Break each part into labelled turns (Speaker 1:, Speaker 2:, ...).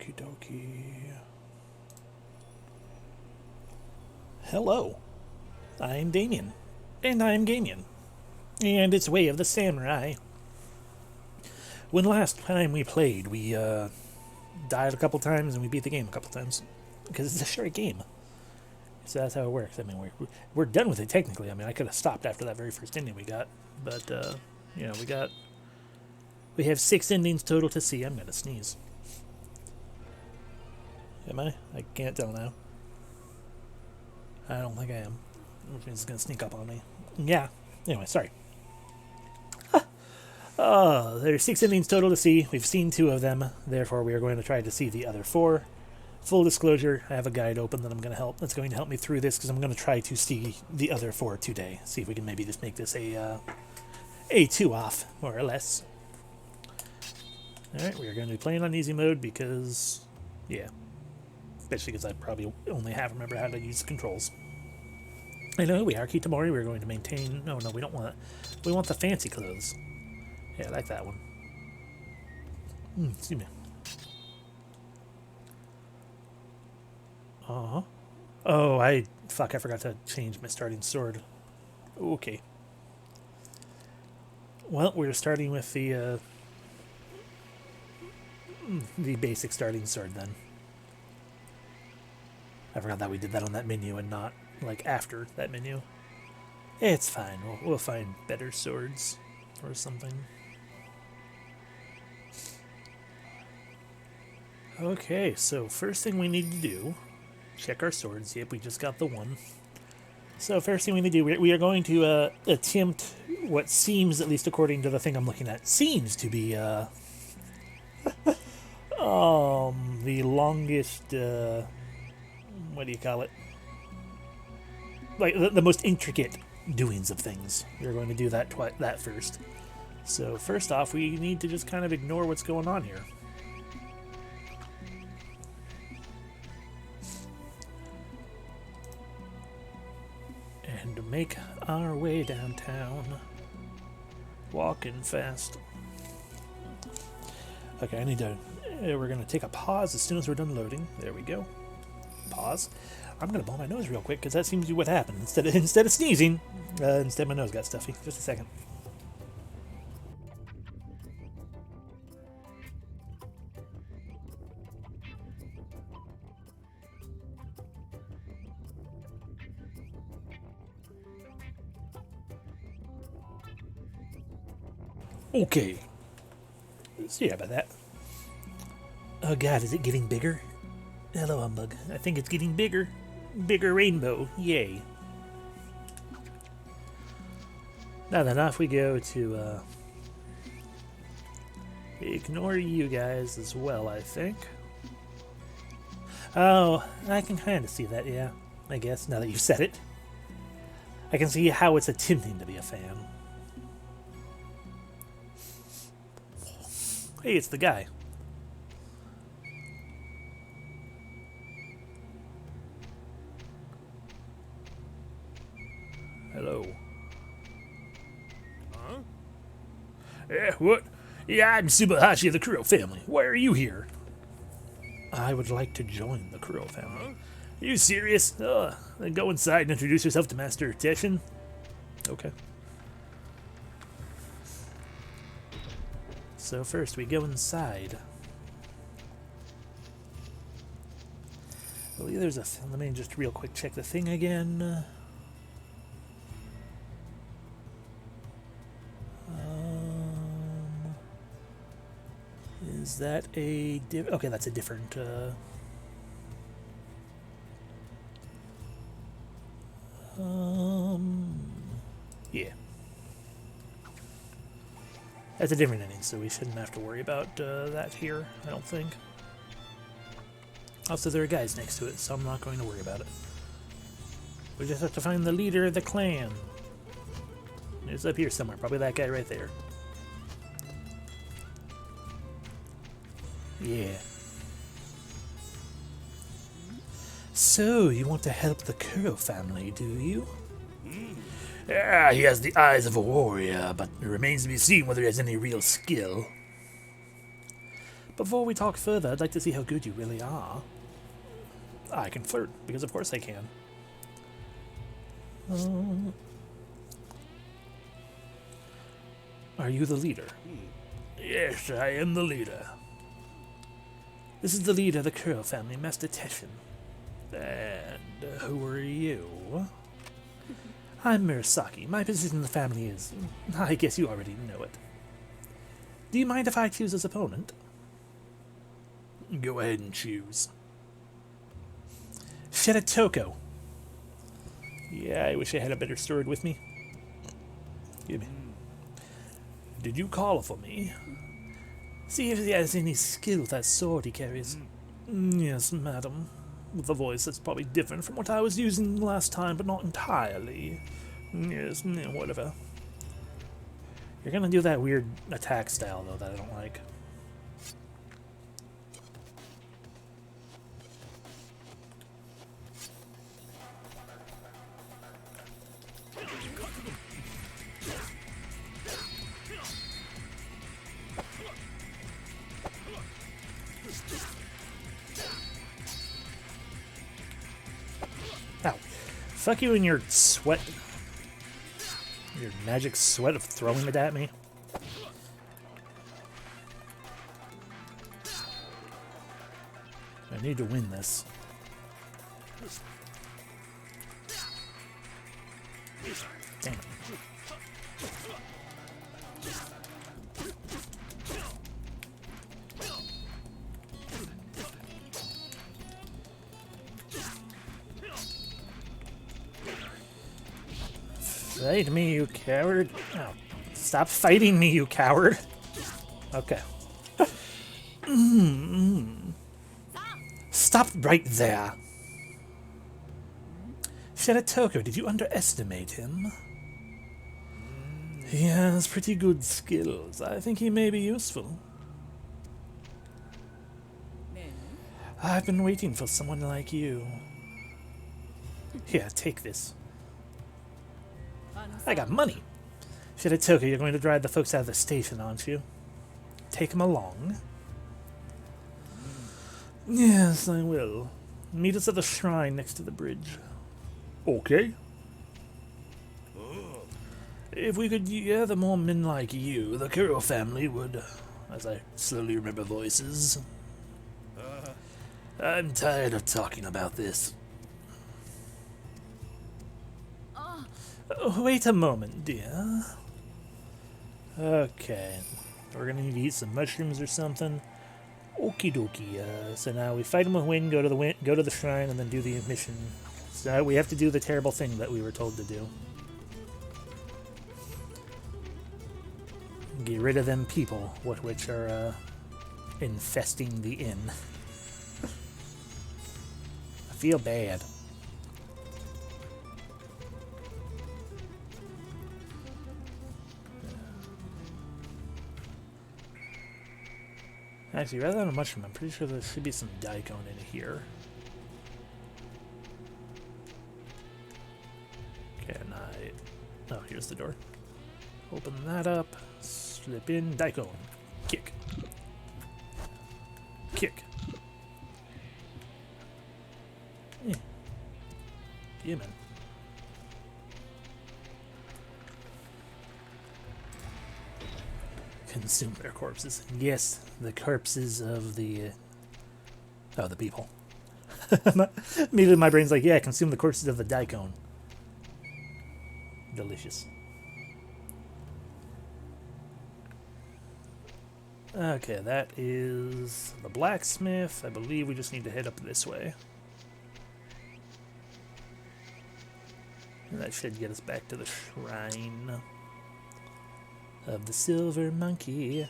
Speaker 1: Okie dokie. Hello, I'm Damien, and I'm Gamien, and it's Way of the Samurai. When last time we played, we died a couple times and we beat the game a couple times because it's a short game. So that's how it works. I mean, we're done with it technically. I mean, I could have stopped after that very first ending we got, but you know, we have 6 endings total to see. I'm gonna sneeze. Am I? I can't tell now. I don't think I am. Which means it's gonna sneak up on me. Yeah. Anyway, sorry. There's 6 endings total to see. We've seen 2 of them. Therefore, we are going to try to see the other 4. Full disclosure, I have a guide open that's going to help me through this because I'm going to try to see the other 4 today. See if we can maybe just make this a 2-off, more or less. Alright, we are going to be playing on easy mode because, yeah. Especially because I probably only remember how to use controls. I know we are Kitamori. We're going to maintain... No, we don't want... We want the fancy clothes. Yeah, I like that one. Excuse me. Uh-huh. Oh, I forgot to change my starting sword. Okay. Well, we're starting with the basic starting sword then. I forgot that we did that on that menu and not, like, after that menu. It's fine. We'll find better swords or something. Okay, so first thing we need to do, check our swords. Yep, we just got the one. So first thing we need to do, we are going to attempt what seems, at least according to the thing I'm looking at, seems to be the longest, what do you call it? Like the most intricate doings of things. We're going to do that first. So first off, we need to just kind of ignore what's going on here. And make our way downtown. Walking fast. Okay, I need to... we're going to take a pause as soon as we're done loading. There we go. Pause. I'm going to blow my nose real quick because that seems to be what happened. Instead of sneezing, instead my nose got stuffy. Just a second. Okay. So yeah, about that. Oh god, is it getting bigger? Hello, humbug. I think it's getting bigger. Bigger rainbow. Yay. Now then, off we go to ignore you guys as well, I think. Oh, I can kind of see that, yeah. I guess, now that you've said it. I can see how it's attempting to be a fan. Hey, it's the guy. Hello.
Speaker 2: Huh?
Speaker 1: What? Yeah, I'm Subahashi of the Kuro family. Why are you here? I would like to join the Kuro family.
Speaker 2: Huh?
Speaker 1: Are you serious? Then go inside and introduce yourself to Master Teshin. Okay. So first we go inside. I believe there's a... Let me just real quick check the thing again. Is that a... Okay, that's a different... Yeah. That's a different ending, so we shouldn't have to worry about that here, I don't think. Also, there are guys next to it, so I'm not going to worry about it. We just have to find the leader of the clan. It's up here somewhere, probably that guy right there. Yeah. So, you want to help the Kuro family, do you? Yeah, he has the eyes of a warrior, but it remains to be seen whether he has any real skill. Before we talk further, I'd like to see how good you really are. I can flirt, because of course I can. Are you the leader? Yes, I am the leader. This is the leader of the Kuro family, Master Teshin. And who are you? I'm Murasaki. My position in the family is... I guess you already know it. Do you mind if I choose as opponent? Go ahead and choose. Toko. Yeah, I wish I had a better sword with me. Give me. Did you call for me? See if he has any skill with that sword he carries. Yes, madam. With a voice that's probably different from what I was using last time, but not entirely. Yes, whatever. You're gonna do that weird attack style, though, that I don't like. Ow. Fuck you and your sweat. Your magic sweat of throwing it at me. I need to win this. Damn it. Fight me, you coward. Oh, stop fighting me, you coward. Okay. Stop right there. Toko, did you underestimate him? He has pretty good skills. I think he may be useful. I've been waiting for someone like you. Here, take this. I got money. Toko, you're going to drive the folks out of the station, aren't you? Take them along. Yes, I will. Meet us at the shrine next to the bridge. Okay. If we could gather more men like you, the Kuro family would, as I slowly remember voices. I'm tired of talking about this. Wait a moment, dear. Okay. We're gonna need to eat some mushrooms or something. Okie dokie. So now we fight him with wind, go to the shrine, and then do the mission. So we have to do the terrible thing that we were told to do. Get rid of them people, which are infesting the inn. I feel bad. Actually, rather than a mushroom, I'm pretty sure there should be some daikon in here. Can I... Oh, here's the door. Open that up. Slip in. Daikon. Kick. Kick. Yeah. Gamien. Consume their corpses. Yes, the corpses of the people. Immediately my brain's like, yeah, consume the corpses of the daikon. Delicious. Okay, that is the blacksmith. I believe we just need to head up this way. And that should get us back to the shrine of the silver monkey.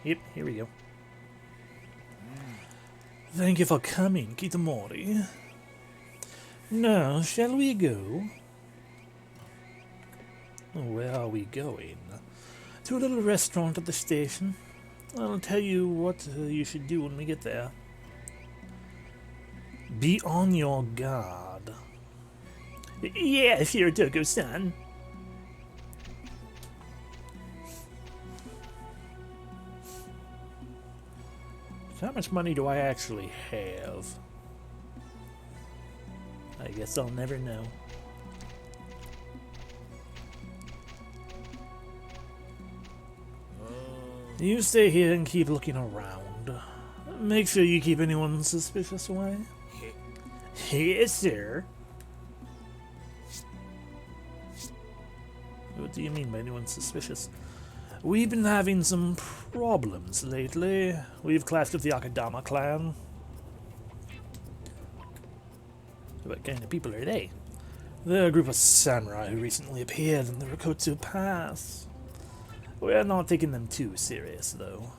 Speaker 1: Yep, here we go. Thank you for coming, Kitamori. Now, shall we go? Where are we going? To a little restaurant at the station. I'll tell you what you should do when we get there. Be on your guard. Yeah, Toko-san. So how much money do I actually have? I guess I'll never know. You stay here and keep looking around. Make sure you keep anyone suspicious away. Yes, sir. What do you mean by anyone suspicious? We've been having some problems lately. We've clashed with the Akadama clan. What kind of people are they? They're a group of samurai who recently appeared in the Rokotsu Pass. We're not taking them too serious, though.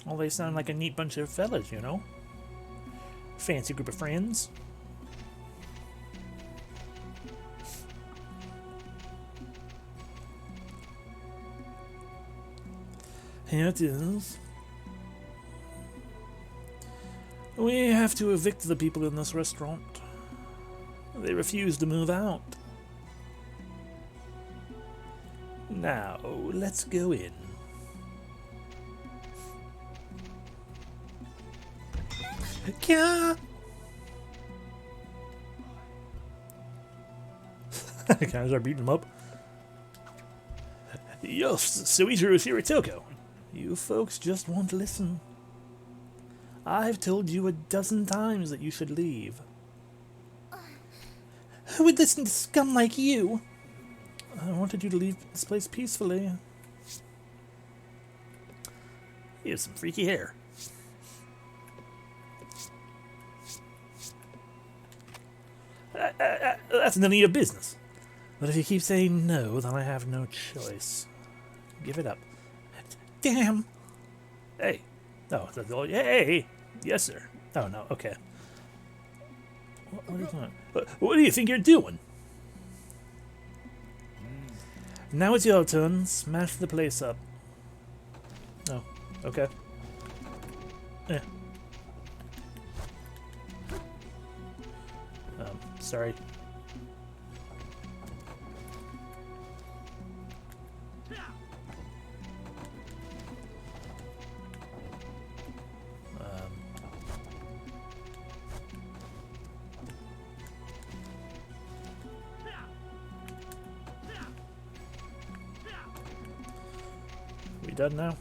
Speaker 1: Well, they sound like a neat bunch of fellas, you know? Fancy group of friends. Here it is. We have to evict the people in this restaurant. They refuse to move out. Now, let's go in. Can I start beating them up? Yo, Suichiro Shiritoko. You folks just won't listen. I've told you a dozen times that you should leave. Who would listen to scum like you? I wanted you to leave this place peacefully. You have some freaky hair. That's none of your business. But if you keep saying no, then I have no choice. Give it up. Damn. Hey. Oh, hey. Yes, sir. Oh, no. Okay. What are you doing? What do you think you're doing? Now it's your turn. Smash the place up. Oh, okay. Yeah. Sorry. We done now?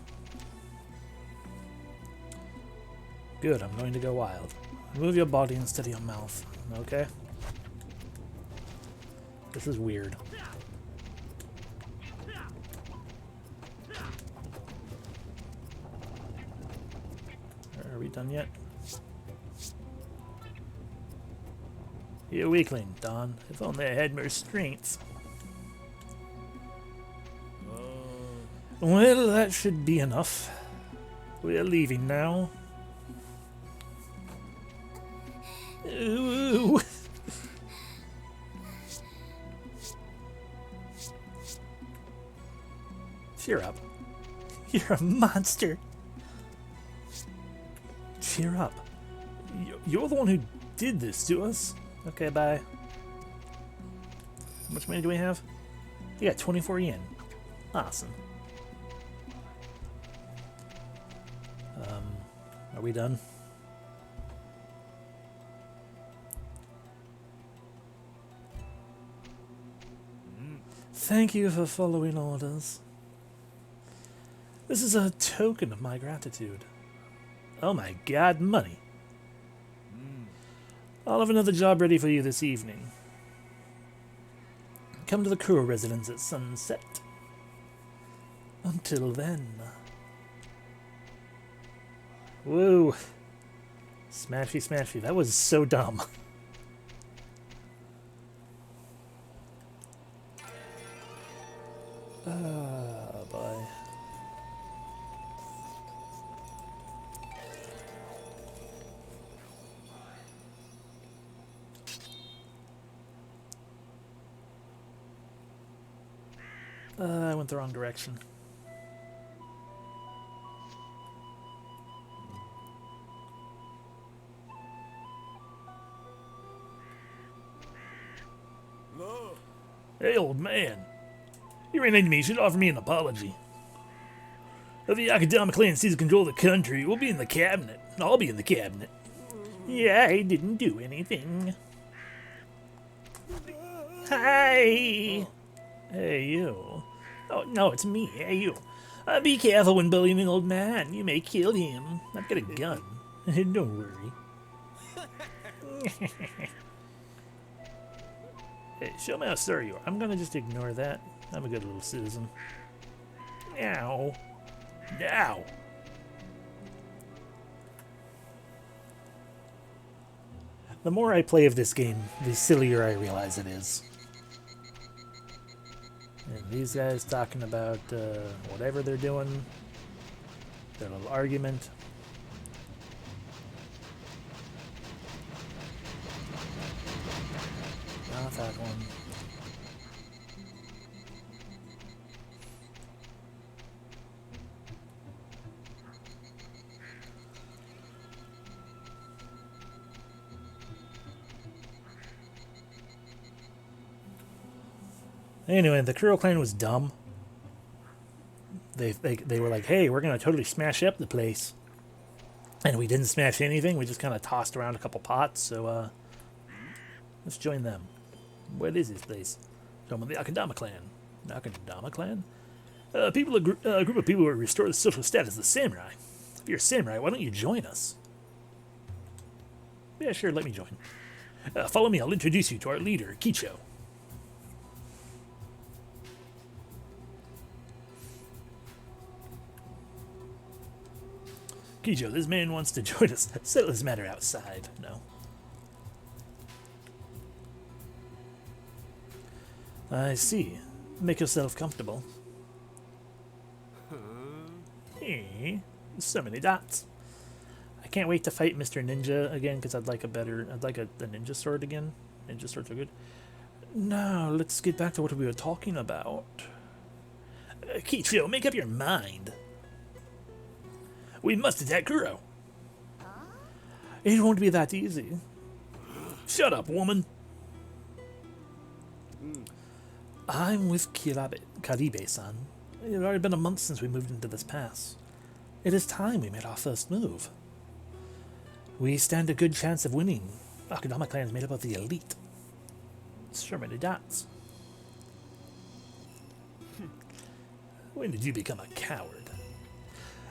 Speaker 1: Good, I'm going to go wild. Move your body and steady your mouth, okay? This is weird. Are we done yet? You weakling, Don. If only I had more strength. Well, that should be enough. We're leaving now. Ooh. Cheer up. You're a monster. Cheer up. You're the one who did this to us. Okay, bye. How much money do we have? We got 24 yen. Awesome. Are we done? Thank you for following orders. This is a token of my gratitude. Oh my god, money. I'll have another job ready for you this evening. Come to the Kuro residence at sunset. Until then. Woo. Smashy, smashy. That was so dumb. Boy. I went the wrong direction. Hey, old man. You ran into me. You should offer me an apology. If the Akadama clan seizes control of the country, we'll be in the cabinet. I'll be in the cabinet. Yeah, I didn't do anything. Hi! Hey, you. Oh, no, it's me. Hey, you. Be careful when bullying an old man. You may kill him. I've got a gun. Don't worry. Hey, show me how sorry you are. I'm gonna just ignore that. I'm a good little citizen. Now. Now. The more I play of this game, the sillier I realize it is. And these guys talking about whatever they're doing. Their little argument. Not that one. Anyway, the Kuro clan was dumb. They were like, hey, we're going to totally smash up the place. And we didn't smash anything. We just kind of tossed around a couple pots. So, let's join them. What is this place? Home of the Akadama clan. Akadama clan? A group of people who restore the social status of the samurai. If you're a samurai, why don't you join us? Yeah, sure, let me join. Follow me, I'll introduce you to our leader, Kicho. Kicho, this man wants to join us. Settle this matter outside. No. I see. Make yourself comfortable. Hey, so many dots. I can't wait to fight Mr. Ninja again because I'd like a ninja sword again. Ninja swords are good. Now, let's get back to what we were talking about. Kicho, make up your mind. We must attack Kuro. It won't be that easy. Shut up, woman. I'm with Karibe-san. It's already been a month since we moved into this pass. It is time we made our first move. We stand a good chance of winning. Akadama clan is made up of the elite. So many dots. When did you become a coward?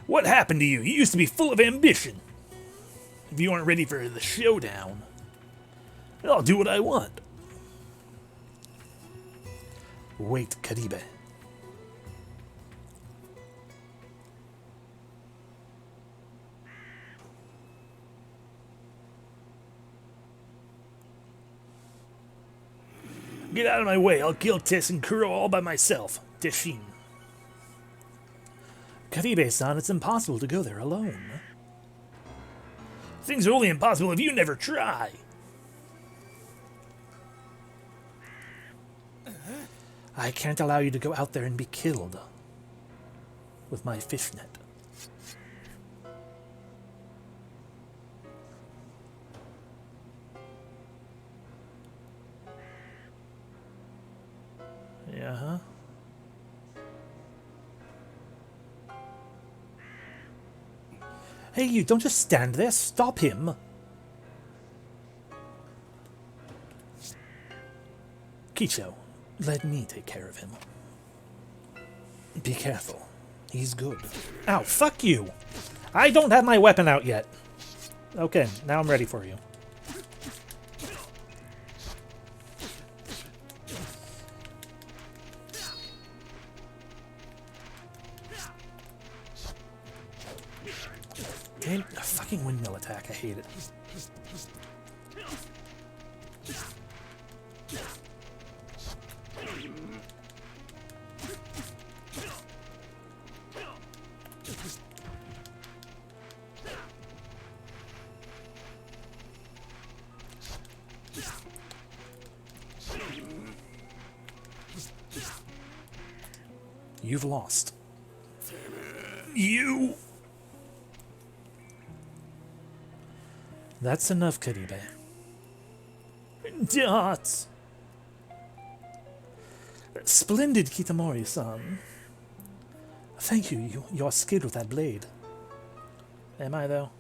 Speaker 1: What happened to you? You used to be full of ambition. If you aren't ready for the showdown, I'll do what I want. Wait, Karibe. Get out of my way. I'll kill Tess and Kuro all by myself. Teshin. Karibe-san, it's impossible to go there alone. Things are only impossible if you never try. I can't allow you to go out there and be killed with my fishnet. Yeah, huh? Hey, you, don't just stand there. Stop him. Kicho, let me take care of him. Be careful. He's good. Ow, fuck you. I don't have my weapon out yet. Okay, now I'm ready for you. Damn, a fucking windmill attack. I hate it. You've lost. You... That's enough, Karibe. Dots! Splendid, Kitamori-san. Thank you. You're skilled with that blade. Am I, though?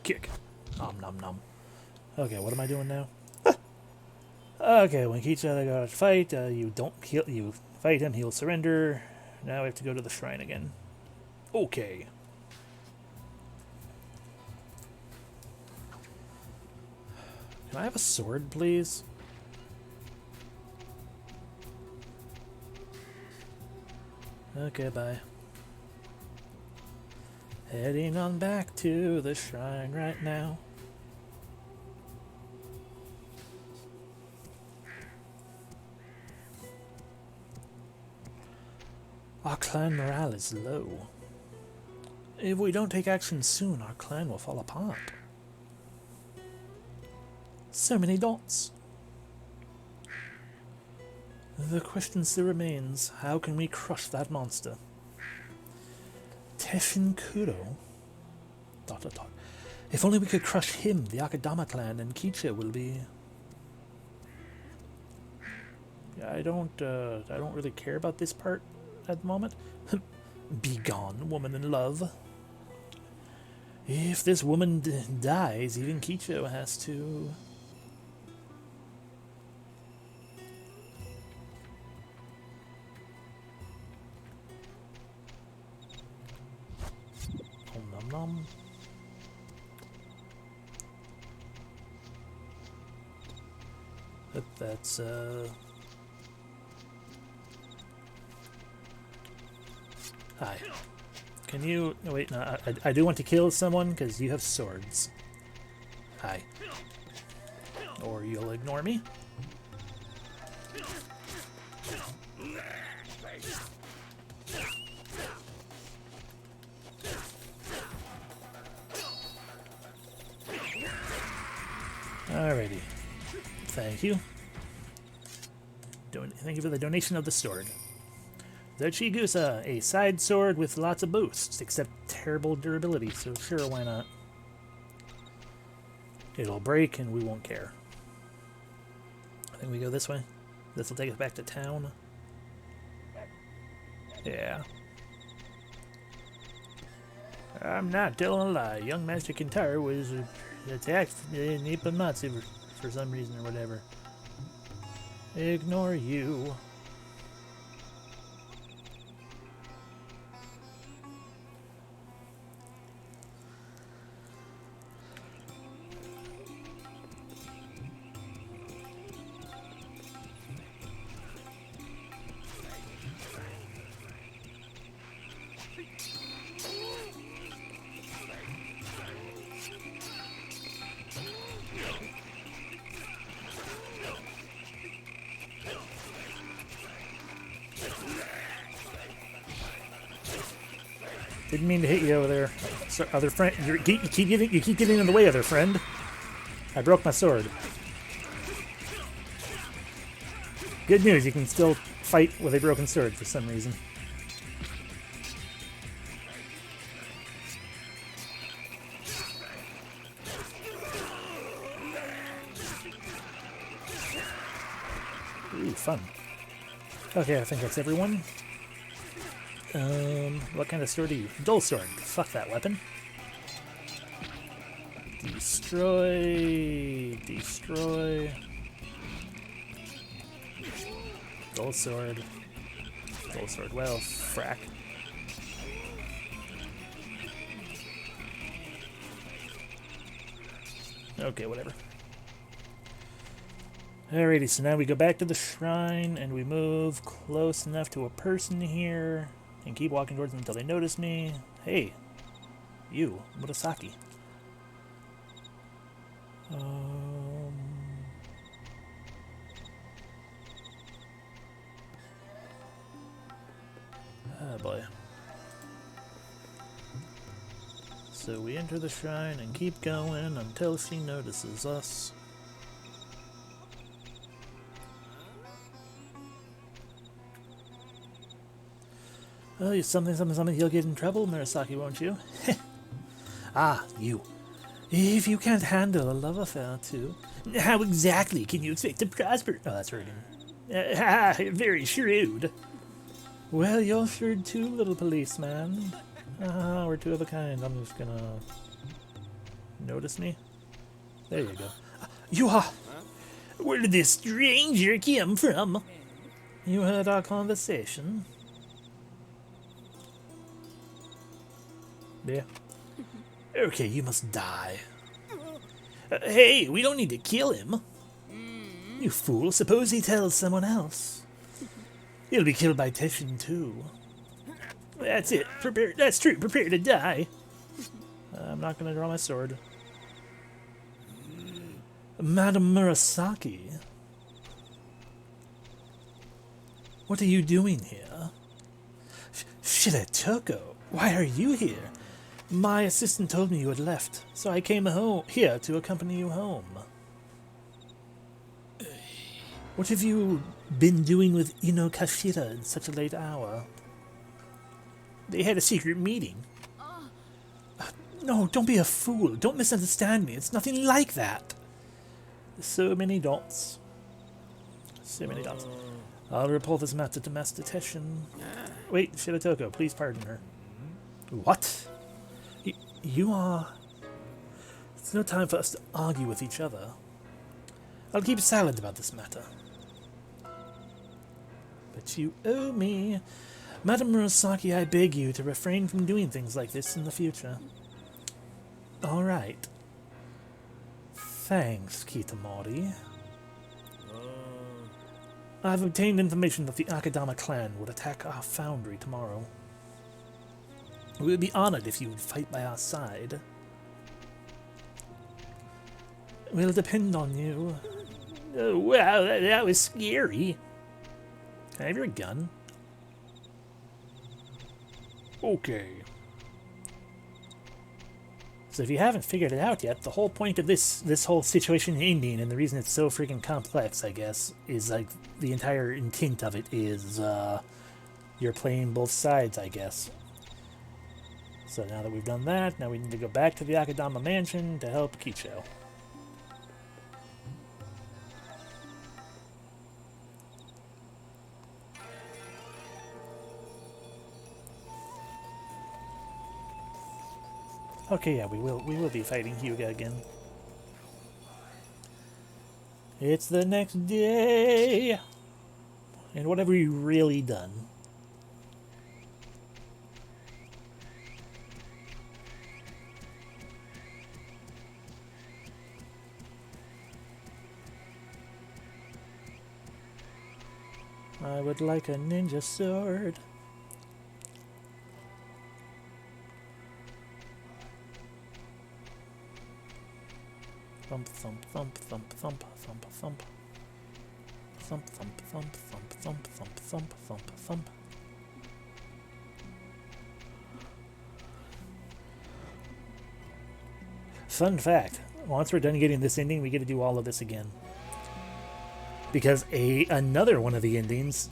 Speaker 1: Kick. Nom nom nom. Okay, what am I doing now? Okay, when Kicha got to fight, you don't heal. You fight him, he'll surrender. Now we have to go to the shrine again. Okay. Can I have a sword, please? Okay, bye. Heading on back to the shrine right now. Our clan morale is low. If we don't take action soon, our clan will fall apart. So many dots. The question still remains, how can we crush that monster? Tefin Kuro? ... If only we could crush him, the Akadama clan, and Kicha will be... Yeah, I don't really care about this part at the moment. Be gone, woman in love. If this woman dies, even Kicho has to... Nom nom. That's Hi. Can you... No, wait, no, I do want to kill someone because you have swords. Hi. Or you'll ignore me. Alrighty. Thank you. Thank you for the donation of the sword. The Chigusa, a side sword with lots of boosts, except terrible durability, so sure, why not? It'll break and we won't care. I think we go this way. This will take us back to town. Yeah. I'm not telling a lie. Young Master Kintaro was attacked in Ippamatsu for some reason or whatever. Ignore you. Didn't mean to hit you over there, other friend. You keep getting in the way, other friend. I broke my sword. Good news, you can still fight with a broken sword for some reason. Ooh, fun. Okay, I think that's everyone. What kind of sword are you? Dull sword. Fuck that weapon. Destroy. Destroy. Dull sword. Dull sword. Well, frack. Okay, whatever. Alrighty, so now we go back to the shrine and we move close enough to a person here. And keep walking towards them until they notice me. Hey, you, Murasaki. Oh boy. So we enter the shrine and keep going until she notices us. Oh, you something, you'll get in trouble, Murasaki, won't you? Ah, you. If you can't handle a love affair, too, How exactly can you expect to prosper? Oh, that's hurting. Very shrewd. Well, you're shrewd too, little policeman. We're two of a kind. I'm just gonna... Notice me? There you go. You are... Where did this stranger come from? You heard our conversation? Yeah. Okay, you must die. Hey, we don't need to kill him. You fool, suppose he tells someone else. He'll be killed by Teshin too. That's it. Prepare. That's true. Prepare to die. I'm not going to draw my sword. Madam Murasaki. What are you doing here? Shiretoko, why are you here? My assistant told me you had left, so I came here to accompany you home. What have you been doing with Ino Kashira in such a late hour? They had a secret meeting. No, don't be a fool. Don't misunderstand me. It's nothing like that. So many dots. So many dots. I'll report this matter to Master Teshin. Wait, Shiratoko, please pardon her. What? You are... It's no time for us to argue with each other. I'll keep silent about this matter. But you owe me. Madam Murasaki, I beg you to refrain from doing things like this in the future. All right. Thanks, Kitamori. I've obtained information that the Akadama clan would attack our foundry tomorrow. We would be honored if you would fight by our side. We'll depend on you. Oh, wow, that was scary. Can I have your gun? Okay. So if you haven't figured it out yet, the whole point of this whole situation ending, and the reason it's so freaking complex, I guess, is like the entire intent of it is you're playing both sides, I guess. So now that we've done that, now we need to go back to the Akadama mansion to help Kicho. Okay, yeah, we will be fighting Hyuga again. It's the next day! And what have we really done? I would like a ninja sword. Thump, thump, thump, thump, thump, thump, thump. Thump, thump, thump, thump, thump, thump, thump, thump, thump. Fun fact, once we're done getting this ending, we get to do all of this again. Because another one of the endings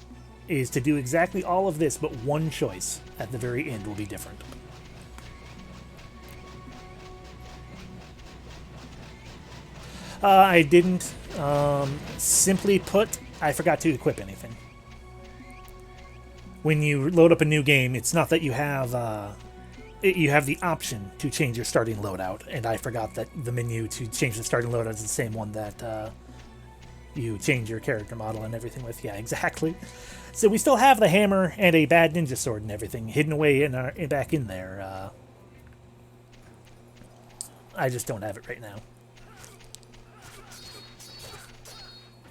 Speaker 1: is to do exactly all of this, but one choice at the very end will be different. I didn't. Simply put, I forgot to equip anything. When you load up a new game, it's not that you have you have the option to change your starting loadout, and I forgot that the menu to change the starting loadout is the same one that you change your character model and everything with. Yeah, exactly. So we still have the hammer and a bad ninja sword and everything hidden away back in there. I just don't have it right now.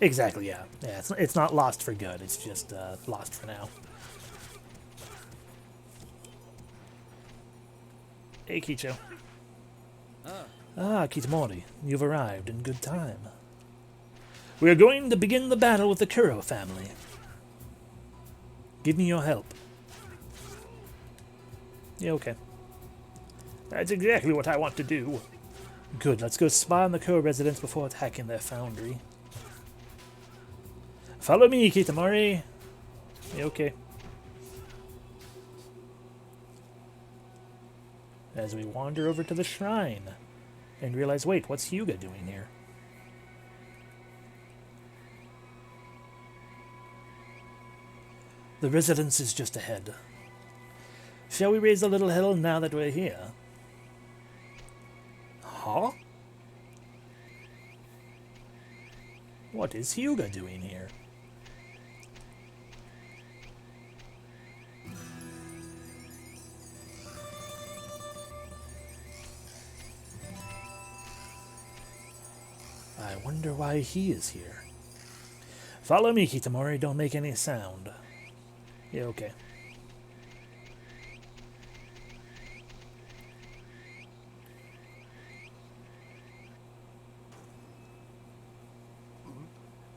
Speaker 1: Exactly, yeah. Yeah, it's not lost for good. It's just lost for now. Hey, Kicho. Ah, Kitamori, you've arrived in good time. We are going to begin the battle with the Kuro family. Give me your help. Yeah, okay. That's exactly what I want to do. Good, let's go spy on the Kuro residents before attacking their foundry. Follow me, Kitamori. Yeah, okay. As we wander over to the shrine and realize, wait, what's Hyuga doing here? The residence is just ahead. Shall we raise a little hell now that we're here? Huh? What is Hugo doing here? I wonder why he is here. Follow me, Kitamori. Don't make any sound. Yeah, okay.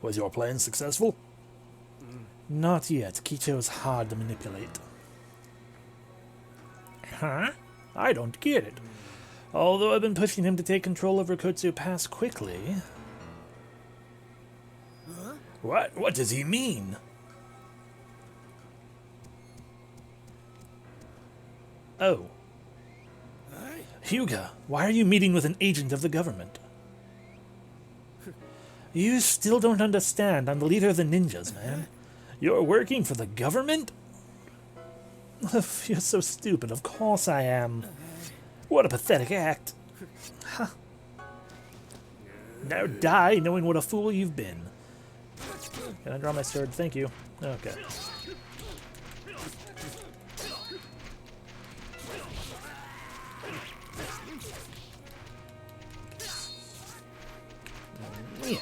Speaker 1: Was your plan successful? Not yet. Kicho is hard to manipulate. Huh? I don't get it. Although I've been pushing him to take control over Kotsu Pass quickly... Huh? What does he mean? Oh. Hyuga, why are you meeting with an agent of the government? You still don't understand. I'm the leader of the ninjas, man. You're working for the government? You're so stupid. Of course I am. What a pathetic act. Huh. Now die knowing what a fool you've been. Can I draw my sword? Thank you. Okay. Yeah.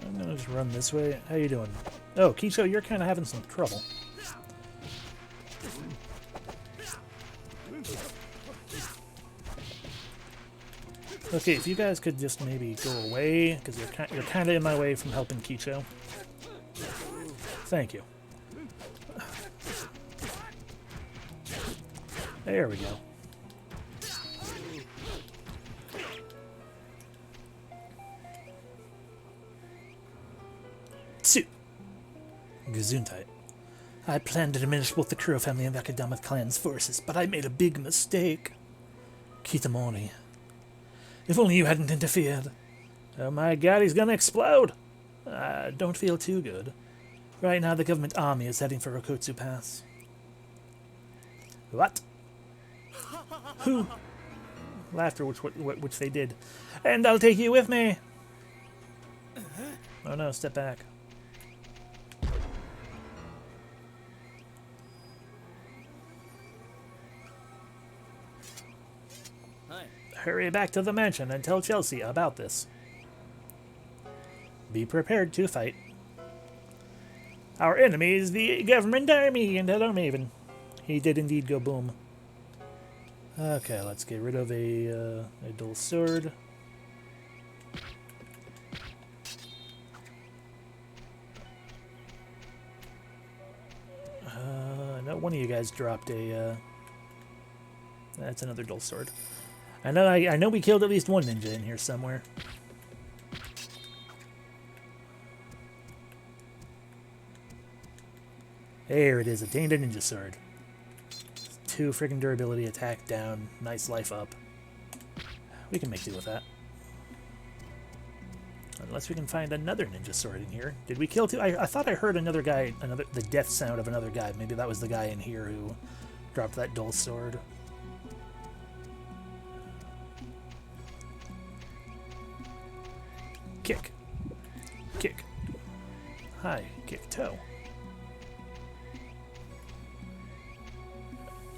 Speaker 1: I'm gonna just run this way. How you doing? Oh, Kicho, you're kind of having some trouble. Okay, if you guys could just maybe go away, because you're kind of in my way from helping Kicho. Thank you. There we go. Tsu! Gesundheit. I planned to diminish both the Kuro family and the Akadama clan's forces, but I made a big mistake. Kitamori. If only you hadn't interfered. Oh my god, he's gonna explode! Don't feel too good. Right now, the government army is heading for Rokotsu Pass. What? Who? Laughter, which they did. And I'll take you with me! Oh no, step back. Hurry back to the mansion and tell Chelsea about this. Be prepared to fight. Our enemy is the government army, and hello, Maven. He did indeed go boom. Okay, let's get rid of a dual sword. I know one of you guys dropped a... that's another dual sword. I know we killed at least one ninja in here somewhere. There it is, attained a ninja sword. 2 freaking durability, attack down, nice life up. We can make do with that. Unless we can find another ninja sword in here. Did we kill 2? I thought I heard another guy, the death sound of another guy. Maybe that was the guy in here who dropped that dull sword. Kick. Kick. Hi. Kick toe.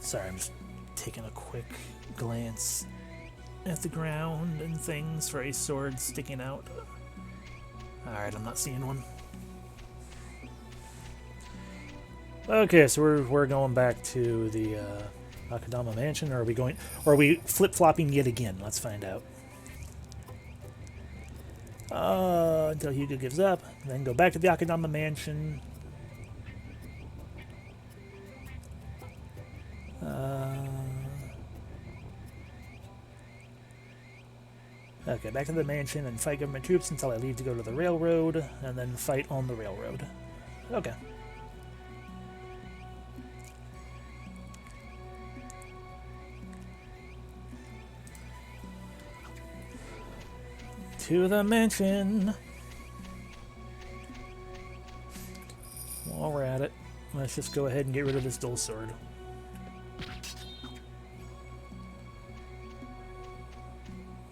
Speaker 1: Sorry, I'm just taking a quick glance at the ground and things for a sword sticking out. Alright, I'm not seeing one. Okay, so we're going back to the Akadama Mansion, or are we flip-flopping yet again? Let's find out. Until Hugo gives up, then go back to the Akadama Mansion. Okay, back to the mansion and fight government troops until I leave to go to the railroad, and then fight on the railroad. Okay. To the mansion. While we're at it, let's just go ahead and get rid of this dull sword.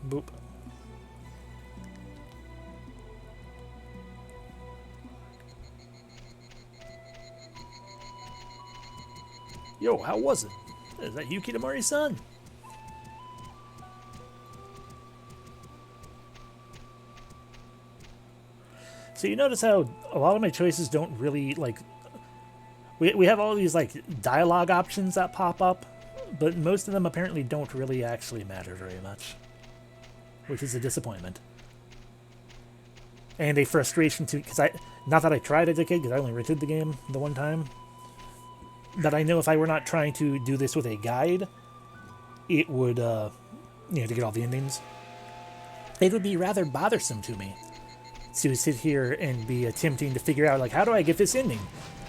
Speaker 1: Boop. Yo, how was it? Is that Yuki Tamori-san? So you notice how a lot of my choices don't really, like... We have all these, like, dialogue options that pop up, but most of them apparently don't really actually matter very much. Which is a disappointment. And a frustration, too, because not that I tried as a kid, because I only rented the game the one time, but I know if I were not trying to do this with a guide, it would, to get all the endings, it would be rather bothersome to me to sit here and be attempting to figure out, like, how do I get this ending?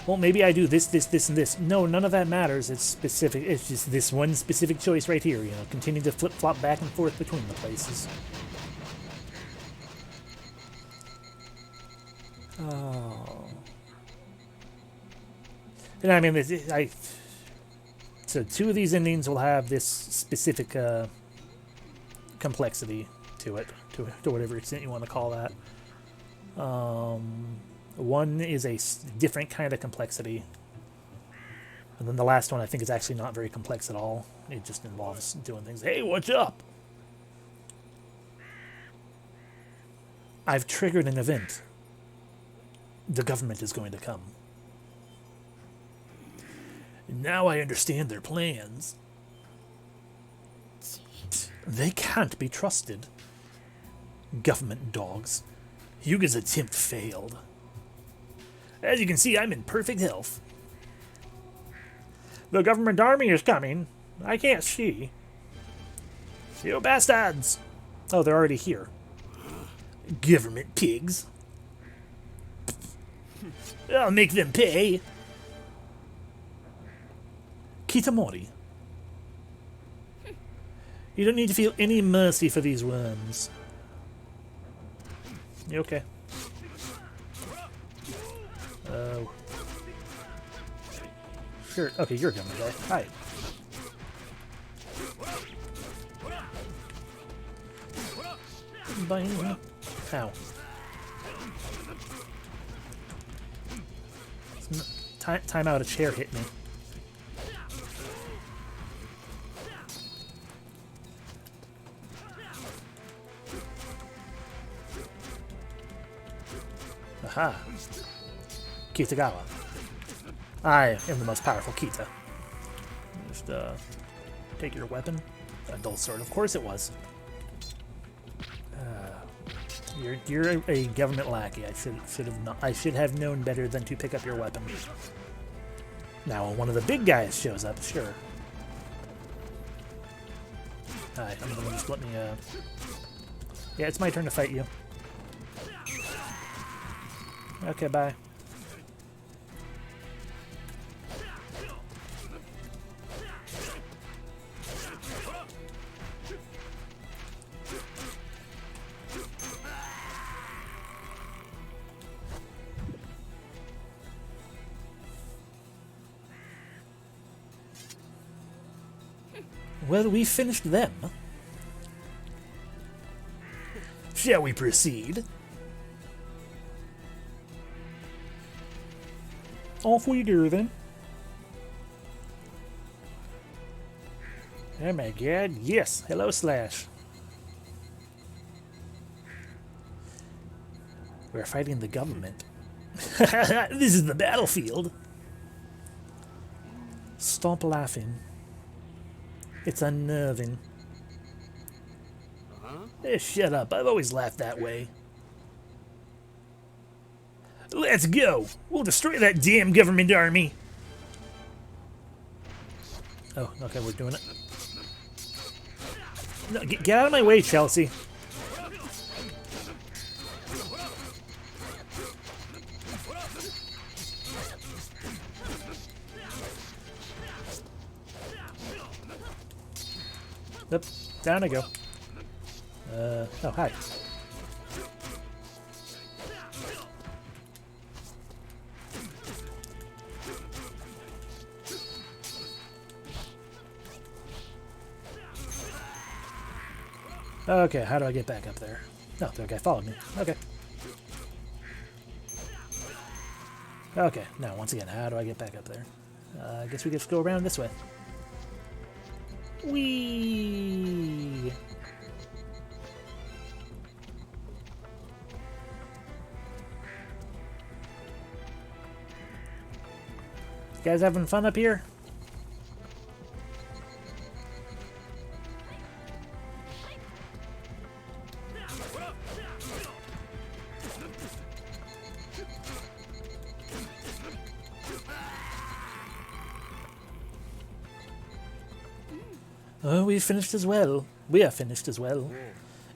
Speaker 1: Well, maybe I do this, this, this, and this. No, none of that matters. It's specific. It's just this one specific choice right here, continue to flip-flop back and forth between the places. Oh. And I mean, so 2 of these endings will have this specific complexity to it, to whatever extent you want to call that. One is a different kind of complexity. And then the last one I think is actually not very complex at all. It just involves doing things. Hey, what's up? I've triggered an event. The government is going to come. Now I understand their plans. They can't be trusted. Government dogs. Hyuga's attempt failed. As you can see, I'm in perfect health. The government army is coming. I can't see. You bastards! Oh, they're already here. Government pigs. I'll make them pay. Kitamori. You don't need to feel any mercy for these worms. You okay? Oh. Sure. Okay, you're a gunman guy. Hi. Bang. Ow. Time out, a chair hit me. Aha. Kitagawa. I am the most powerful Kita. Just, take your weapon. A dull sword. Of course it was. You're a government lackey. I should have known better than to pick up your weapon. Now, when one of the big guys shows up, sure. Alright, I'm gonna just let me, Yeah, it's my turn to fight you. Okay, bye. Well, we finished them. Shall we proceed? Off we go, then. Oh my god, yes! Hello, Slash. We're fighting the government. This is the battlefield! Stop laughing. It's unnerving. Hey, shut up. I've always laughed that way. Let's go! We'll destroy that damn government army! Oh, okay, we're doing it. No, get out of my way, Chelsea. Yep, down I go. Oh, hi. Okay, how do I get back up there? No, the guy followed me. Okay. Okay, now once again, how do I get back up there? I guess we just go around this way. Whee! You guys having fun up here? Oh, we finished as well. We are finished as well.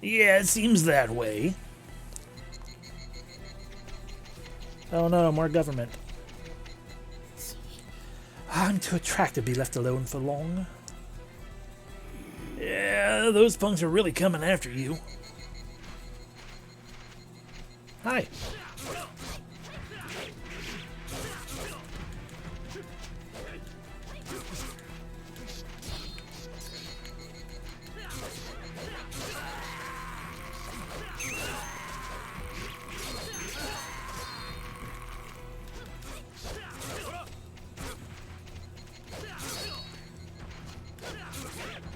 Speaker 1: Yeah, it seems that way. Oh no, more government. I'm too attractive to be left alone for long. Yeah, those punks are really coming after you. Hi.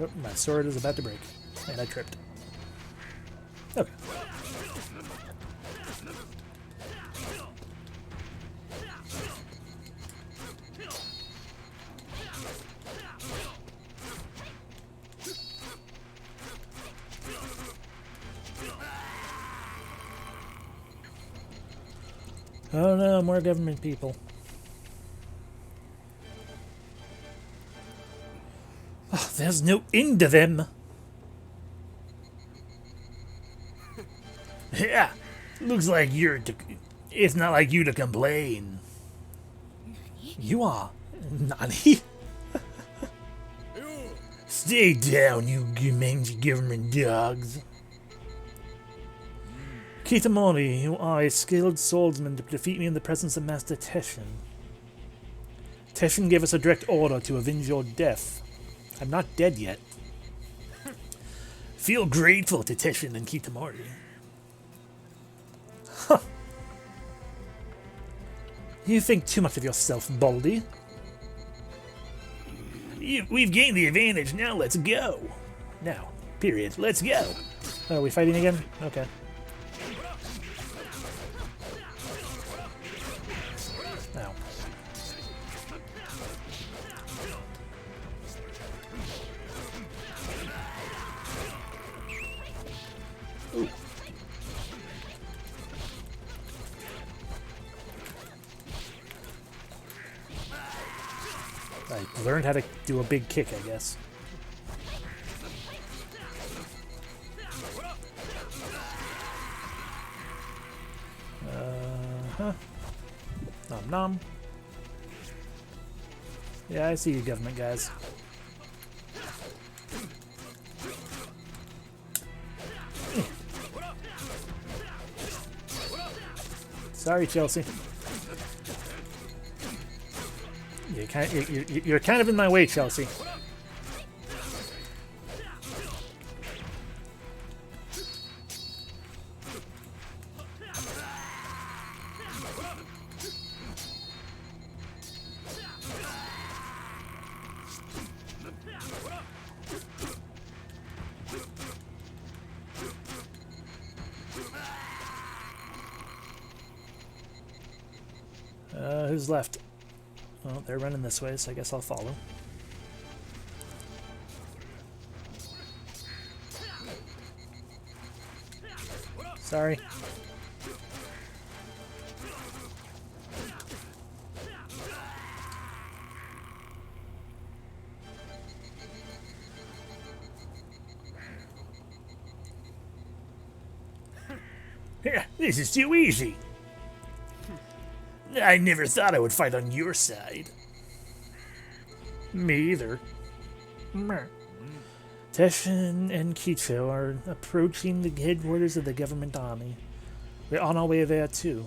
Speaker 1: Oh, my sword is about to break, and I tripped. Okay. Oh no, more government people. Oh, there's no end to them. Yeah, looks like it's not like you to complain. You are Nani? Stay down, you mangy government dogs. Kitamori, you are a skilled swordsman to defeat me in the presence of Master Teshin. Teshin gave us a direct order to avenge your death. I'm not dead yet. Feel grateful to Teshin and Kitamori. Huh. You think too much of yourself, Baldy. We've gained the advantage, now let's go. Now, period, let's go. Oh, are we fighting again? Okay. Now. Ooh. I learned how to do a big kick, I guess. Huh. Nom nom. Yeah, I see you government guys. Sorry, Chelsea. You're kind of in my way, Chelsea. Who's left? Well, they're running this way, so I guess I'll follow. Sorry. This is too easy. I never thought I would fight on your side. Me either. Teshin Teshin and Kicho are approaching the headquarters of the government army. We're on our way there too.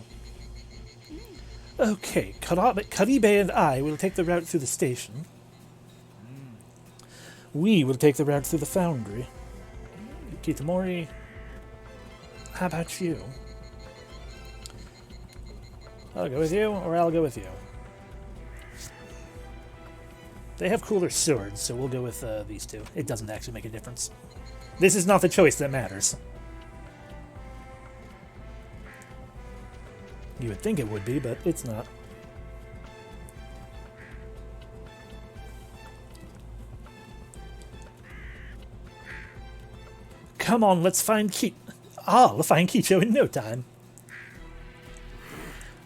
Speaker 1: Okay, Karibe and I will take the route through the station. We will take the route through the foundry. Kitamori, how about you? I'll go with you, or I'll go with you. They have cooler swords, so we'll go with these two. It doesn't actually make a difference. This is not the choice that matters. You would think it would be, but it's not. Come on, let's find we'll find Kicho in no time.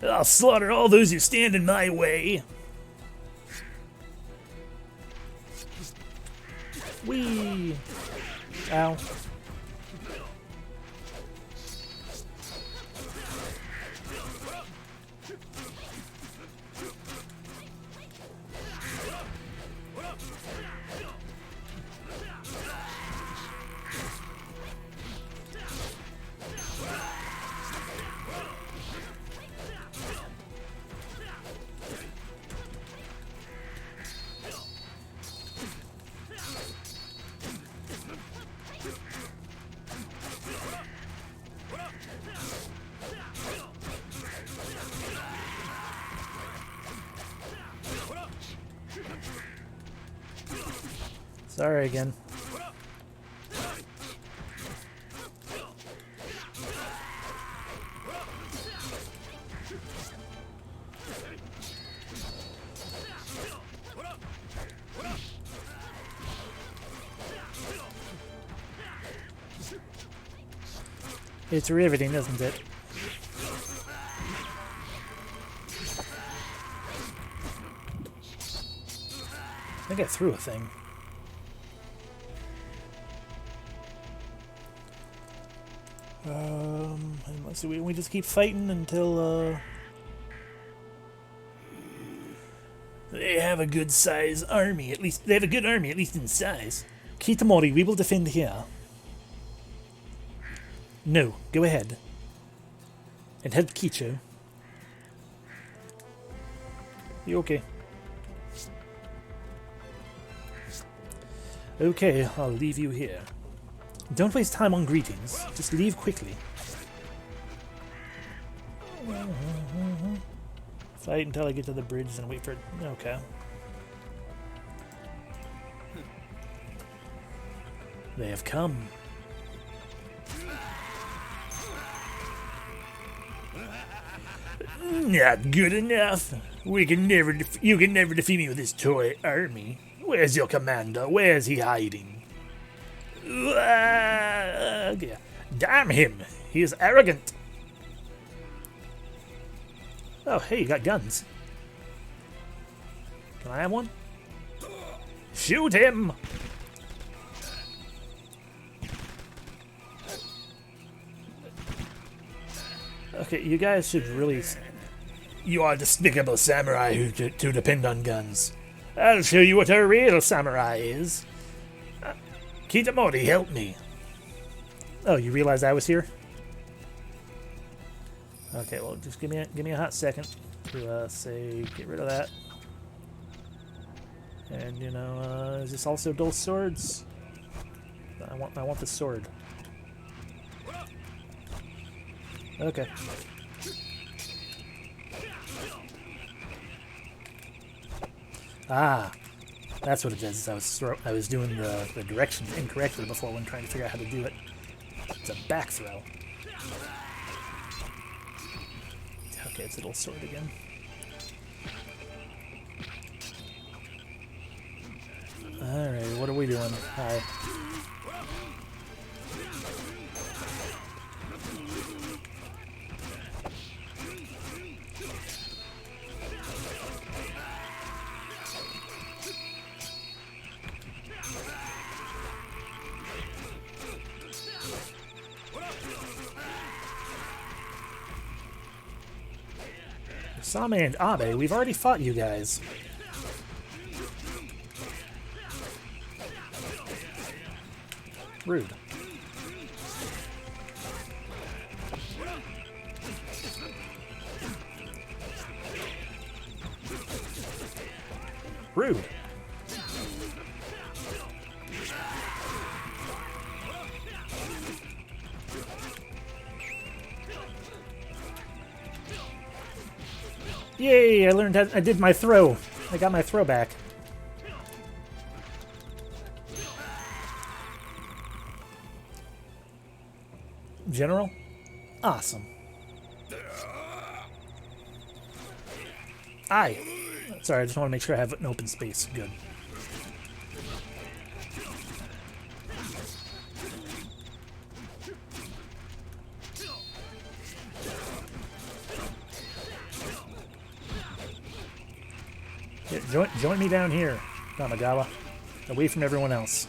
Speaker 1: I'll slaughter all those who stand in my way. Whee! Ow. Sorry again. It's riveting, isn't it? I think I threw a thing. And let's see, we just keep fighting until, they have a good size army, at least, they have a good army, at least in size. Kitamori, we will defend here. No, go ahead. And help Kicho. You okay? Okay, I'll leave you here. Don't waste time on greetings. Just leave quickly. Fight until I get to the bridge and wait for it. Okay. They have come. Not good enough. You can never defeat me with this toy army. Where's your commander? Where's he hiding? Damn him! He is arrogant. Oh, hey, you got guns. Can I have one? Shoot him! Okay, you guys should really... You are despicable samurai who to depend on guns. I'll show you what a real samurai is. Kitamori, help me. Oh, you realized I was here? Okay, well, just give me a hot second to say get rid of that. And you know, is this also dual swords? I want the sword. Okay. Ah, that's what it is. I was doing the direction incorrectly before when trying to figure out how to do it. It's a back throw. Okay, it's a little sword again. Alright, what are we doing? Hi. Sama and Abe, we've already fought you guys. Rude. Rude. Yay, I learned how, I did my throw. I got my throw back. General? Awesome. Aye. Sorry, I just want to make sure I have an open space. Good. Yeah, join me down here, Tamagawa. Away from everyone else.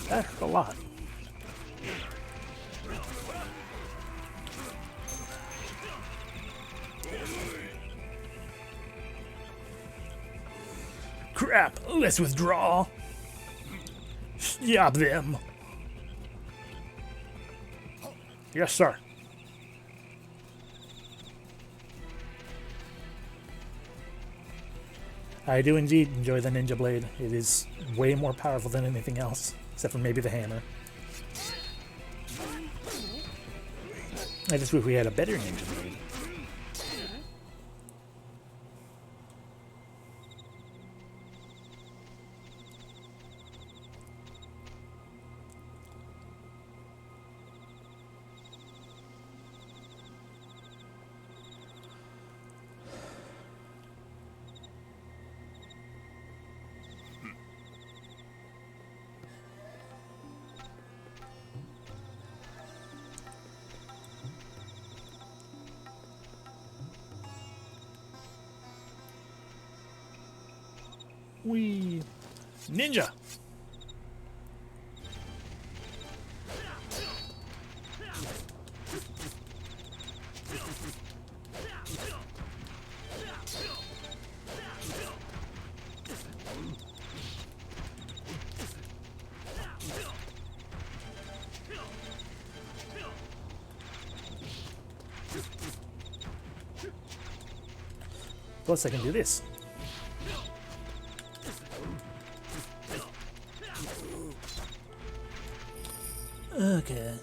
Speaker 1: That hurt a lot. Crap, let's withdraw. Stop them. Yes, sir. I do indeed enjoy the Ninja Blade. It is way more powerful than anything else, except for maybe the hammer. I just wish we had a better Ninja Blade. Wee. Ninja! Plus I can do this. Okay,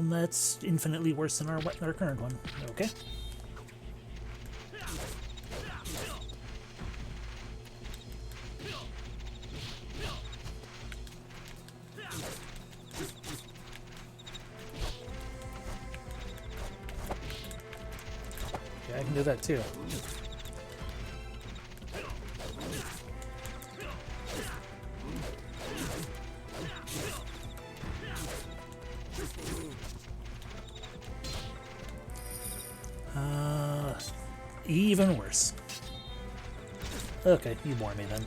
Speaker 1: that's infinitely worse than our current one. Okay. Yeah, I can do that too. Even worse. Okay, you bore me then.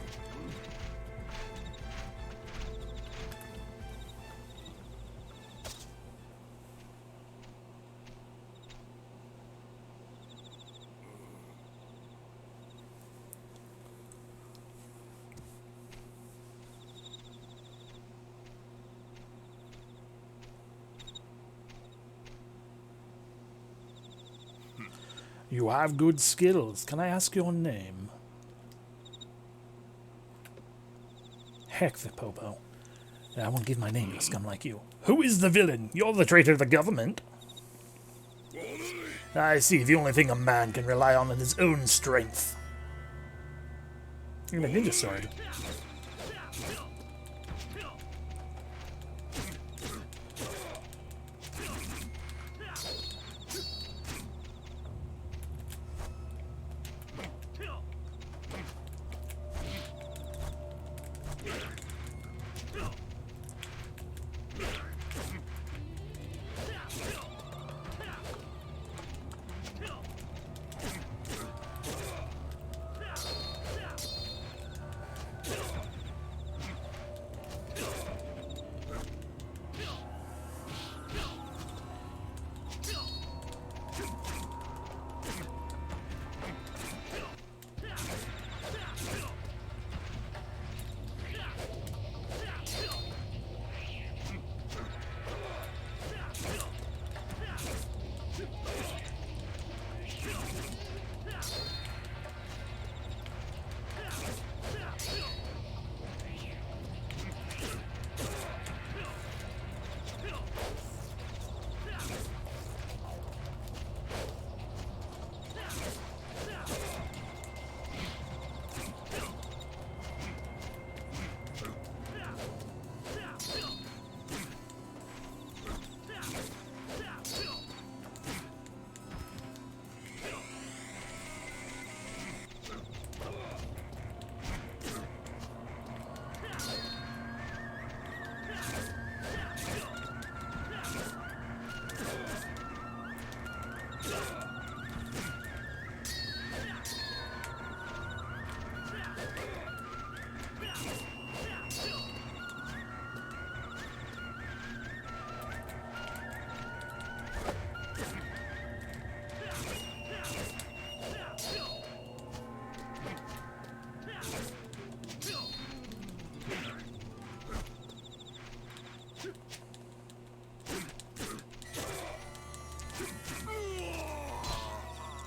Speaker 1: You have good skills. Can I ask your name? Heck the popo. I won't give my name to a scum like you. Who is the villain? You're the traitor to the government. I see. The only thing a man can rely on is his own strength. You're a ninja sword.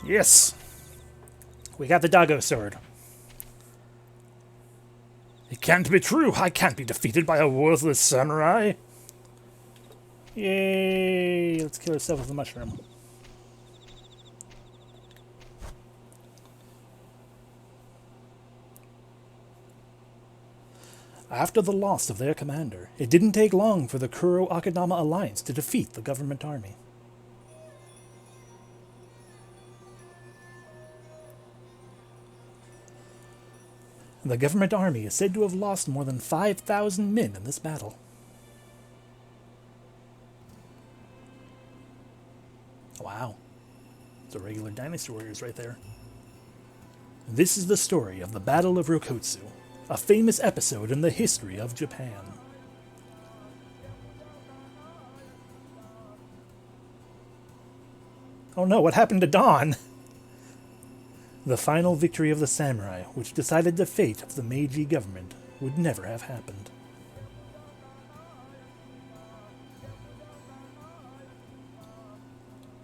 Speaker 1: Yes! We got the doggo sword. It can't be true! I can't be defeated by a worthless samurai! Yay! Let's kill ourselves with a mushroom. After the loss of their commander, it didn't take long for the Kuro-Akadama alliance to defeat the government army. The government army is said to have lost more than 5,000 men in this battle. Wow. It's a regular dynasty warriors right there. This is the story of the Battle of Rokotsu, a famous episode in the history of Japan. Oh no, what happened to Dawn? The final victory of the samurai, which decided the fate of the Meiji government, would never have happened.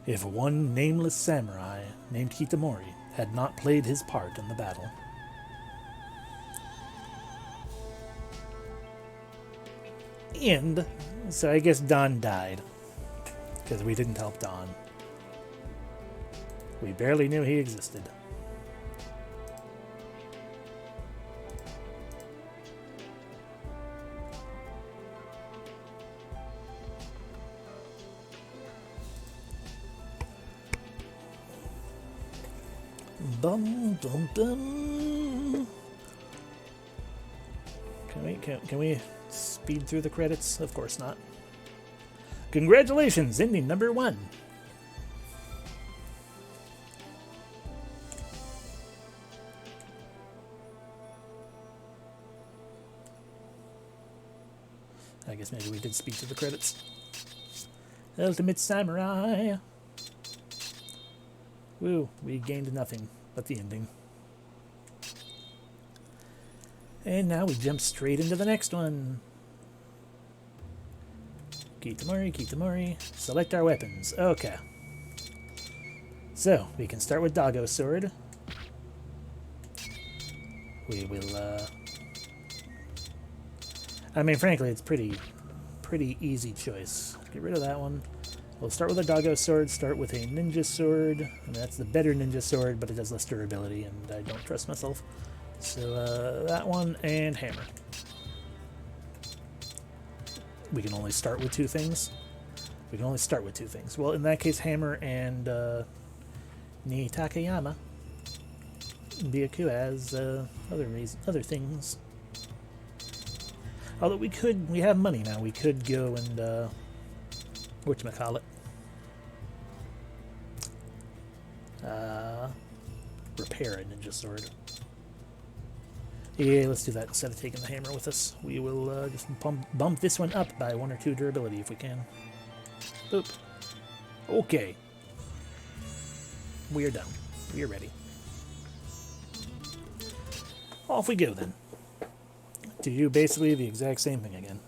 Speaker 1: If one nameless samurai named Hitamori had not played his part in the battle. And so I guess Dawn died, because we didn't help Dawn. We barely knew he existed. Bum, bum, bum. Can we speed through the credits? Of course not. Congratulations, ending number 1. I guess maybe we did speed through the credits. Ultimate Samurai. Woo, we gained nothing but the ending. And now we jump straight into the next one. Kitamori, Kitamori. Select our weapons. Okay. So, we can start with Doggo Sword. We will, I mean, frankly, it's pretty easy choice. Get rid of that one. We'll start with a Doggo Sword, start with a Ninja Sword. I mean, that's the better Ninja Sword, but it does less durability, and I don't trust myself. So, that one, and Hammer. We can only start with 2 things? We can only start with 2 things. Well, in that case, Hammer and Ni Takayama. Byaku as other things. Although we have money now, we could go and, whatchamacallit? Repair a Ninja Sword. Yeah, let's do that instead of taking the hammer with us. We will just bump this one up by 1 or 2 durability if we can. Boop. Okay. We are done. We are ready. Off we go then. To do basically the exact same thing again.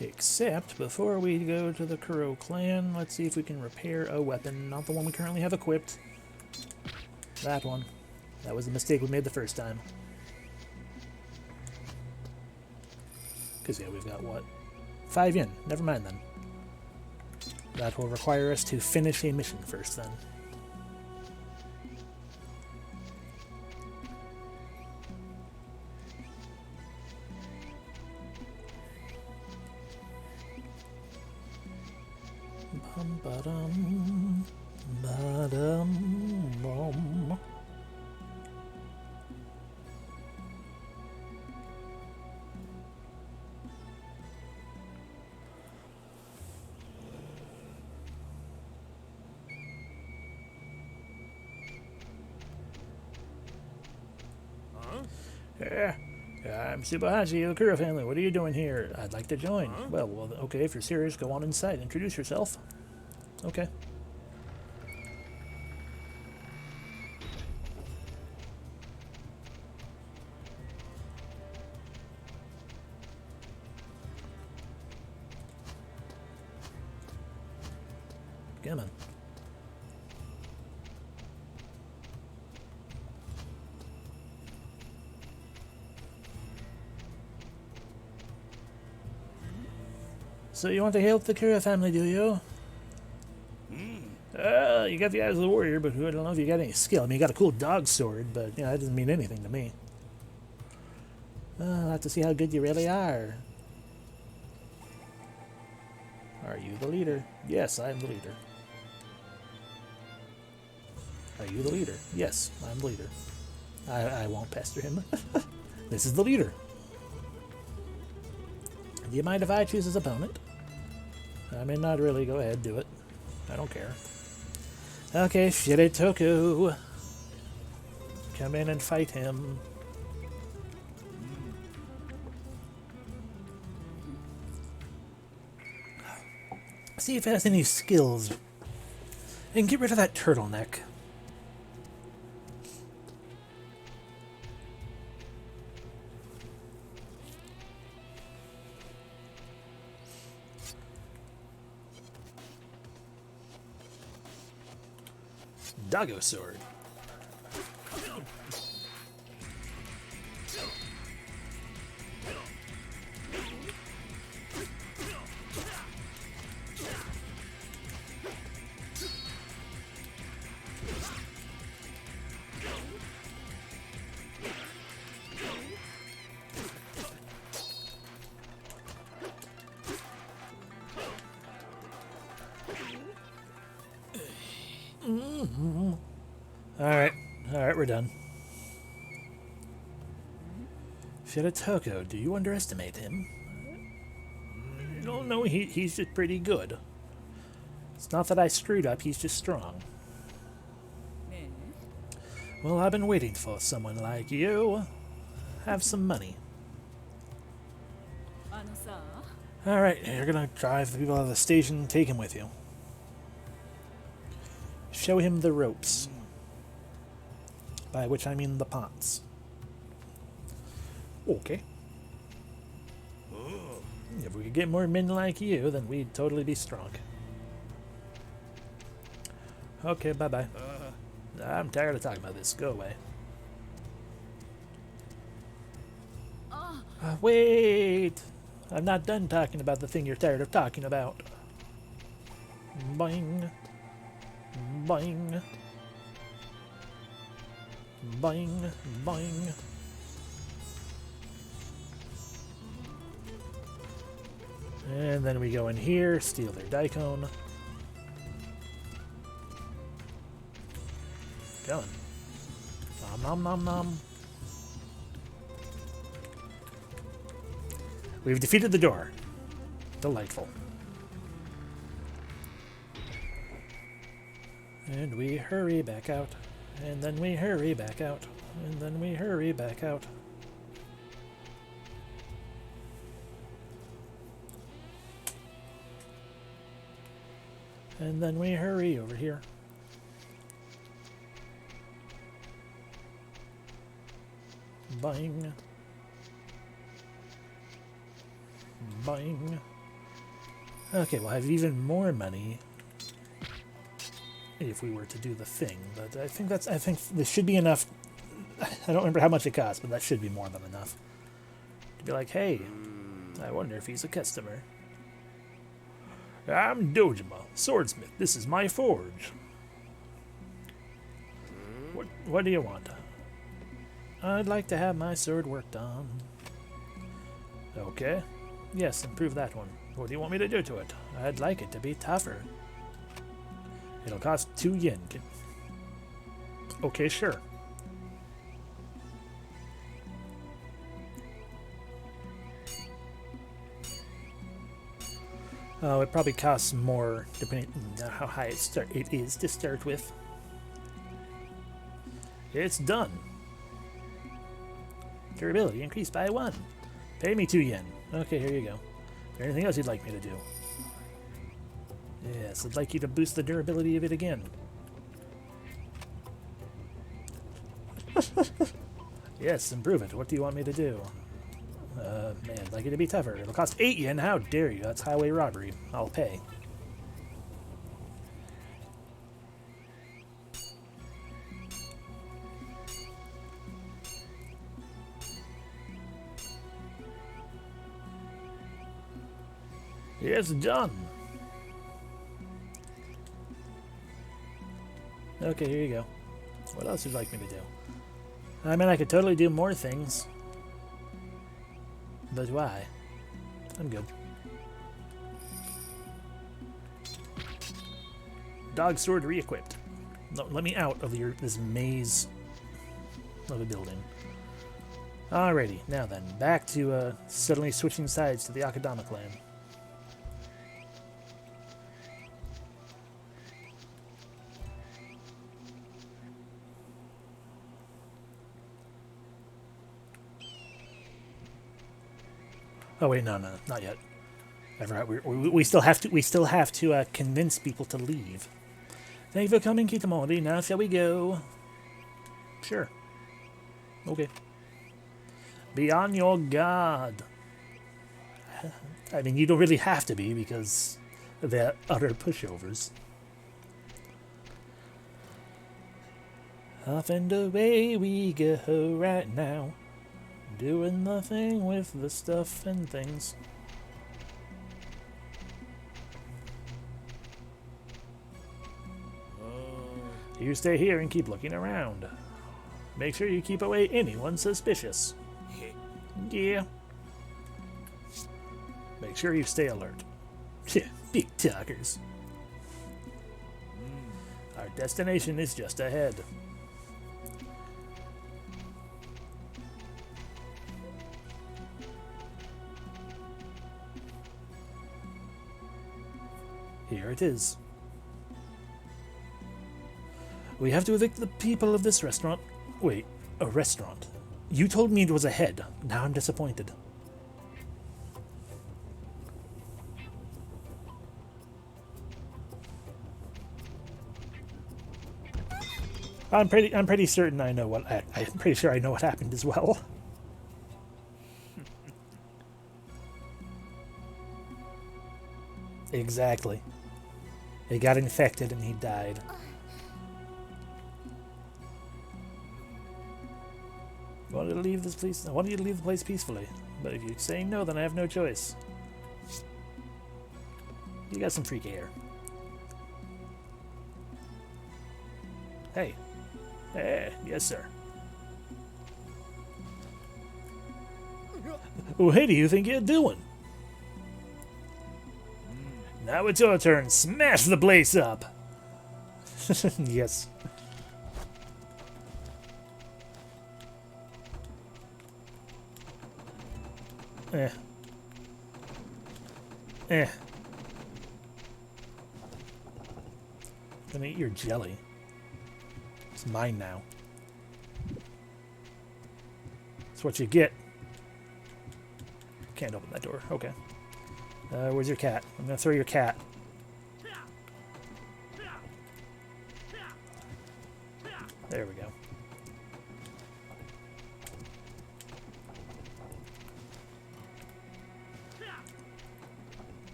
Speaker 1: Except, before we go to the Kuro clan, let's see if we can repair a weapon. Not the one we currently have equipped. That one. That was the mistake we made the first time. Because, yeah, we've got, what? 5 yen. Never mind, then. That will require us to finish a mission first, then. Ba-dum, ba-dum, bum. Yeah, I'm Subahashi of the Kura family. What are you doing here? I'd like to join. Well, okay, if you're serious, go on inside. Introduce yourself. Okay. Come on. So you want to help the Kura family, do you? You got the eyes of the warrior, but I don't know if you got any skill. I mean, you got a cool dog sword, but that doesn't mean anything to me. I'll have to see how good you really are. Are you the leader? Yes, I'm the leader. Are you the leader? Yes, I'm the leader. I won't pester him. This is the leader. Do you mind if I choose his opponent? I mean, not really. Go ahead, do it. I don't care. Okay, Shiritoku. Come in and fight him. See if it has any skills. And get rid of that turtleneck. Doggo sword. Alright, we're done. Shiritoku, do you underestimate him? I don't know, he's just pretty good. It's not that I screwed up, he's just strong. Well, I've been waiting for someone like you. Have some money. Alright, you're gonna drive the people out of the station, take him with you. Show him the ropes. By which I mean the pots. Okay. If we could get more men like you, then we'd totally be strong. Okay, bye-bye. I'm tired of talking about this. Go away. Wait! I'm not done talking about the thing you're tired of talking about. Boing. Boing. Boing. Boing. And then we go in here, steal their daikon. Going. Nom nom nom nom. We've defeated the door. Delightful. And we hurry back out. And then we hurry back out. And then we hurry back out. And then we hurry over here. Boing. Boing. Okay, we'll have even more money if we were to do the thing, but I think this should be enough. I don't remember how much it costs, but that should be more than enough to be like, hey, I wonder if he's a customer. I'm Dojima, swordsmith. This is my forge. What do you want? I'd like to have my sword worked on. Okay. Yes, improve that one. What do you want me to do to it? I'd like it to be tougher. It'll cost 2 yen. Okay, sure. Oh, it probably costs more depending on how high it is to start with. It's done. Durability increased by 1. Pay me 2 yen. Okay, here you go. Is there anything else you'd like me to do? Yes, I'd like you to boost the durability of it again. Yes, improve it. What do you want me to do? Man, I'd like it to be tougher. It'll cost 8 yen. How dare you? That's highway robbery. I'll pay. It's done. Okay, here you go. What else would you like me to do? I mean, I could totally do more things. But why? I'm good. Dog sword re-equipped. No, let me out of this maze of a building. Alrighty, now then, back to suddenly switching sides to the Akadama clan. Oh wait, no, not yet. We still have to convince people to leave. Thank you for coming, Kitamori. Now shall we go? Sure. Okay. Be on your guard. I mean, you don't really have to be because they're utter pushovers. Off and away we go right now. Doing the thing with the stuff and things. You stay here and keep looking around. Make sure you keep away anyone suspicious. Yeah. Make sure you stay alert. Big talkers. Our destination is just ahead. Here it is. We have to evict the people of this restaurant. Wait, a restaurant? You told me it was ahead. Now I'm disappointed. I'm pretty certain I know what I'm pretty sure I know what happened as well. Exactly. He got infected and he died. I wanted to leave this place. I wanted you to leave the place peacefully, but if you say no, then I have no choice. You got some freak air. Hey. Hey, yes, sir. What do you think you're doing? Now it's your turn. Smash the place up. Yes. Eh. Gonna eat your jelly. It's mine now. That's what you get. Can't open that door. Okay. Where's your cat? I'm gonna throw your cat. There we go.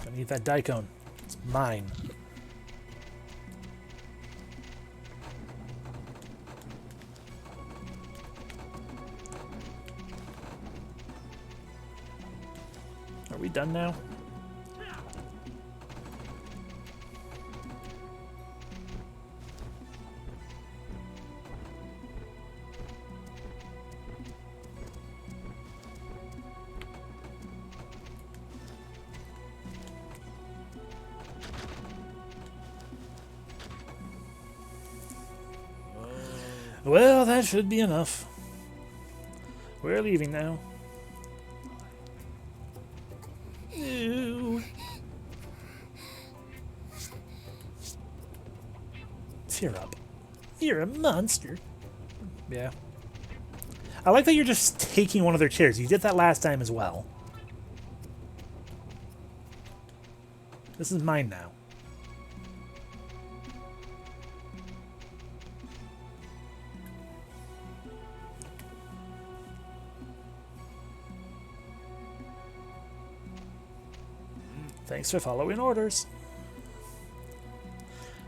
Speaker 1: I need that daikon. It's mine. Are we done now? Well, that should be enough. We're leaving now. Ew. Tear up. You're a monster. Yeah. I like that you're just taking one of their chairs. You did that last time as well. This is mine now. Thanks for following orders.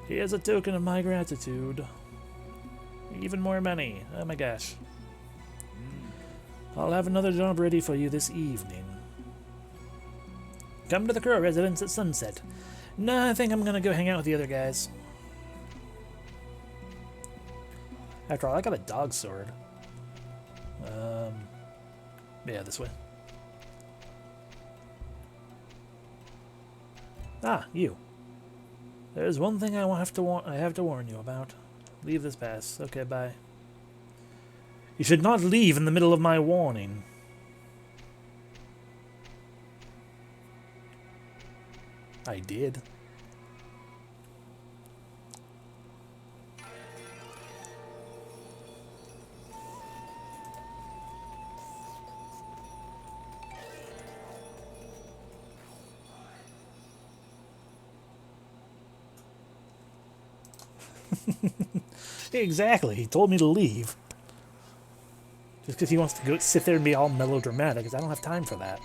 Speaker 1: Here's a token of my gratitude. Even more money. Oh my gosh. I'll have another job ready for you this evening. Come to the Crow residence at sunset. Nah, I think I'm gonna go hang out with the other guys. After all, I got a dog sword. Yeah, this way. Ah, you. There's one thing I have to warn you about. Leave this pass. Okay, bye. You should not leave in the middle of my warning. I did. Exactly. He told me to leave. Just because he wants to go sit there and be all melodramatic, because I don't have time for that.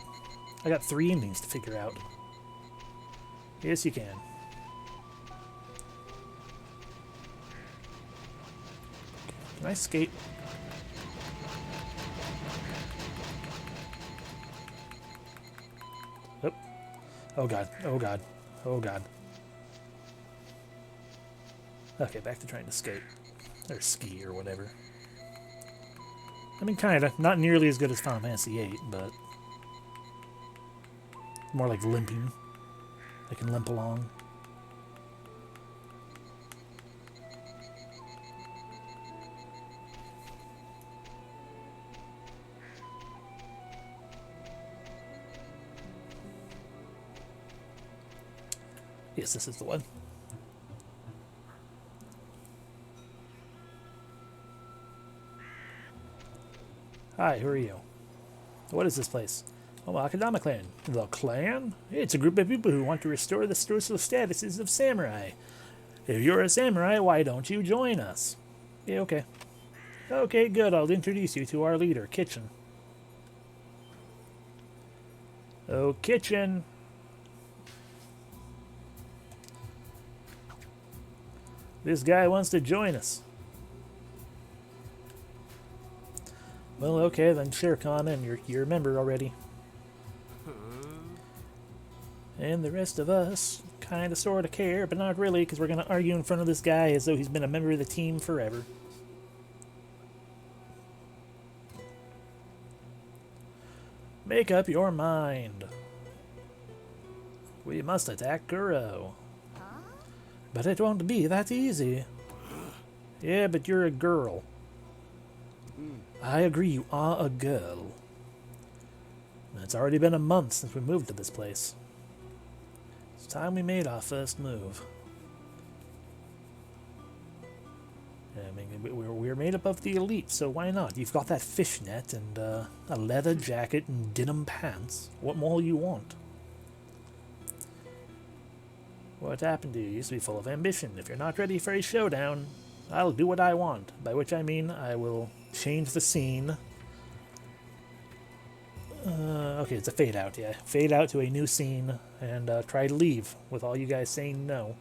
Speaker 1: I got 3 endings to figure out. Yes, you can. Can I skate? Oh. Oh god. Oh god. Oh god. Okay, back to trying to skate. Or ski or whatever. I mean, kinda. Not nearly as good as Final Fantasy VIII, but... more like limping. I can limp along. Yes, this is the one. Hi, who are you? What is this place? Oh, Akadama Clan. The clan? It's a group of people who want to restore the social statuses of samurai. If you're a samurai, why don't you join us? Yeah, okay. Okay, good. I'll introduce you to our leader, Kitchen. Oh, Kitchen. This guy wants to join us. Well, okay, then sure, Con, and you're a member already. And the rest of us kind of sort of care, but not really, because we're going to argue in front of this guy as though he's been a member of the team forever. Make up your mind. We must attack Guro. But it won't be that easy. Yeah, but you're a girl. I agree, you are a girl. It's already been a month since we moved to this place. It's time we made our first move. I mean, we're made up of the elite, so why not? You've got that fishnet and a leather jacket and denim pants. What more you want? What happened to you? You used to be full of ambition. If you're not ready for a showdown, I'll do what I want. By which I mean I will change the scene. Okay, it's a fade out, yeah. Fade out to a new scene and try to leave with all you guys saying no.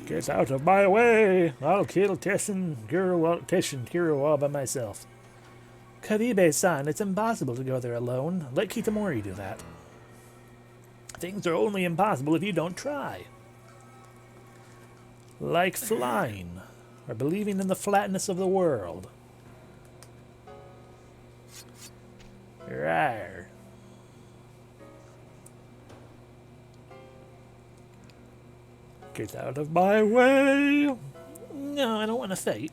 Speaker 1: Get out of my way! I'll kill Teshin Kiro all by myself. Karibe-san, it's impossible to go there alone. Let Kitamori do that. Things are only impossible if you don't try. Like flying, or believing in the flatness of the world. Rawr. Get out of my way! No, I don't want to fight.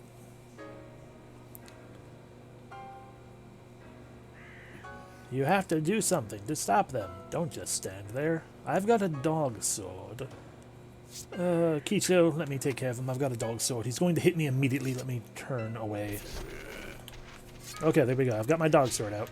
Speaker 1: You have to do something to stop them. Don't just stand there. I've got a dog sword. Kicho, let me take care of him. I've got a dog sword. He's going to hit me immediately. Let me turn away. Okay, there we go. I've got my dog sword out.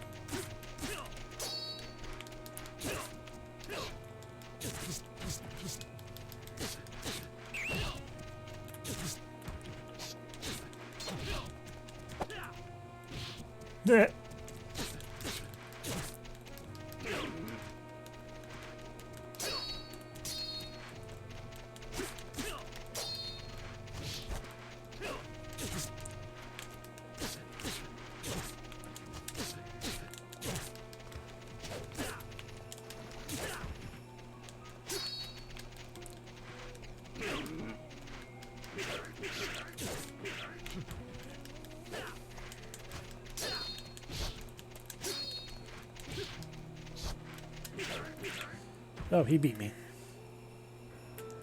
Speaker 1: Oh, he beat me.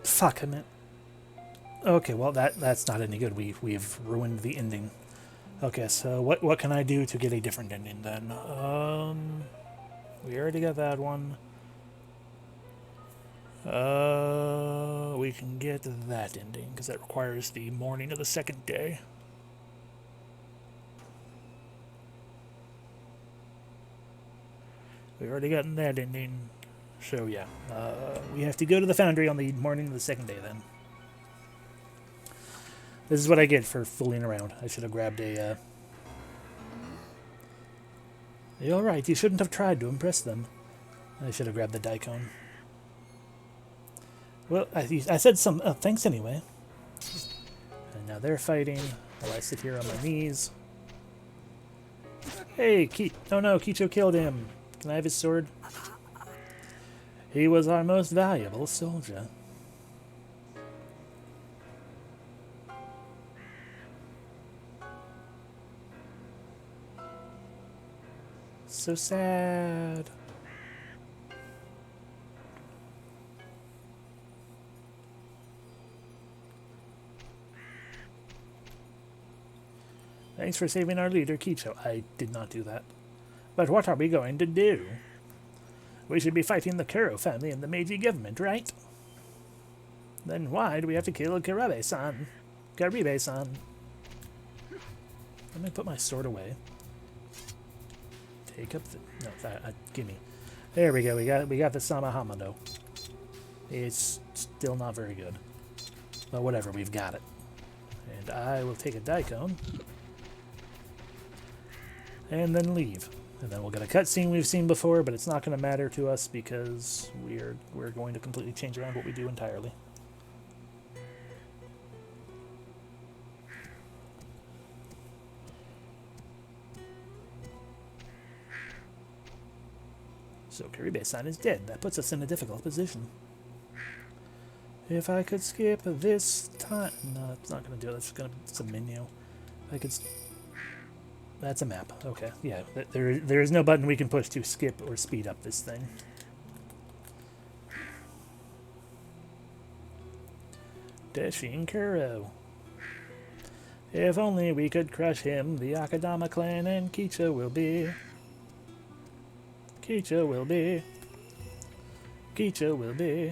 Speaker 1: Fuck, I meant... Okay, well, that's not any good. We've ruined the ending. Okay, so what can I do to get a different ending, then? We already got that one. We can get that ending, because that requires the morning of the second day. We've already gotten that ending. So yeah, we have to go to the foundry on the morning of the second day then. This is what I get for fooling around. I should have grabbed a... You're right, you shouldn't have tried to impress them. I should have grabbed the daikon. Well, I said some... thanks anyway. And now they're fighting while I sit here on my knees. Hey, oh no, Kicho killed him. Can I have his sword? He was our most valuable soldier. So sad. Thanks for saving our leader, Kicho. I did not do that. But what are we going to do? We should be fighting the Kuro family and the Meiji government, right? Then why do we have to kill Karibe-san? Karibe-san. Let me put my sword away. Take up the... No, gimme. There we go. We got the Samahamado. It's still not very good. But whatever, we've got it. And I will take a daikon. And then leave. And then we'll get a cutscene we've seen before, but it's not going to matter to us because we're going to completely change around what we do entirely. So Karibe-san is dead. That puts us in a difficult position. If I could skip this time... No, it's not going to do it. It's a menu. If I could... That's a map. Okay, yeah. There is no button we can push to skip or speed up this thing. Deshin Kuro. If only we could crush him, the Akadama clan and Kicho will be. Kicho will be. Kicho will be.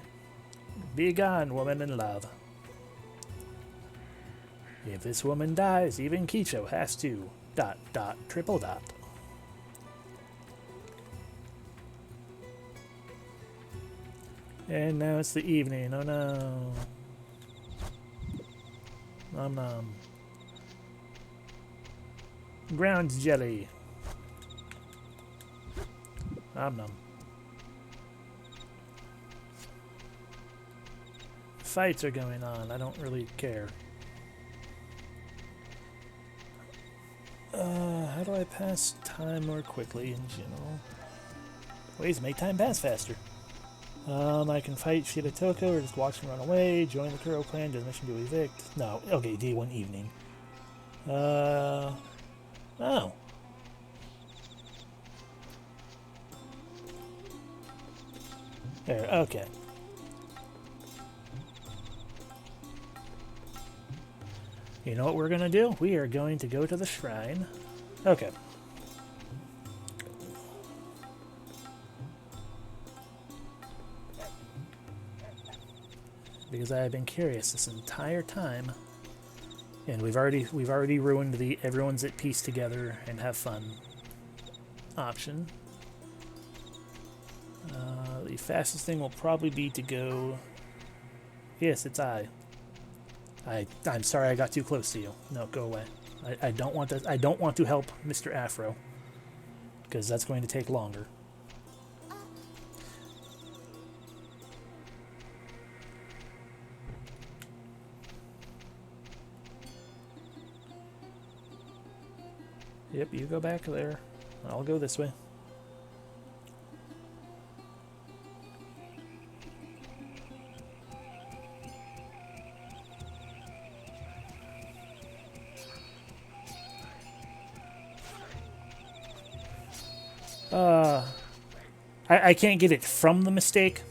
Speaker 1: Be gone, woman in love. If this woman dies, even Kicho has to... ... triple dot. And now it's the evening. Oh no. Nom nom. Ground jelly. Nom nom. Fights are going on. I don't really care. How do I pass time more quickly in general? Ways to make time pass faster. I can fight Shiratoko or just watch him run away, join the Kuro clan, do the mission to evict. No, okay, day one evening. Oh. There, okay. You know what we're going to do? We are going to go to the shrine. Okay. Because I have been curious this entire time. And we've already ruined the everyone's at peace together and have fun option. The fastest thing will probably be to go... Yes, it's I. I'm sorry I got too close to you. No, go away. I don't want to. I don't want to help Mr. Afro because that's going to take longer. Yep, you go back there. I'll go this way. I can't get it from the mistake.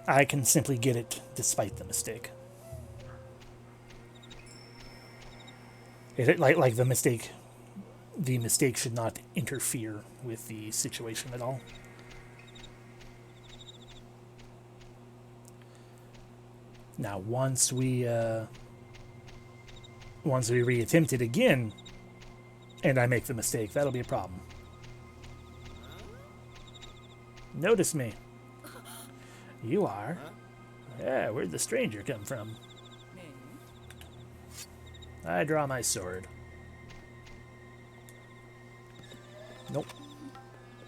Speaker 1: I can simply get it despite the mistake. Like the mistake should not interfere with the situation at all. Now, once we re-attempt it again, and I make the mistake, that'll be a problem. Notice me. You are? Yeah, where'd the stranger come from? I draw my sword. Nope.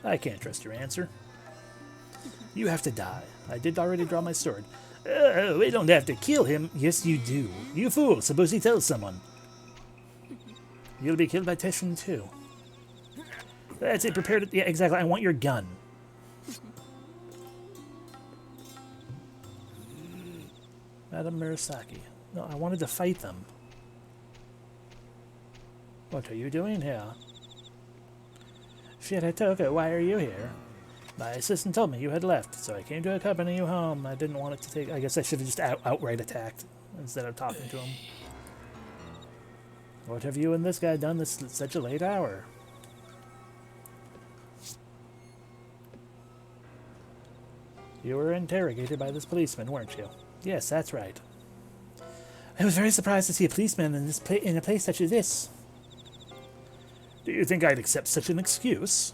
Speaker 1: I can't trust your answer. You have to die. I did already draw my sword. We don't have to kill him. Yes, you do. You fool. Suppose he tells someone. You'll be killed by Teshin too. That's it. Prepare to... Yeah, exactly. I want your gun. Madam Murasaki. No, I wanted to fight them. What are you doing here? Shiratoka, why are you here? My assistant told me you had left, so I came to accompany you home. I didn't want it to take... I guess I should have just outright attacked instead of talking to him. What have you and this guy done this at such a late hour? You were interrogated by this policeman, weren't you? Yes, that's right. I was very surprised to see a policeman in a place such as this. Do you think I'd accept such an excuse?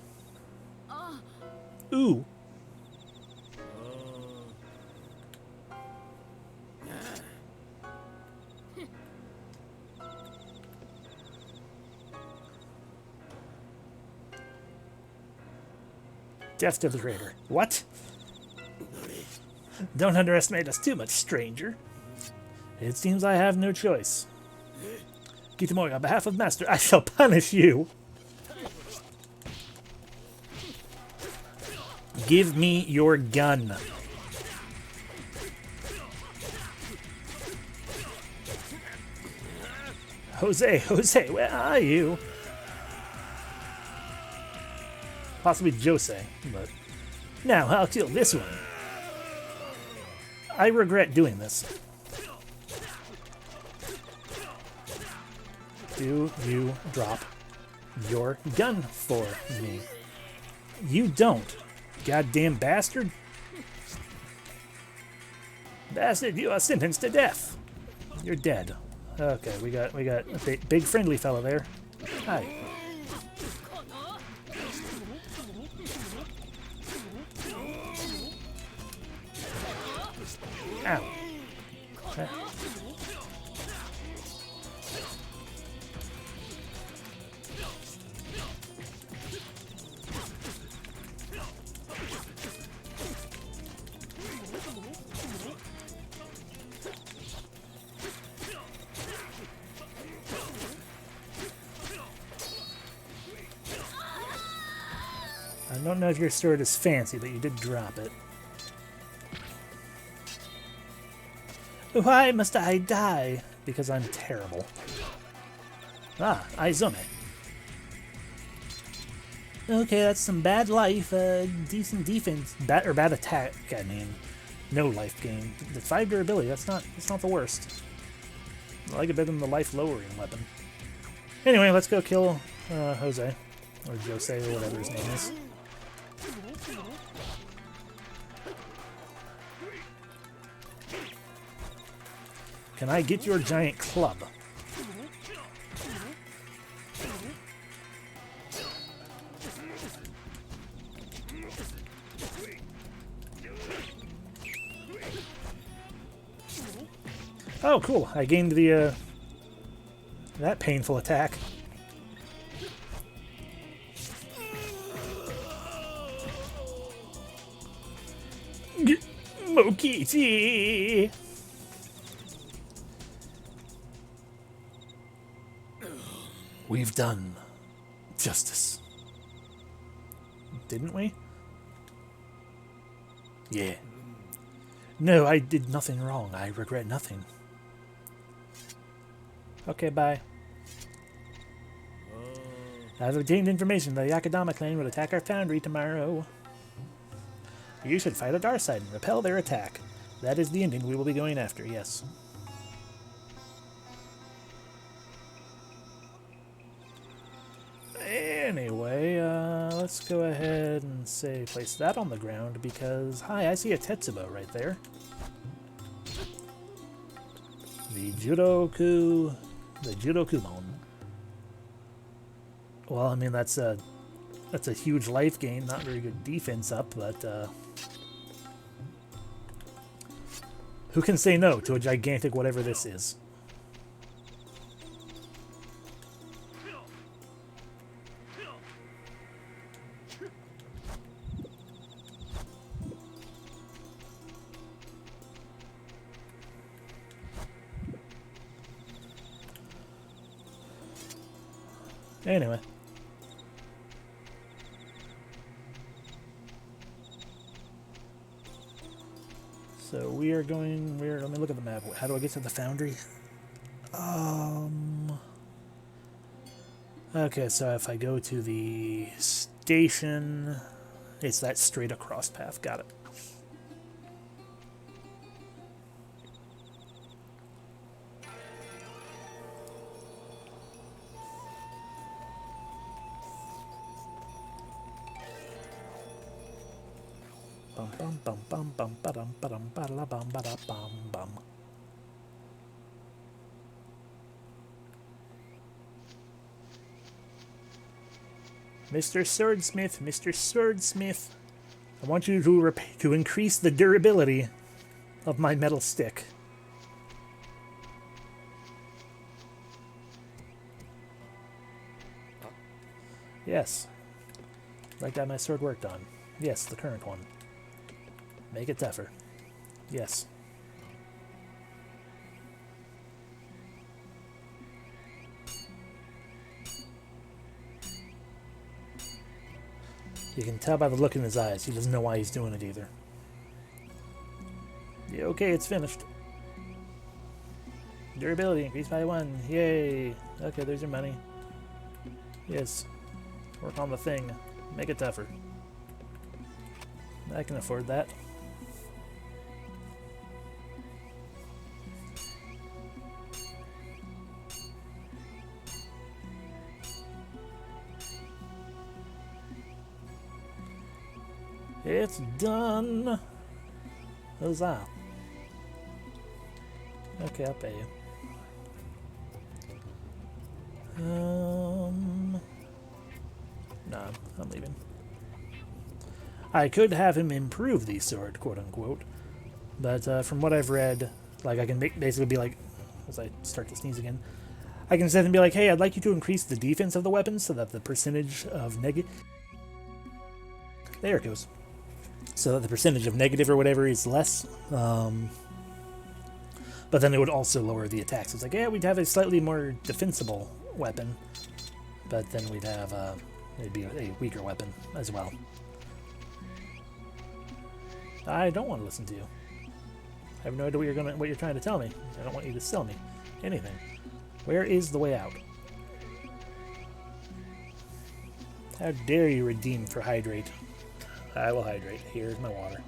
Speaker 1: Ooh. Death to the traitor. What? Don't underestimate us too much, stranger. It seems I have no choice. Kitamori, on behalf of Master, I shall punish you. Give me your gun. Jose, where are you? Possibly Jose, but... Now, I'll kill this one. I regret doing this. Do you drop your gun for me? You don't. Goddamn bastard. Bastard, you are sentenced to death. You're dead. Okay, we got a big friendly fella there. Hi. Ow. I don't know if your sword is fancy, but you did drop it. Why must I die? Because I'm terrible. Ah, Aizume. Okay, that's some bad life, decent defense, bad attack. I mean, no life gain. The 5 durability. That's not the worst. I like it better than the life-lowering weapon. Anyway, let's go kill Jose. Or Jose, or whatever his name is. Can I get your giant club? Oh, cool. I gained the, that painful attack. Mokiti! We've done justice. Didn't we? Yeah. No, I did nothing wrong. I regret nothing. Okay, bye. I've obtained information that the Akadama clan will attack our foundry tomorrow. You should fight at our side and repel their attack. That is the ending we will be going after, yes. Anyway, let's go ahead and say place that on the ground because, hi, I see a Tetsubo right there. The Judokumon. Well, I mean, that's a huge life gain, not very good defense up, but who can say no to a gigantic whatever this is? Anyway. So we are going, let me look at the map. How do I get to the foundry? Okay, so if I go to the station, it's that straight across path. Got it. Bum bum bum bum bum ba-dum ba-da bum ba-da bum bum. Mr. Swordsmith, I want you to increase the durability of my metal stick. Yes. Like that my sword worked on. Yes, the current one. Make it tougher. Yes. You can tell by the look in his eyes. He doesn't know why he's doing it either. Yeah, okay, it's finished. Durability increased by 1. Yay. Okay, there's your money. Yes. Work on the thing. Make it tougher. I can afford that. It's done. Huzzah. Okay, I'll pay you. Nah, I'm leaving. I could have him improve the sword, quote unquote, but from what I've read, like I can basically be like, as I start to sneeze again, I can sit and be like, hey, I'd like you to increase the defense of the weapon so that the percentage of there it goes. So that the percentage of negative or whatever is less. But then it would also lower the attacks. It's like, yeah, we'd have a slightly more defensible weapon, but then we'd have it'd be a weaker weapon as well. I don't want to listen to you. I have no idea what you're trying to tell me. I don't want you to sell me anything. Where is the way out? How dare you redeem for hydrate? I will hydrate. Here's my water.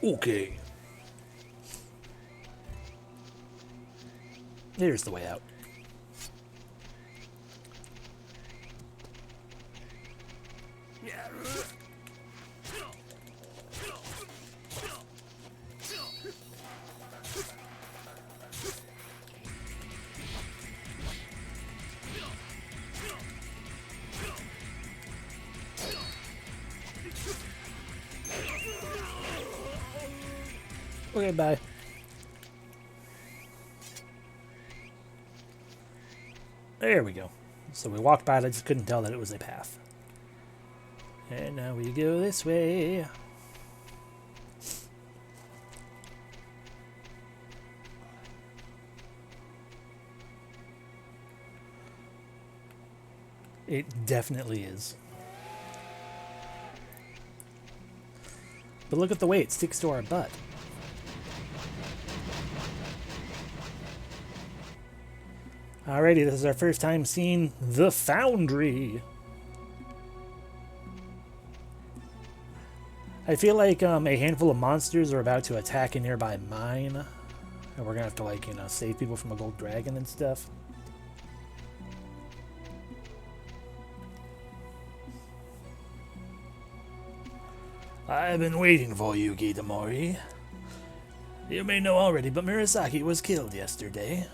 Speaker 1: Okay. There's the way out. Okay, bye. There we go. So we walked by it, I just couldn't tell that it was a path. And now we go this way. It definitely is. But look at the way it sticks to our butt. Alrighty, this is our first time seeing the Foundry. I feel like a handful of monsters are about to attack a nearby mine. And we're gonna have to, like, you know, save people from a gold dragon and stuff. I've been waiting for you, Kitamori. You may know already, but Murasaki was killed yesterday.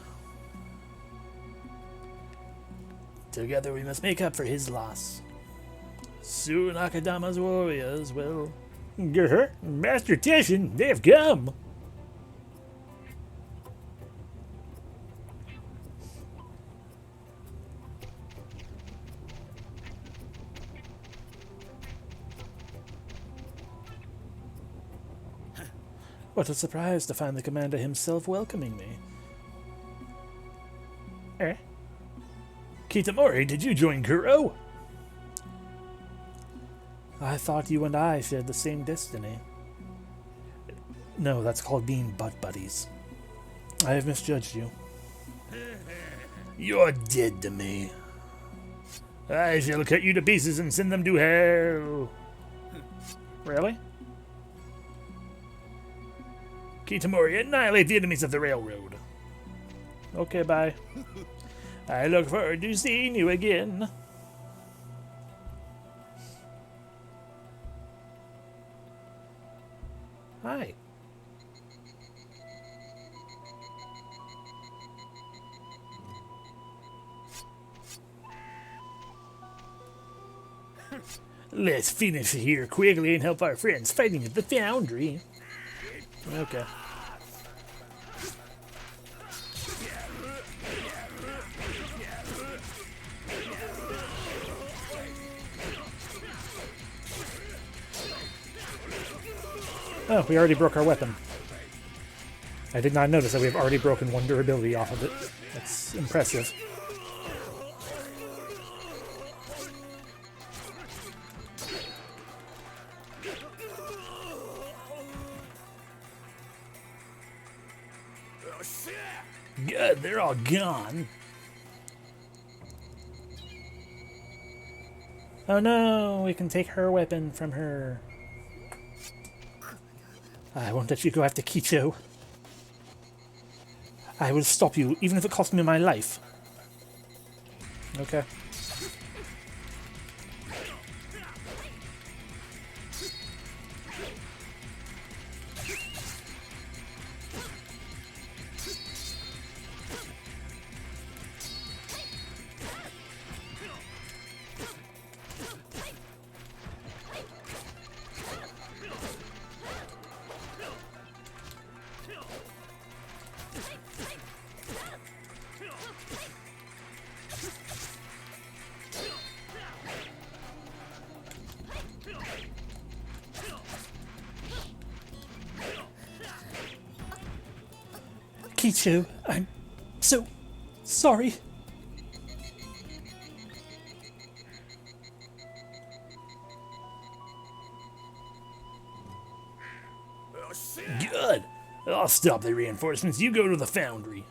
Speaker 1: Together we must make up for his loss. Soon Akadama's warriors will... Grr, Master Teshin, they've come! What a surprise to find the commander himself welcoming me. Eh? Kitamori, did you join Kuro? I thought you and I shared the same destiny. No, that's called being butt buddies. I have misjudged you. You're dead to me. I shall cut you to pieces and send them to hell. Really? Kitamori, annihilate the enemies of the railroad. Okay, bye. I look forward to seeing you again. Hi. Let's finish here quickly and help our friends fighting at the Foundry. Okay. Oh, we already broke our weapon. I did not notice that we've already broken one durability off of it. That's impressive. Good, they're all gone. Oh no, we can take her weapon from her. I won't let you go after Kicho. I will stop you, even if it costs me my life. Okay. Kicho, I'm so sorry. Good. I'll stop the reinforcements. You go to the Foundry.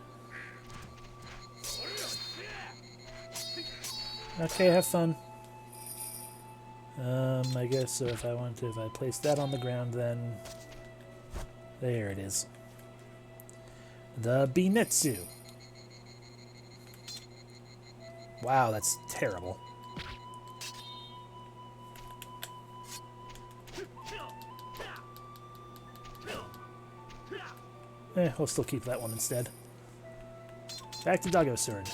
Speaker 1: Okay, have fun. I guess so if I place that on the ground, then There it is. The Binetsu. Wow, that's terrible. We'll still keep that one instead. Back to Doggo Sword.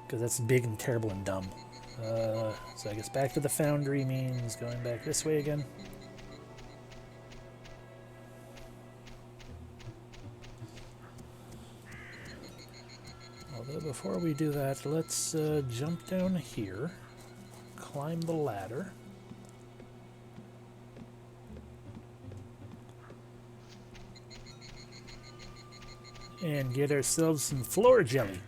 Speaker 1: Because that's big and terrible and dumb. So I guess back to the foundry means going back this way again. Although before we do that, let's jump down here, climb the ladder. And get ourselves some floor jelly.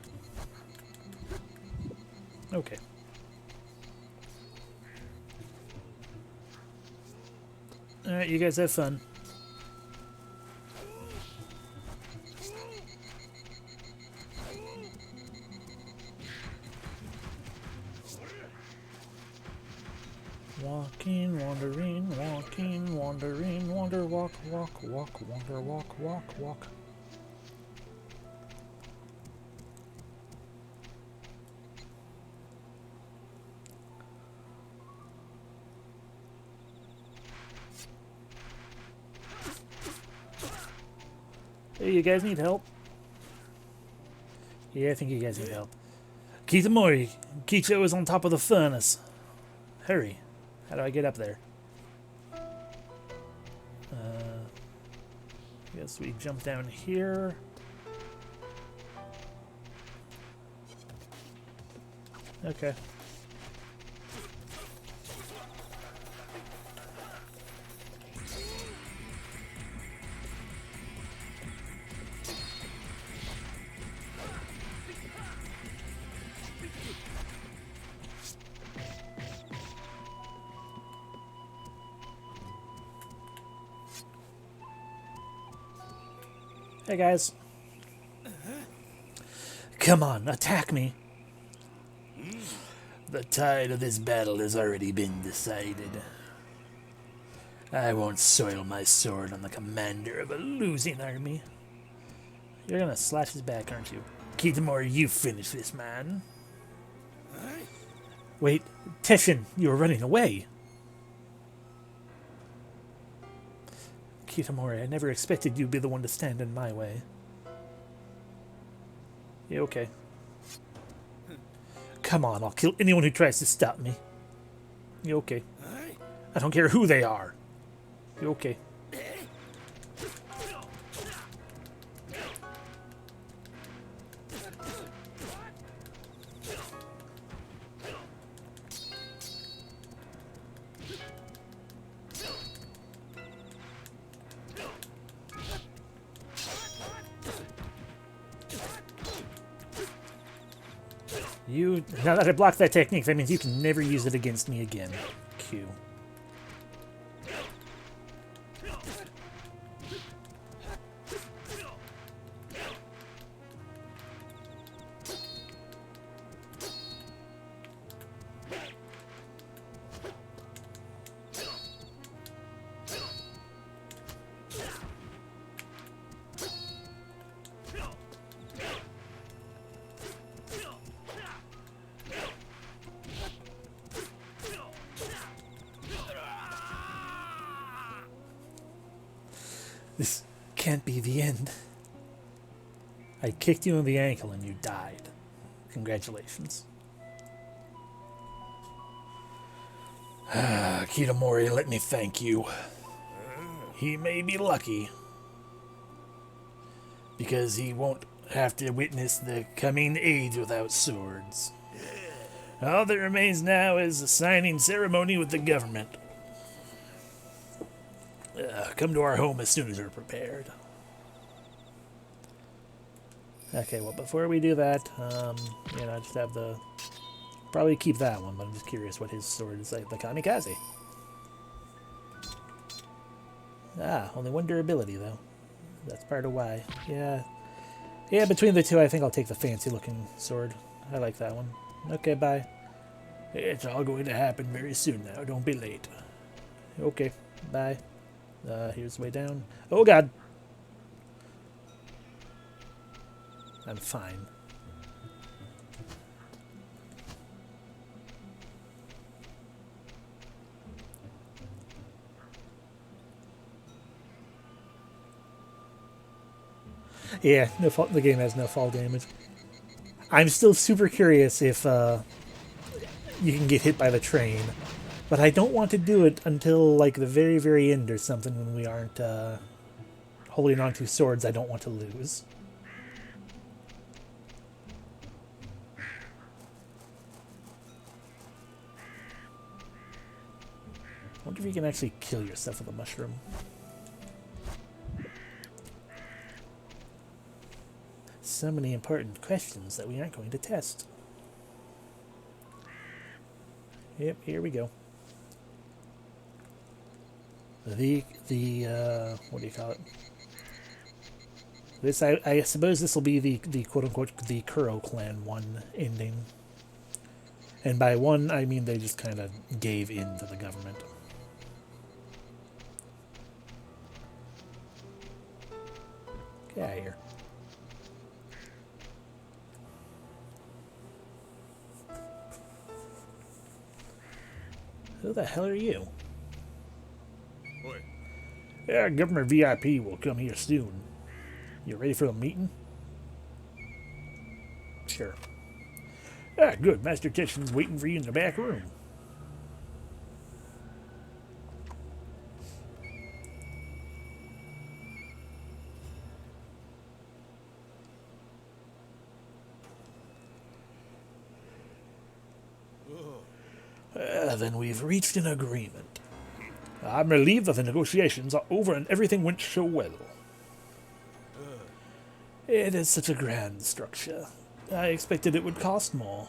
Speaker 1: Okay. Alright, you guys have fun. Walking, wandering, wander, walk, wander, walk. Hey, you guys need help? Yeah, I think you guys need help. Kitamori, Kicho is on top of the furnace. Hurry. How do I get up there? Guess we jump down here. Okay. Hey guys. Come on, attack me. The tide of this battle has already been decided. I won't soil my sword on the commander of a losing army. You're gonna slash his back, aren't you? Kitamori, you finish this man. Wait, Teshin, you were running away. Kitamori, I never expected you to be the one to stand in my way. Yeah, okay. Come on, I'll kill anyone who tries to stop me. You okay? I don't care who they are. You okay? Now that I blocked that technique, that means you can never use it against me again. Q. This can't be the end. I kicked you in the ankle and you died. Congratulations. Kitamori, let me thank you. He may be lucky, because he won't have to witness the coming age without swords. All that remains now is a signing ceremony with the government. Come to our home as soon as we're prepared. Okay, well, before we do that, I just have the... Probably keep that one, but I'm just curious what his sword is like. The Kamikaze. Only one durability, though. That's part of why. Yeah, between the two, I think I'll take the fancy-looking sword. I like that one. Okay, bye. It's all going to happen very soon now. Don't be late. Okay, bye. Here's the way down. Oh, God. I'm fine. Yeah, no fall, the game has no fall damage. I'm still super curious if you can get hit by the train, but I don't want to do it until like the very, very end or something when we aren't holding on to swords I don't want to lose. I wonder if you can actually kill yourself with a mushroom. So many important questions that we aren't going to test. Yep, here we go. The what do you call it? This I suppose this will be the quote unquote the Kuro clan one ending. And by one I mean they just kind of gave in to the government. Get out of here. Who the hell are you?
Speaker 2: Oi.
Speaker 1: Yeah, Governor VIP will come here soon. You ready for the meeting? Sure. Ah, good. Master Kitchen's waiting for you in the back room. Then we've reached an agreement. I'm relieved that the negotiations are over and everything went so well. It is such a grand structure. I expected it would cost more.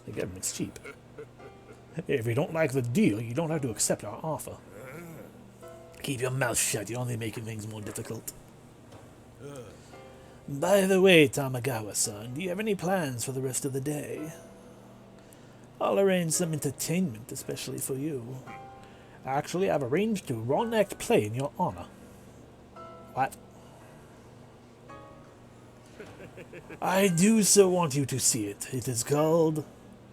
Speaker 1: The government's cheap. If you don't like the deal, you don't have to accept our offer. Keep your mouth shut, you're only making things more difficult. By the way, Tamagawa-san, do you have any plans for the rest of the day? I'll arrange some entertainment, especially for you. Actually, I've arranged a one-act play in your honor. What? I do so want you to see it. It is called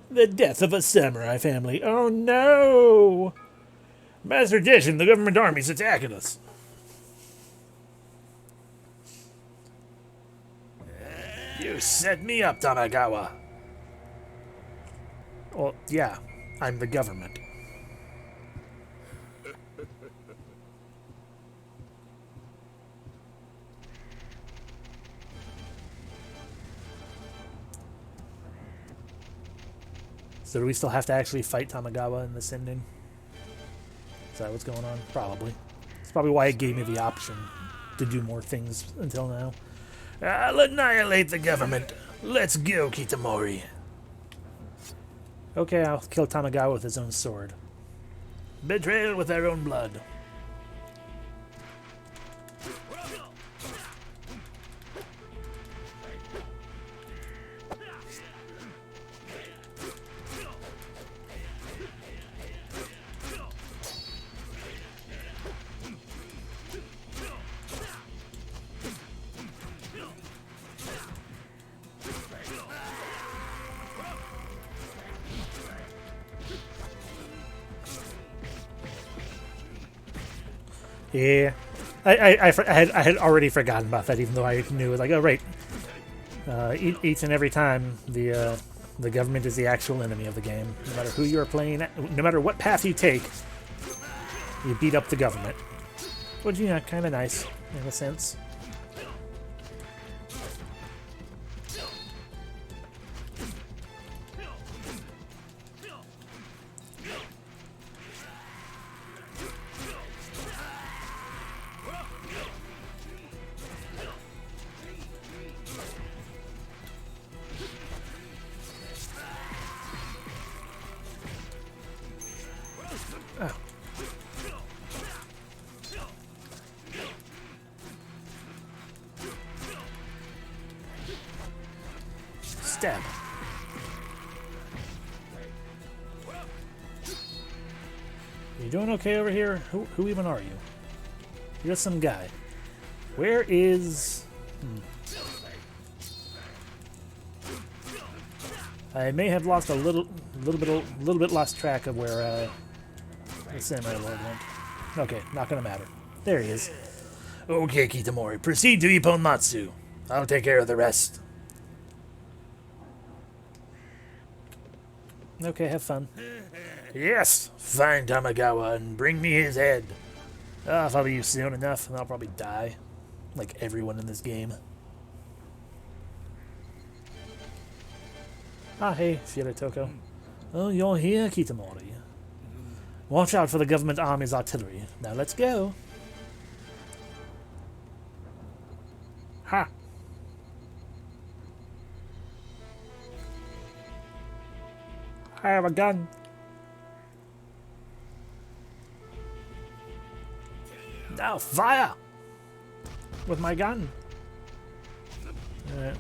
Speaker 1: The Death of a Samurai Family. Oh no! Master Jishin, the government army's attacking us. You set me up, Tamagawa. Well, yeah, I'm the government. So do we still have to actually fight Tamagawa in this ending? Is that what's going on? Probably. It's probably why it gave me the option to do more things until now. I'll annihilate the government. Let's go, Kitamori. Okay, I'll kill Tamagawa with his own sword. Betrayal with their own blood. Yeah, I had already forgotten about that, even though I knew it was like, oh right, each and every time the government is the actual enemy of the game. No matter who you are playing, no matter what path you take, you beat up the government, which you know, kind of nice in a sense. Oh. Stab. You doing okay over here? Who even are you? You're some guy. Where is... I may have lost a little bit lost track of where the samurai lord went. Okay, not gonna matter. There he is. Okay, Kitamori, proceed to Ippon Matsu. I'll take care of the rest. Okay, have fun. Yes, find Tamagawa and bring me his head. I'll follow you soon enough, and I'll probably die, like everyone in this game. Ah, hey, Toko. Oh, you're here, Kitamori. Watch out for the government army's artillery. Now let's go. Ha! I have a gun. Now fire! With my gun.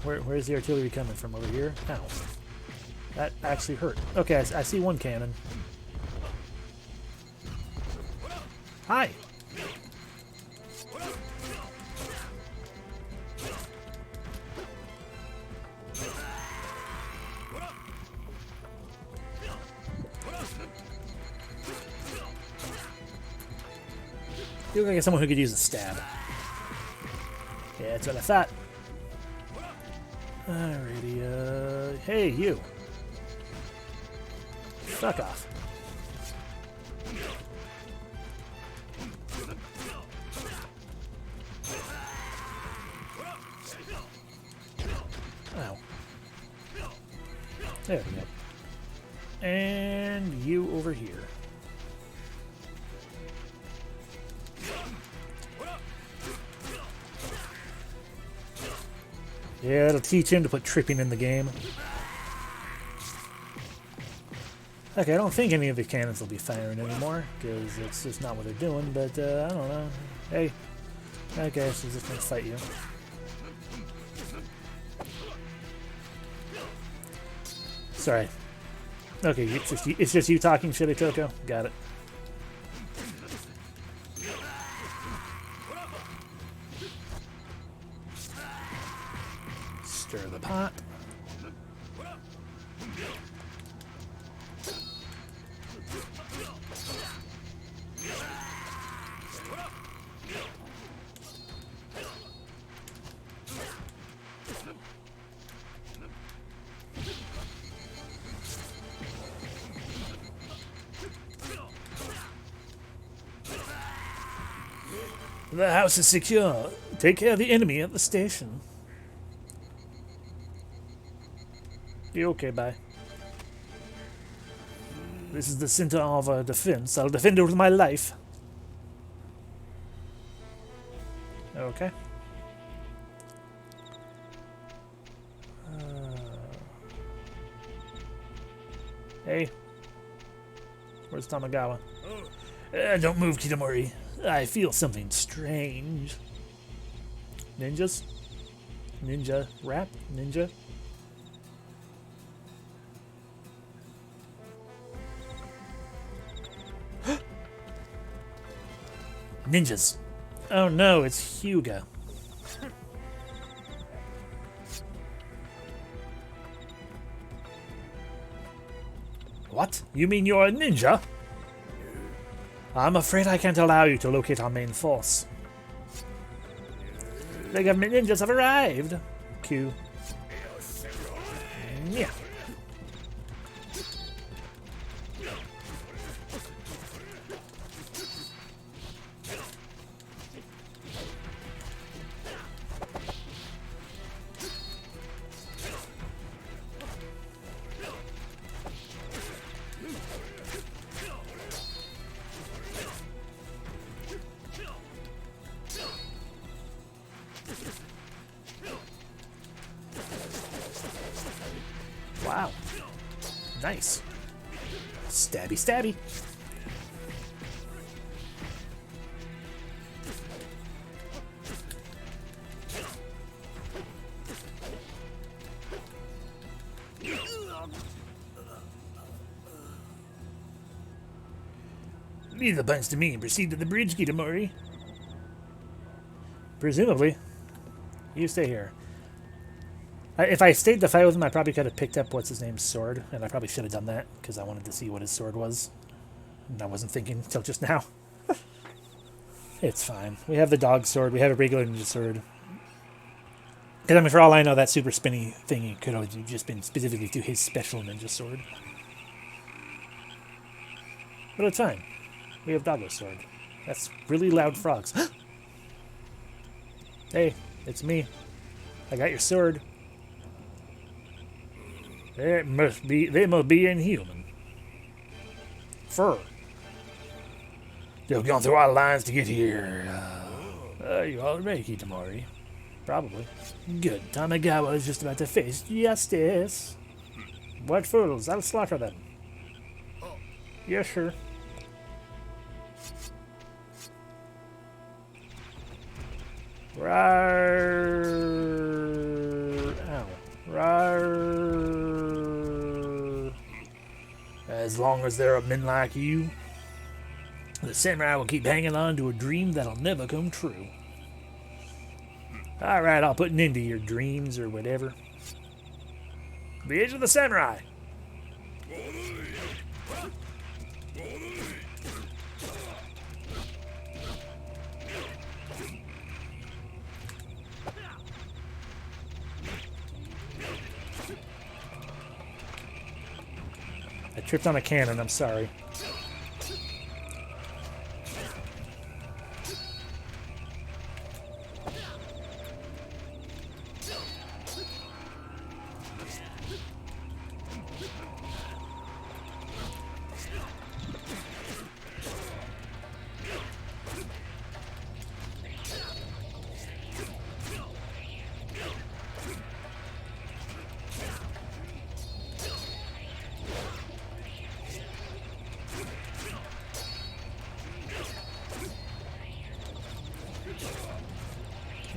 Speaker 1: Where's the artillery coming from? Over here? Ow. That actually hurt. Okay, I see one cannon. Hi! You look like someone who could use a stab. Yeah, that's what I thought. Alrighty, hey, you. Fuck off. Ow. There we go. And you over here. Yeah, it'll teach him to put tripping in the game. Okay, I don't think any of the cannons will be firing anymore, because it's just not what they're doing, but I don't know. Hey, I guess he's just gonna fight you. Sorry. Okay, it's just you talking, Toko? Got it. Stir the pot. The house is secure. Take care of the enemy at the station. You okay, bye. This is the center of our defense. I'll defend it with my life. Okay. Hey. Where's Tamagawa? Don't move, Kitamori. I feel something strange. Ninjas? Ninja rap? Ninja? Ninjas. Oh no, it's Hyuga. What? You mean you're a ninja? I'm afraid I can't allow you to locate our main force. The government ninjas have arrived. Q. Yeah. Wow. Nice. Stabby, stabby. Leave the bunch to me and proceed to the bridge, Kitamori. Presumably. You stay here. If I stayed to fight with him, I probably could have picked up what's-his-name's sword, and I probably should have done that, because I wanted to see what his sword was. And I wasn't thinking until just now. It's fine. We have the dog sword, we have a regular ninja sword. Because, I mean, for all I know, that super spinny thingy could have just been specifically to his special ninja sword. But it's fine. We have Doggo's sword. That's really loud frogs. Hey, it's me. I got your sword. They must be inhuman. Fur. They've gone through our lines to get here. You all ready, Kitamori? Probably. Good. Tamagawa is just about to face justice. What fools? I'll slaughter them. Yes, sir. Rawr. Ow. Rawr. As long as there are men like you, the samurai will keep hanging on to a dream that'll never come true. Alright, I'll put an end to your dreams or whatever. The Age of the Samurai. I tripped on a cannon, I'm sorry.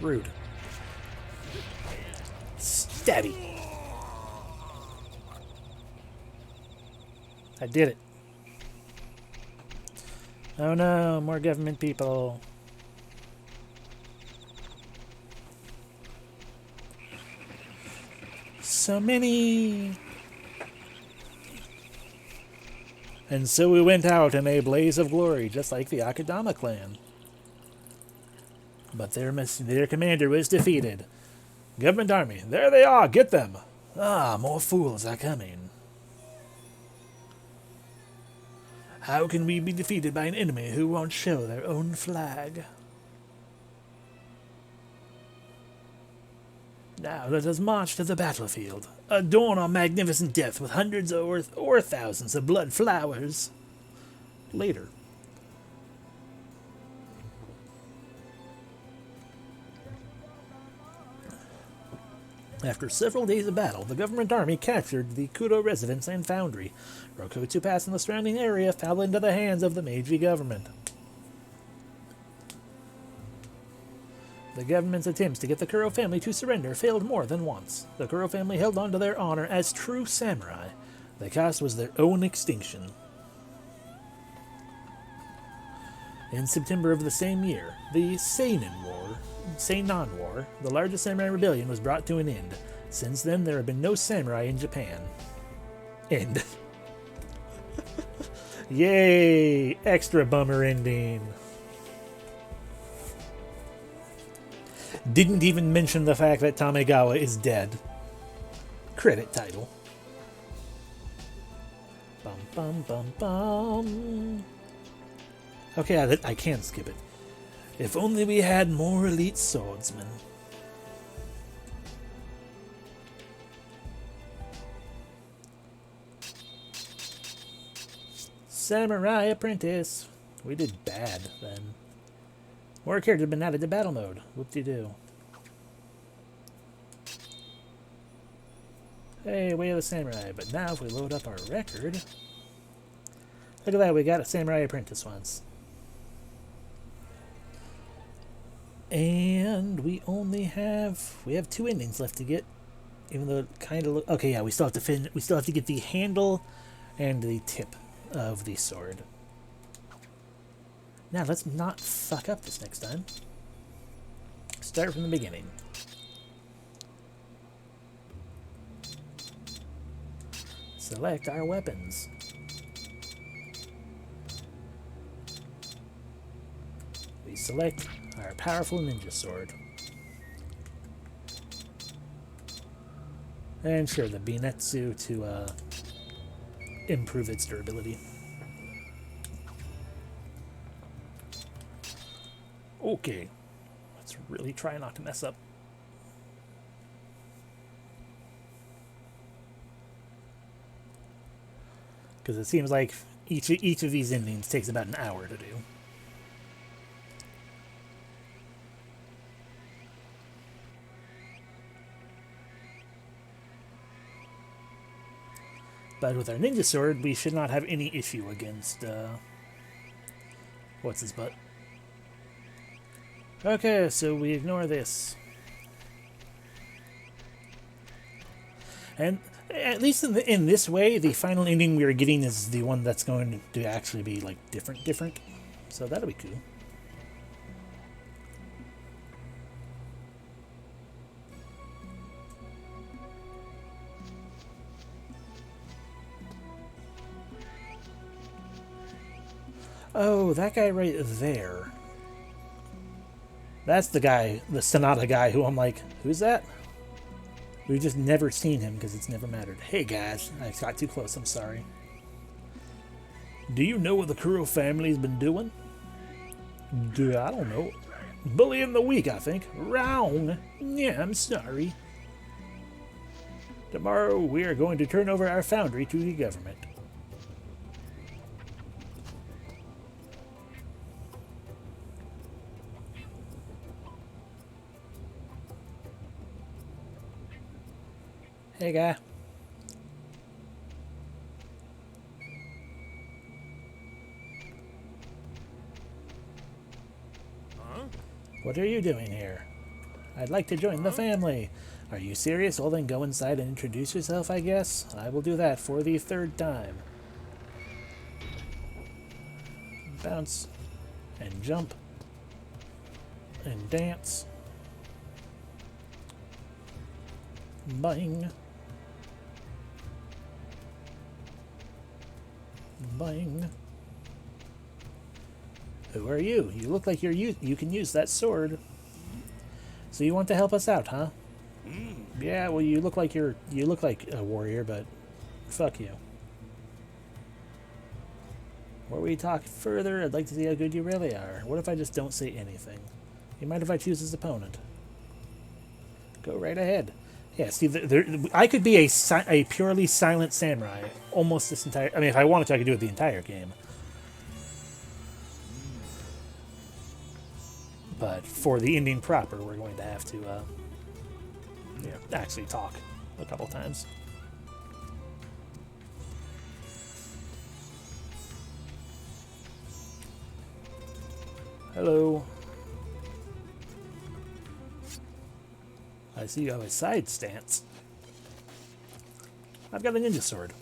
Speaker 1: Rude. Stabby. I did it. Oh no, more government people. So many. And so we went out in a blaze of glory, just like the Akadama clan. But their commander was defeated. Government army, there they are, get them! Ah, more fools are coming. How can we be defeated by an enemy who won't show their own flag? Now let us march to the battlefield, adorn our magnificent death with hundreds or thousands of blood flowers. Later. After several days of battle, the government army captured the Kudo residence and foundry. Rokutsu Pass and the surrounding area fell into the hands of the Meiji government. The government's attempts to get the Kuro family to surrender failed more than once. The Kuro family held on to their honor as true samurai. The cost was their own extinction. In September of the same year, the Seinan War, the largest samurai rebellion, was brought to an end. Since then, there have been no samurai in Japan. End. Yay! Extra bummer ending. Didn't even mention the fact that Tamegawa is dead. Credit title. Bum bum bum bum. Okay, I can skip it. If only we had more elite swordsmen. Samurai Apprentice. We did bad then. More characters have been added to battle mode. Whoop-de-doo. Hey, Way of the Samurai. But now if we load up our record... Look at that, we got a Samurai Apprentice once. And we only have... We have 2 endings left to get. Even though it kind of look... Okay, yeah, we still have to we still have to get the handle and the tip of the sword. Now, let's not fuck up this next time. Start from the beginning. Select our weapons. We select our powerful ninja sword. And sure, the Binetsu to improve its durability. Okay, let's really try not to mess up. Because it seems like each of these endings takes about an hour to do. But with our ninja sword, we should not have any issue against, what's his butt? Okay, so we ignore this. And at least in this way, the final ending we are getting is the one that's going to actually be, like, different. So that'll be cool. Oh, that guy right there. That's the guy, the Sonata guy, who I'm like, who's that? We've just never seen him because it's never mattered. Hey guys, I got too close, I'm sorry. Do you know what the Kuro family's been doing? Dude, I don't know. Bullying the weak, I think. Wrong. Yeah, I'm sorry. Tomorrow we are going to turn over our foundry to the government. Hey, guy.
Speaker 2: Huh?
Speaker 1: What are you doing here? I'd like to join the family. Are you serious? Well, then go inside and introduce yourself, I guess. I will do that for the third time. Bounce. And jump. And dance. Bang. Bang. Who are you? You look like you can use that sword. So you want to help us out, huh? Yeah, well you look like you look like a warrior, but fuck you. Before we talk further, I'd like to see how good you really are. What if I just don't say anything? You mind if I choose his opponent? Go right ahead. Yeah, see, I could be a purely silent samurai almost this entire... I mean, if I wanted to, I could do it the entire game. But for the ending proper, we're going to have to actually talk a couple times. Hello. I see you have a side stance. I've got a ninja sword.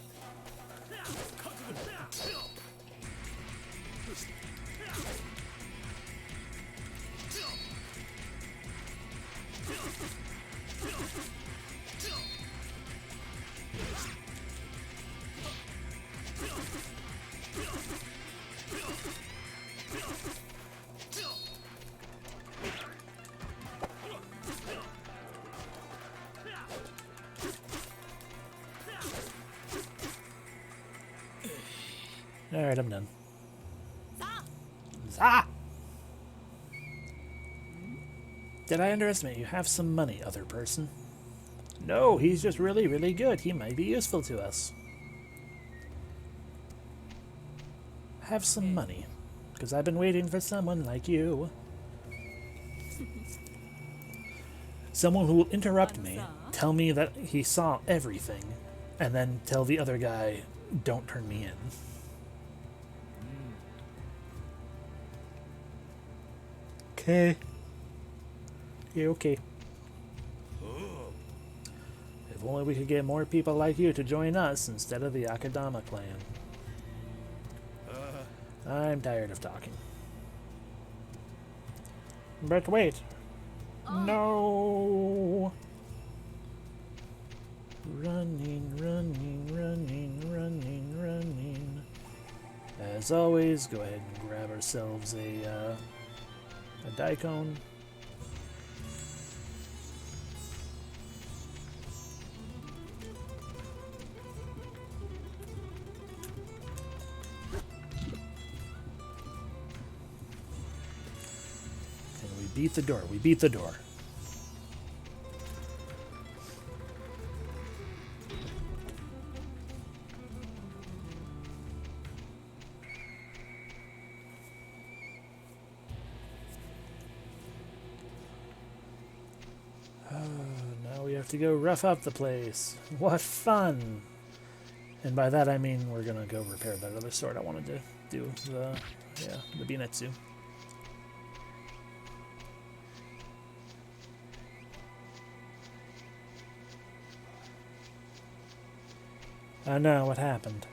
Speaker 1: Alright, I'm done. Ah! Did I underestimate you? Have some money, other person. No, he's just really, really good. He might be useful to us. Have some money. Because I've been waiting for someone like you. Someone who will interrupt me, tell me that he saw everything, and then tell the other guy, don't turn me in. Okay. Yeah, okay. If only we could get more people like you to join us instead of the Akadama clan. I'm tired of talking. But wait. No. Running, running, running, running, running. As always, go ahead and grab ourselves a daikon. And we beat the door. We beat the door. Now we have to go rough up the place. What fun! And by that I mean we're gonna go repair that other sword I wanted to do. The Binetsu. Oh no, what happened?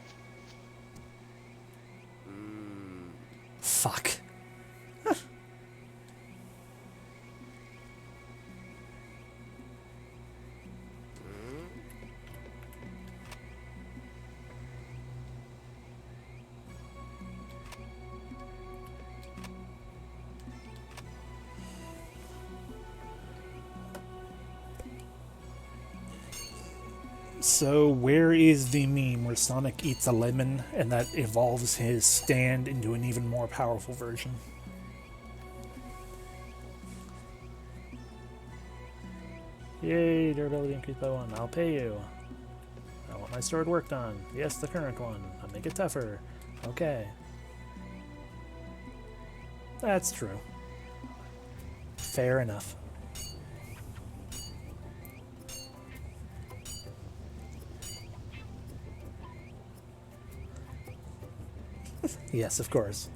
Speaker 1: Fuck. So where is the meme where Sonic eats a lemon and that evolves his stand into an even more powerful version? Yay, durability increased by 1. I'll pay you. I want my sword worked on. Yes, the current one. I'll make it tougher. Okay. That's true. Fair enough. Yes, of course.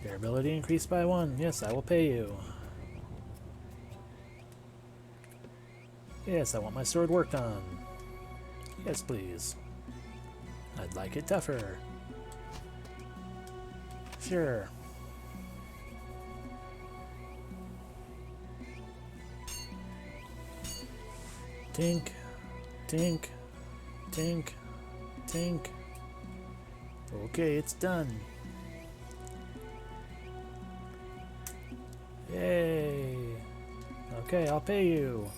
Speaker 1: Durability increased by 1. Yes, I will pay you. Yes, I want my sword worked on. Yes, please. I'd like it tougher. Sure. Tink, tink, tink, tink. Okay, it's done. Yay. Okay, I'll pay you.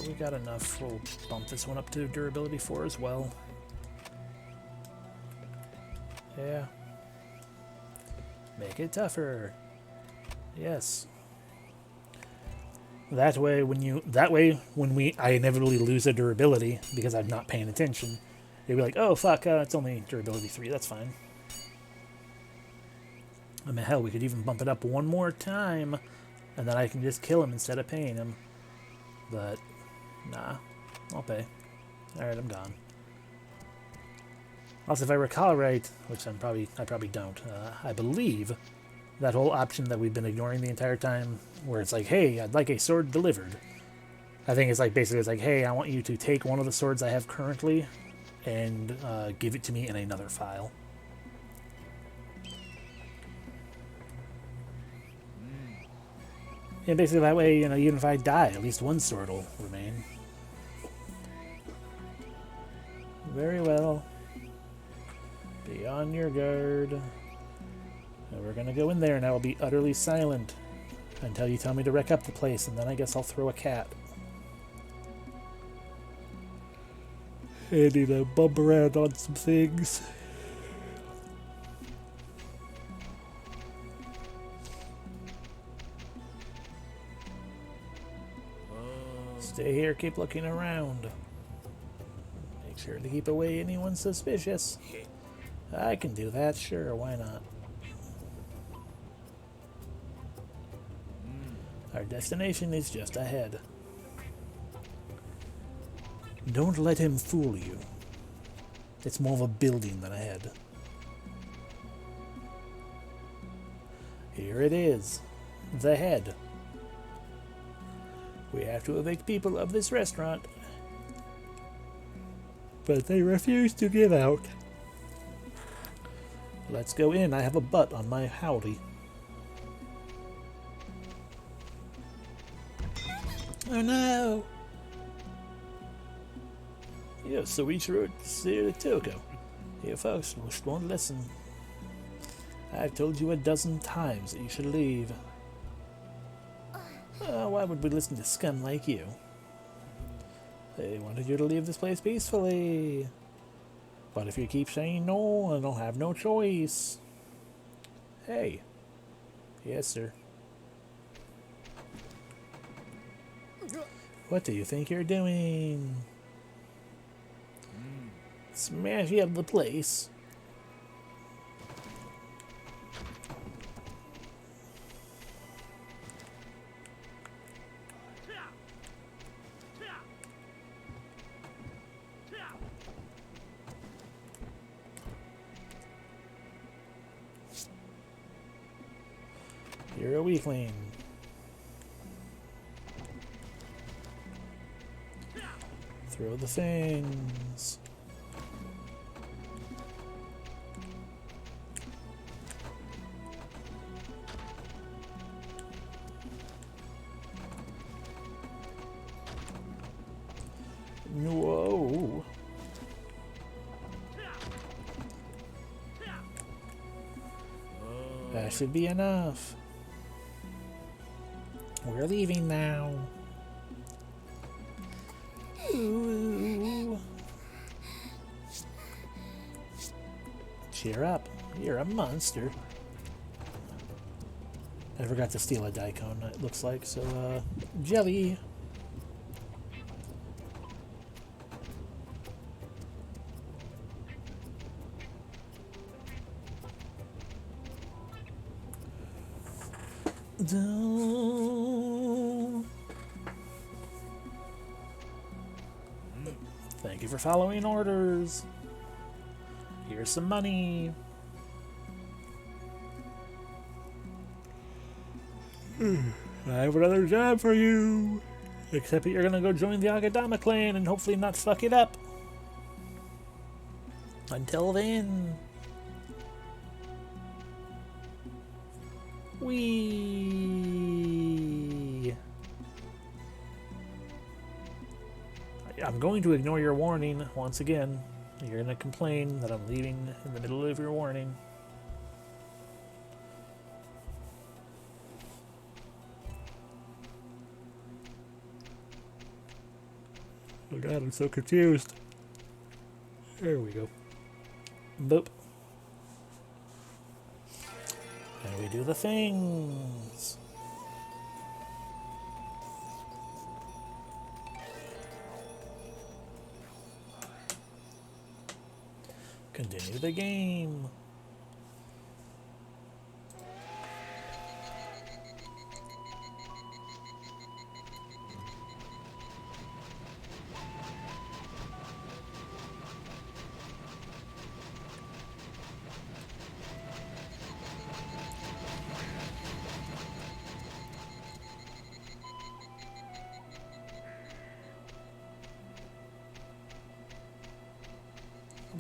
Speaker 1: We got enough. We'll bump this one up to durability 4 as well. Yeah. Make it tougher. Yes. That way, when I inevitably lose a durability because I'm not paying attention, they'd be like, "Oh fuck, it's only durability 3. That's fine." I mean, hell, we could even bump it up one more time, and then I can just kill him instead of paying him. But nah, I'll pay. All right, I'm gone. Also, if I recall right, which I probably don't, I believe that whole option that we've been ignoring the entire time, where it's like, "Hey, I'd like a sword delivered." I think it's like basically it's like, "Hey, I want you to take one of the swords I have currently and give it to me in another file." And basically that way, you know, even if I die, at least one sword will remain. Very well. Be on your guard. And we're gonna go in there and I will be utterly silent until you tell me to wreck up the place, and then I guess I'll throw a cat. I need to bump around on some things. Stay here, keep looking around. Make sure to keep away anyone suspicious. I can do that, sure, why not? Our destination is just ahead. Don't let him fool you. It's more of a building than a head. Here it is. The head. We have to evict people of this restaurant. But they refuse to give out. Let's go in. I have a butt on my howdy. Oh no! Yeah, so we should see the Toko. You folks just won't listen. I've told you a dozen times that you should leave. Why would we listen to scum like you? They wanted you to leave this place peacefully. But if you keep saying no, then I'll have no choice. Hey. Yes, sir. What do you think you're doing? Smash up the place. You're a weakling. Throw the things. Whoa. That should be enough. We're leaving now. Ooh. Cheer up. You're a monster. I forgot to steal a daikon, it looks like, so, jelly. Thank you for following orders. Here's some money. I have another job for you. Except that you're gonna go join the Agadama clan and hopefully not fuck it up. Until then. I'm going to ignore your warning once again. You're going to complain that I'm leaving in the middle of your warning. Oh god, I'm so confused. There we go. Boop. And we do the things. Continue the game.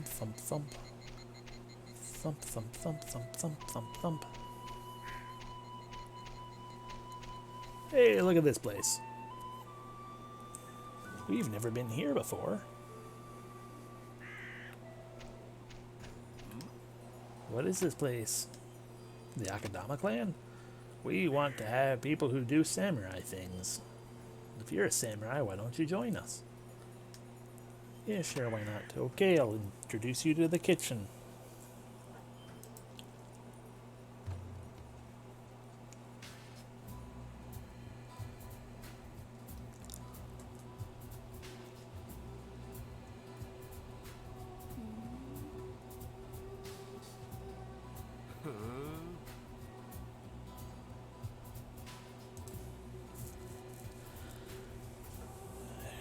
Speaker 1: Thump, thump. Thump, thump, thump, thump, thump, thump, thump. Hey, look at this place. We've never been here before. What is this place? The Akadama clan? We want to have people who do samurai things. If you're a samurai, why don't you join us? Yeah, sure, why not? Okay, I'll introduce you to the kitchen.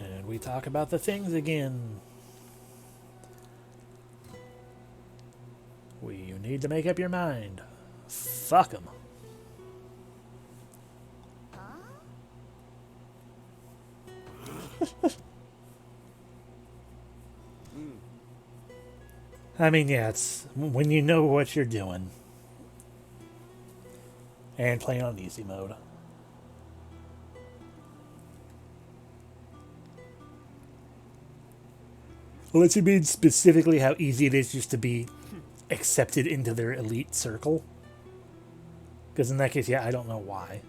Speaker 1: And we talk about the things again. You need to make up your mind. Fuck 'em. I mean, yeah, it's when you know what you're doing. And playing on easy mode. Unless you mean specifically how easy it is just to be accepted into their elite circle. Because in that case, yeah, I don't know why.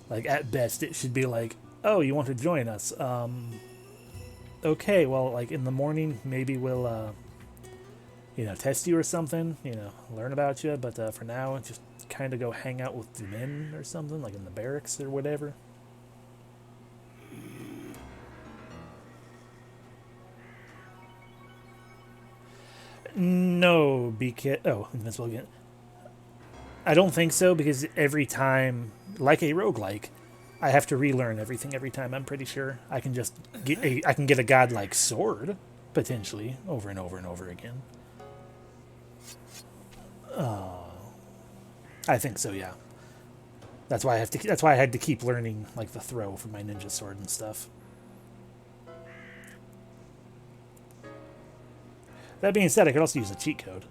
Speaker 1: Like, at best, it should be like, oh, you want to join us? Okay, well, like, in the morning, maybe we'll, test you or something, learn about you, but for now, just kind of go hang out with the men or something, like in the barracks or whatever. No, because... Oh, invincible again. I don't think so, because every time, like a roguelike, I have to relearn everything every time, I'm pretty sure. I can just get a godlike sword, potentially, over and over and over again. I think so, yeah. That's why I had to keep learning, like, the throw for my ninja sword and stuff. That being said, I could also use a cheat code,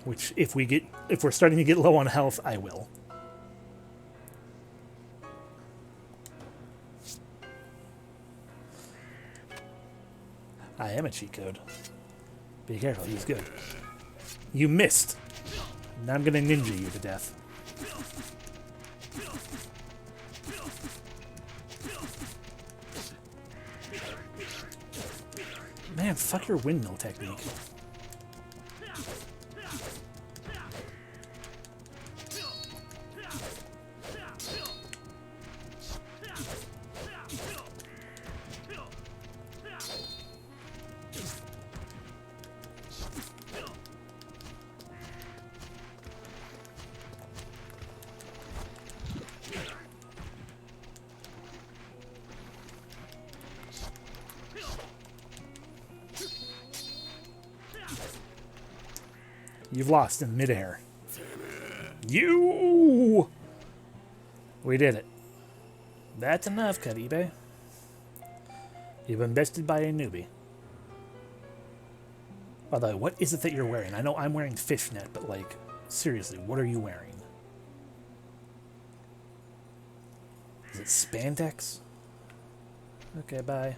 Speaker 1: which if we're starting to get low on health, I will. I am a cheat code. Be careful, he's good. You missed. Now I'm gonna ninja you to death. Man, fuck your windmill technique. You've lost in midair. You! We did it. That's enough, Caribe. You've been bested by a newbie. Although, what is it that you're wearing? I know I'm wearing fishnet, but, like, seriously, what are you wearing? Is it spandex? Okay, bye.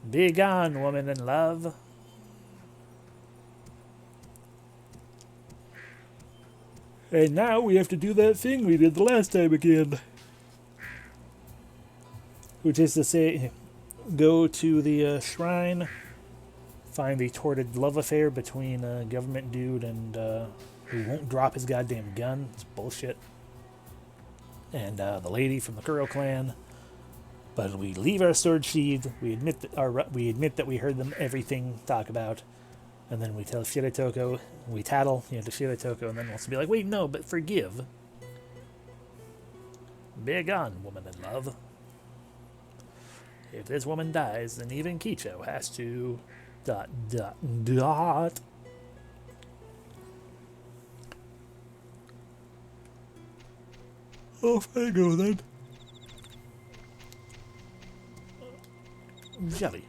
Speaker 1: Be gone, woman in love. And now we have to do that thing we did the last time again. Which is to say, go to the shrine, find the torrid love affair between a government dude and who won't drop his goddamn gun. It's bullshit. And the lady from the Kuro clan. But we leave our sword sheathed. We admit that we heard them everything talk about, and then we tell Shiratoko. We tattle, to Shiratoko, and then we'll be like, "Wait, no, but forgive." Be gone, woman in love. If this woman dies, then even Kicho has to... ... Off I go then. Jelly.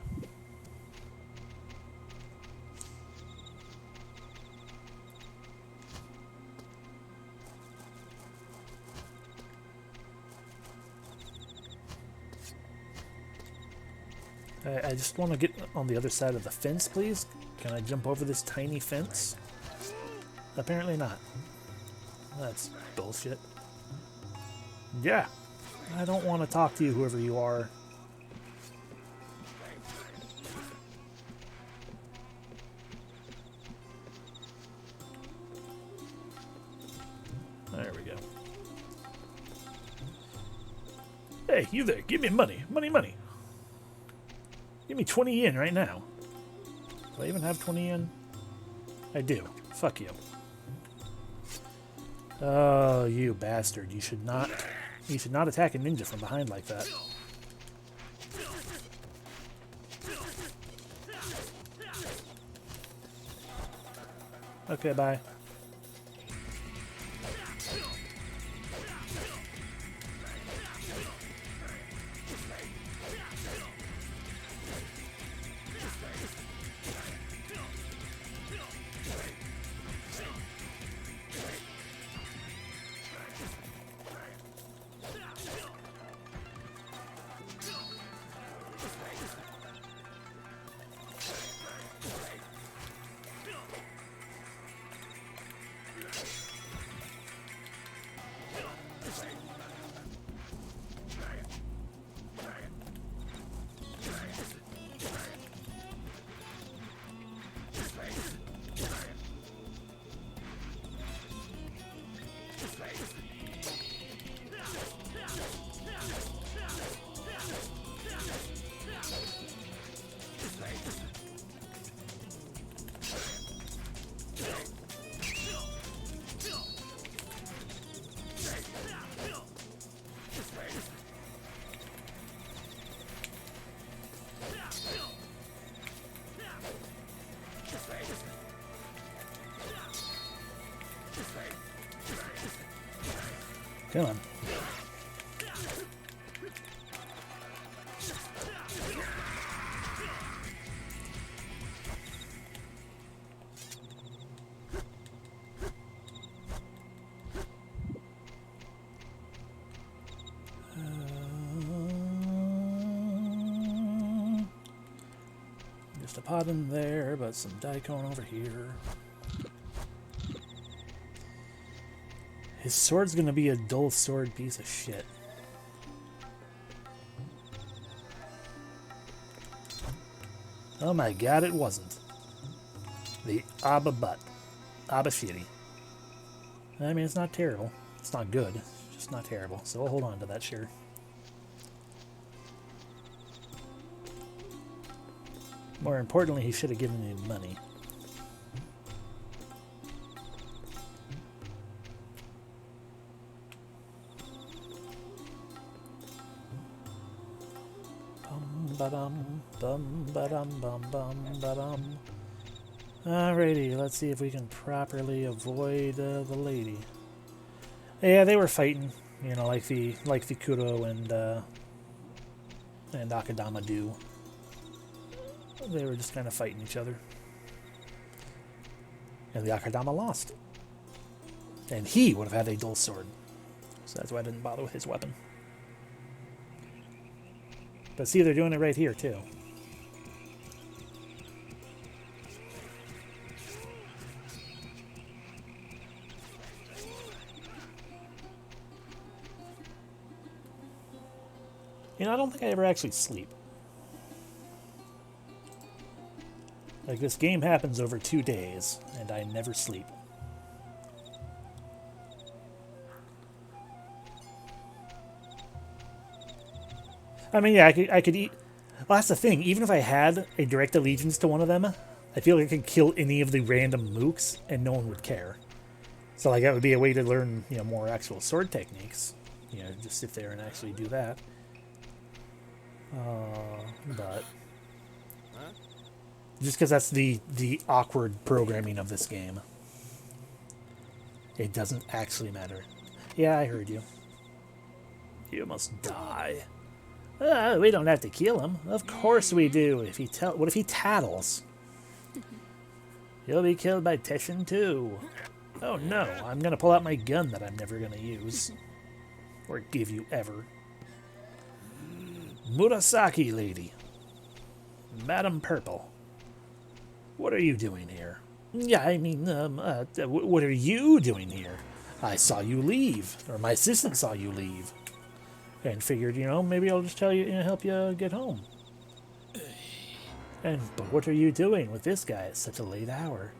Speaker 1: I just want to get on the other side of the fence, please. Can I jump over this tiny fence? Apparently not. That's bullshit. Yeah. I don't want to talk to you, whoever you are. There we go. Hey, you there. Give me money. Money. Give me 20 yen right now. Do I even have 20 yen? I do. Fuck you. Oh, you bastard. You should not attack a ninja from behind like that. Okay, bye. Come on. Just a pot in there, but some daikon over here. His sword's gonna be a dull sword piece of shit. Oh my god, it wasn't. The Abba butt. Abba shitty. I mean, it's not terrible. It's not good. It's just not terrible. So we'll hold on to that, sure. More importantly, he should have given me money. Bum bum ba-dum bum bum ba-dum. Alrighty, let's see if we can properly avoid the lady. Yeah, they were fighting, you know, like the Kuro and Akadama do. They were just kind of fighting each other. And the Akadama lost. And he would have had a dull sword. So that's why I didn't bother with his weapon. But see, they're doing it right here, too. You know, I don't think I ever actually sleep. Like, this game happens over 2 days, and I never sleep. I mean, yeah, I could eat... Well, that's the thing. Even if I had a direct allegiance to one of them, I feel like I could kill any of the random mooks, and no one would care. So, like, that would be a way to learn, you know, more actual sword techniques. You know, just sit there and actually do that. But... Just because that's the awkward programming of this game. It doesn't actually matter. Yeah, I heard you. You must die. We don't have to kill him. Of course we do. What if he tattles? He'll be killed by Teshin too. Oh no, I'm gonna pull out my gun that I'm never gonna use. Or give you ever. Murasaki lady. Madam Purple. What are you doing here? Yeah, I mean, what are you doing here? I saw you leave, or my assistant saw you leave. And figured, you know, maybe I'll just tell you and help you get home. But what are you doing with this guy at such a late hour?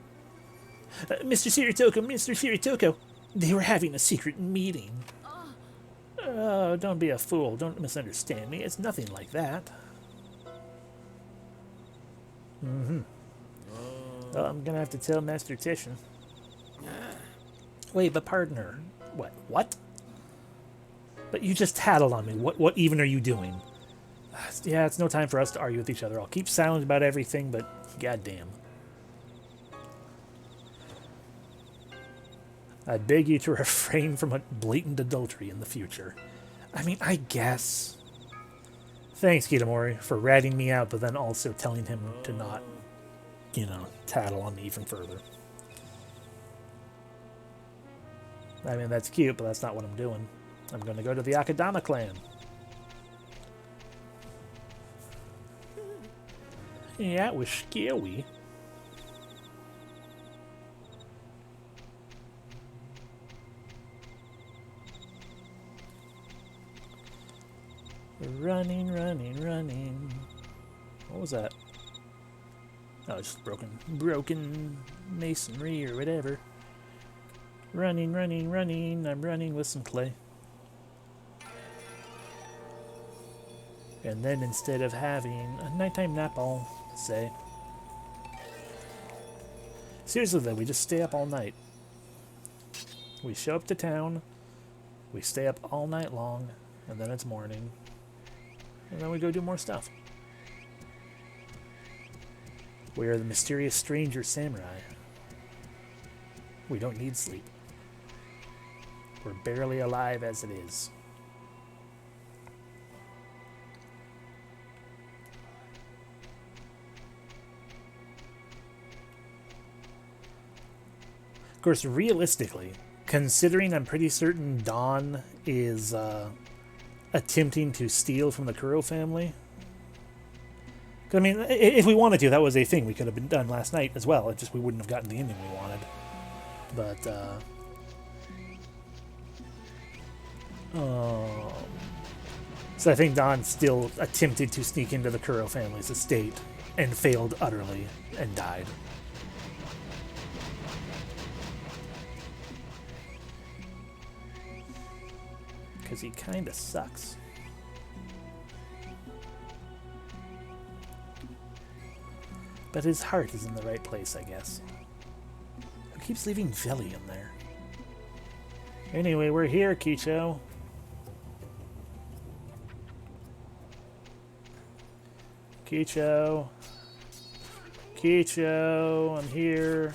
Speaker 1: Mr. Shiritoko, they were having a secret meeting. Oh, don't be a fool. Don't misunderstand me. It's nothing like that. Mm-hmm. Well, I'm gonna have to tell Master Tishin. Wait, but pardon her. What? But you just tattled on me. What even are you doing? Yeah, it's no time for us to argue with each other. I'll keep silent about everything, but goddamn. I beg you to refrain from a blatant adultery in the future. I mean, I guess. Thanks, Kitamori, for ratting me out, but then also telling him to not, you know, tattle on me even further. I mean, that's cute, but that's not what I'm doing. I'm going to go to the Akadama clan. Yeah, it was scary. Running, running, running. What was that? Oh, it's just broken masonry or whatever. Running, running, running. I'm running with some clay. And then instead of having a nighttime nap, I'll say. Seriously though, we just stay up all night. We show up to town, we stay up all night long, and then it's morning. And then we go do more stuff. We are the mysterious stranger samurai. We don't need sleep. We're barely alive as it is. Of course, realistically, considering I'm pretty certain Dawn is attempting to steal from the Kuro family. I mean, if we wanted to, that was a thing we could have been done last night as well. It just we wouldn't have gotten the ending we wanted. But so I think Dawn still attempted to sneak into the Kuro family's estate and failed utterly and died. Because he kind of sucks. But his heart is in the right place, I guess. Who keeps leaving jelly in there? Anyway, we're here, Kicho. Kicho. Kicho, I'm here.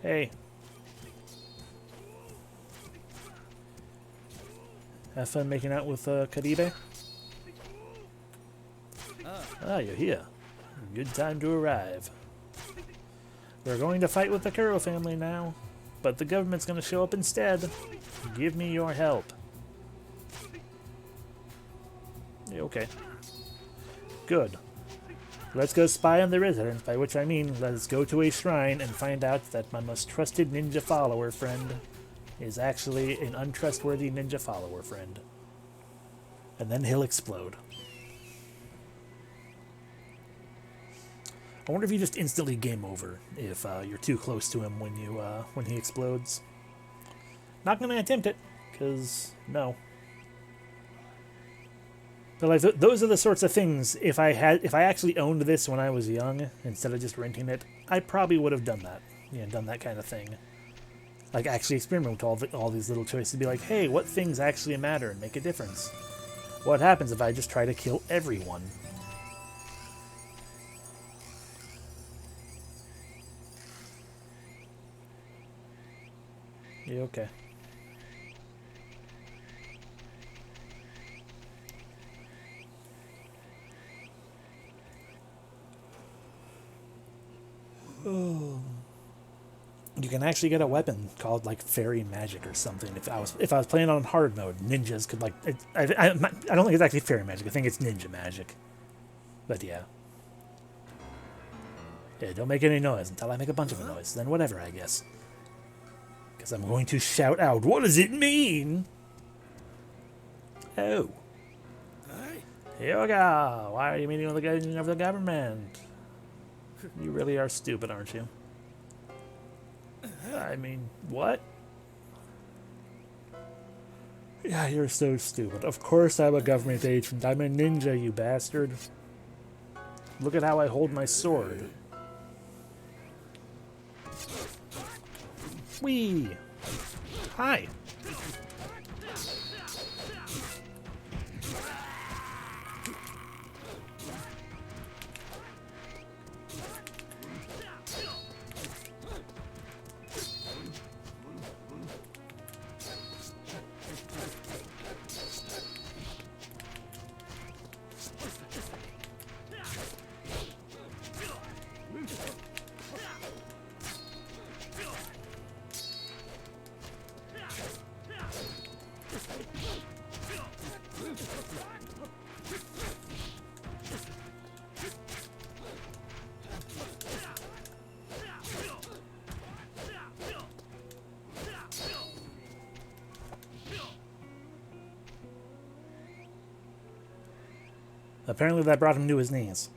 Speaker 1: Hey. Have fun making out with Karibe? Ah, you're here. Good time to arrive. We're going to fight with the Kuro family now, but the government's going to show up instead. Give me your help. Yeah, okay. Good. Let's go spy on the residents, by which I mean let's go to a shrine and find out that my most trusted ninja follower friend is actually an untrustworthy ninja follower friend. And then he'll explode. I wonder if you just instantly game over if you're too close to him when he explodes. Not gonna attempt it, cause no. But like those are the sorts of things. If I actually owned this when I was young instead of just renting it, I probably would have done that. Yeah, done that kind of thing. Like actually experiment with all these little choices. Be like, hey, what things actually matter and make a difference? What happens if I just try to kill everyone? You okay? Oh. You can actually get a weapon called like fairy magic or something. If I was playing on hard mode, ninjas could like I don't think it's actually fairy magic. I think it's ninja magic. But yeah. Yeah, don't make any noise until I make a bunch of a noise. Then whatever, I guess. Because I'm going to shout out, what does it mean? Oh. Here we go. Why are you meeting with the guys of the government? You really are stupid, aren't you? I mean, what? Yeah, you're so stupid. Of course I'm a government agent. I'm a ninja, you bastard. Look at how I hold my sword. Whee! Hi! Apparently that brought him to his knees.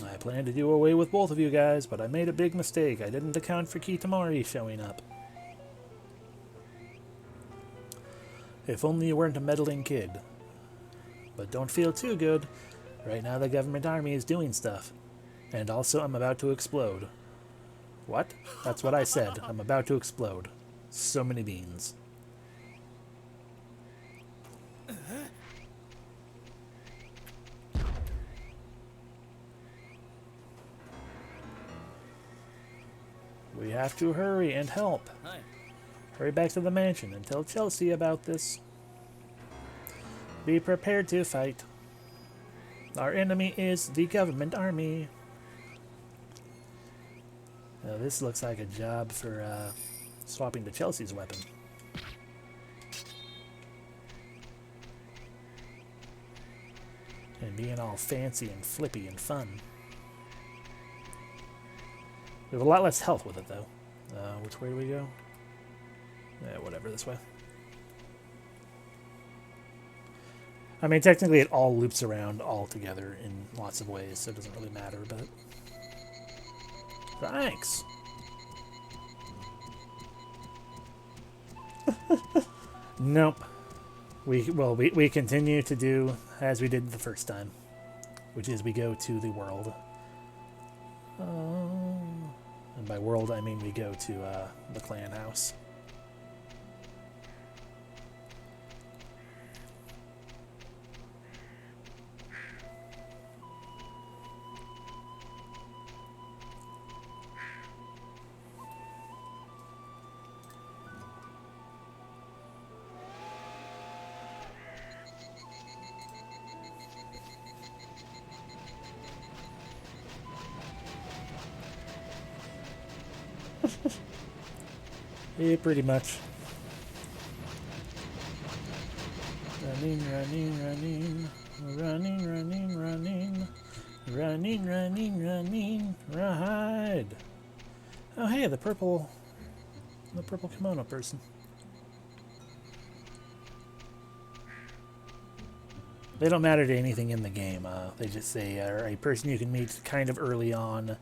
Speaker 1: I planned to do away with both of you guys, but I made a big mistake. I didn't account for Kitamari showing up. If only you weren't a meddling kid. But don't feel too good. Right now the government army is doing stuff. And also I'm about to explode. What? That's what I said. I'm about to explode. So many beans. We have to hurry and help.
Speaker 3: Hi.
Speaker 1: Hurry back to the mansion and tell Chelsea about this. Be prepared to fight. Our enemy is the government army. Now this looks like a job for swapping to Chelsea's weapon. And being all fancy and flippy and fun. We have a lot less health with it, though. Which way do we go? Whatever, this way. I mean, technically it all loops around all together in lots of ways, so it doesn't really matter, but... Thanks! Nope. We continue to do as we did the first time, which is we go to the world. And by world, I mean we go to the clan house. Yeah, pretty much. Running, running, running, running, running, running, running, running, running, ride. Oh, hey, the purple kimono person. They don't matter to anything in the game. They just say are a person you can meet kind of early on.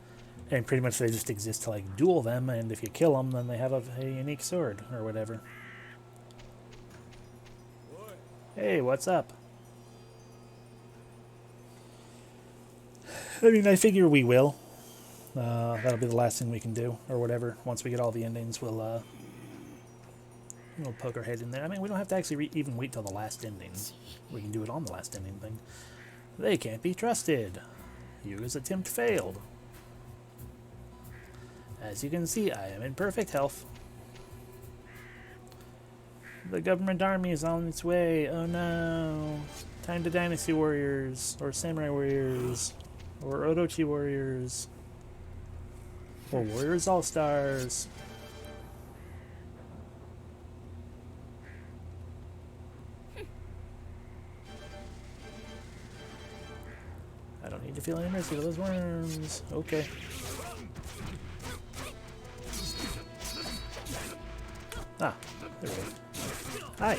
Speaker 1: And pretty much they just exist to, like, duel them, and if you kill them, then they have a unique sword, or whatever. Hey, what's up? I mean, I figure we will. That'll be the last thing we can do, or whatever. Once we get all the endings, we'll poke our head in there. I mean, we don't have to actually even wait till the last ending. We can do it on the last ending thing. They can't be trusted. Yuga's attempt failed. As you can see, I am in perfect health. The government army is on its way. Oh no. Time to Dynasty Warriors, or Samurai Warriors, or Orochi Warriors, or Warriors All-Stars. I don't need to feel any mercy for those worms. Okay. Ah, there we go. Hi.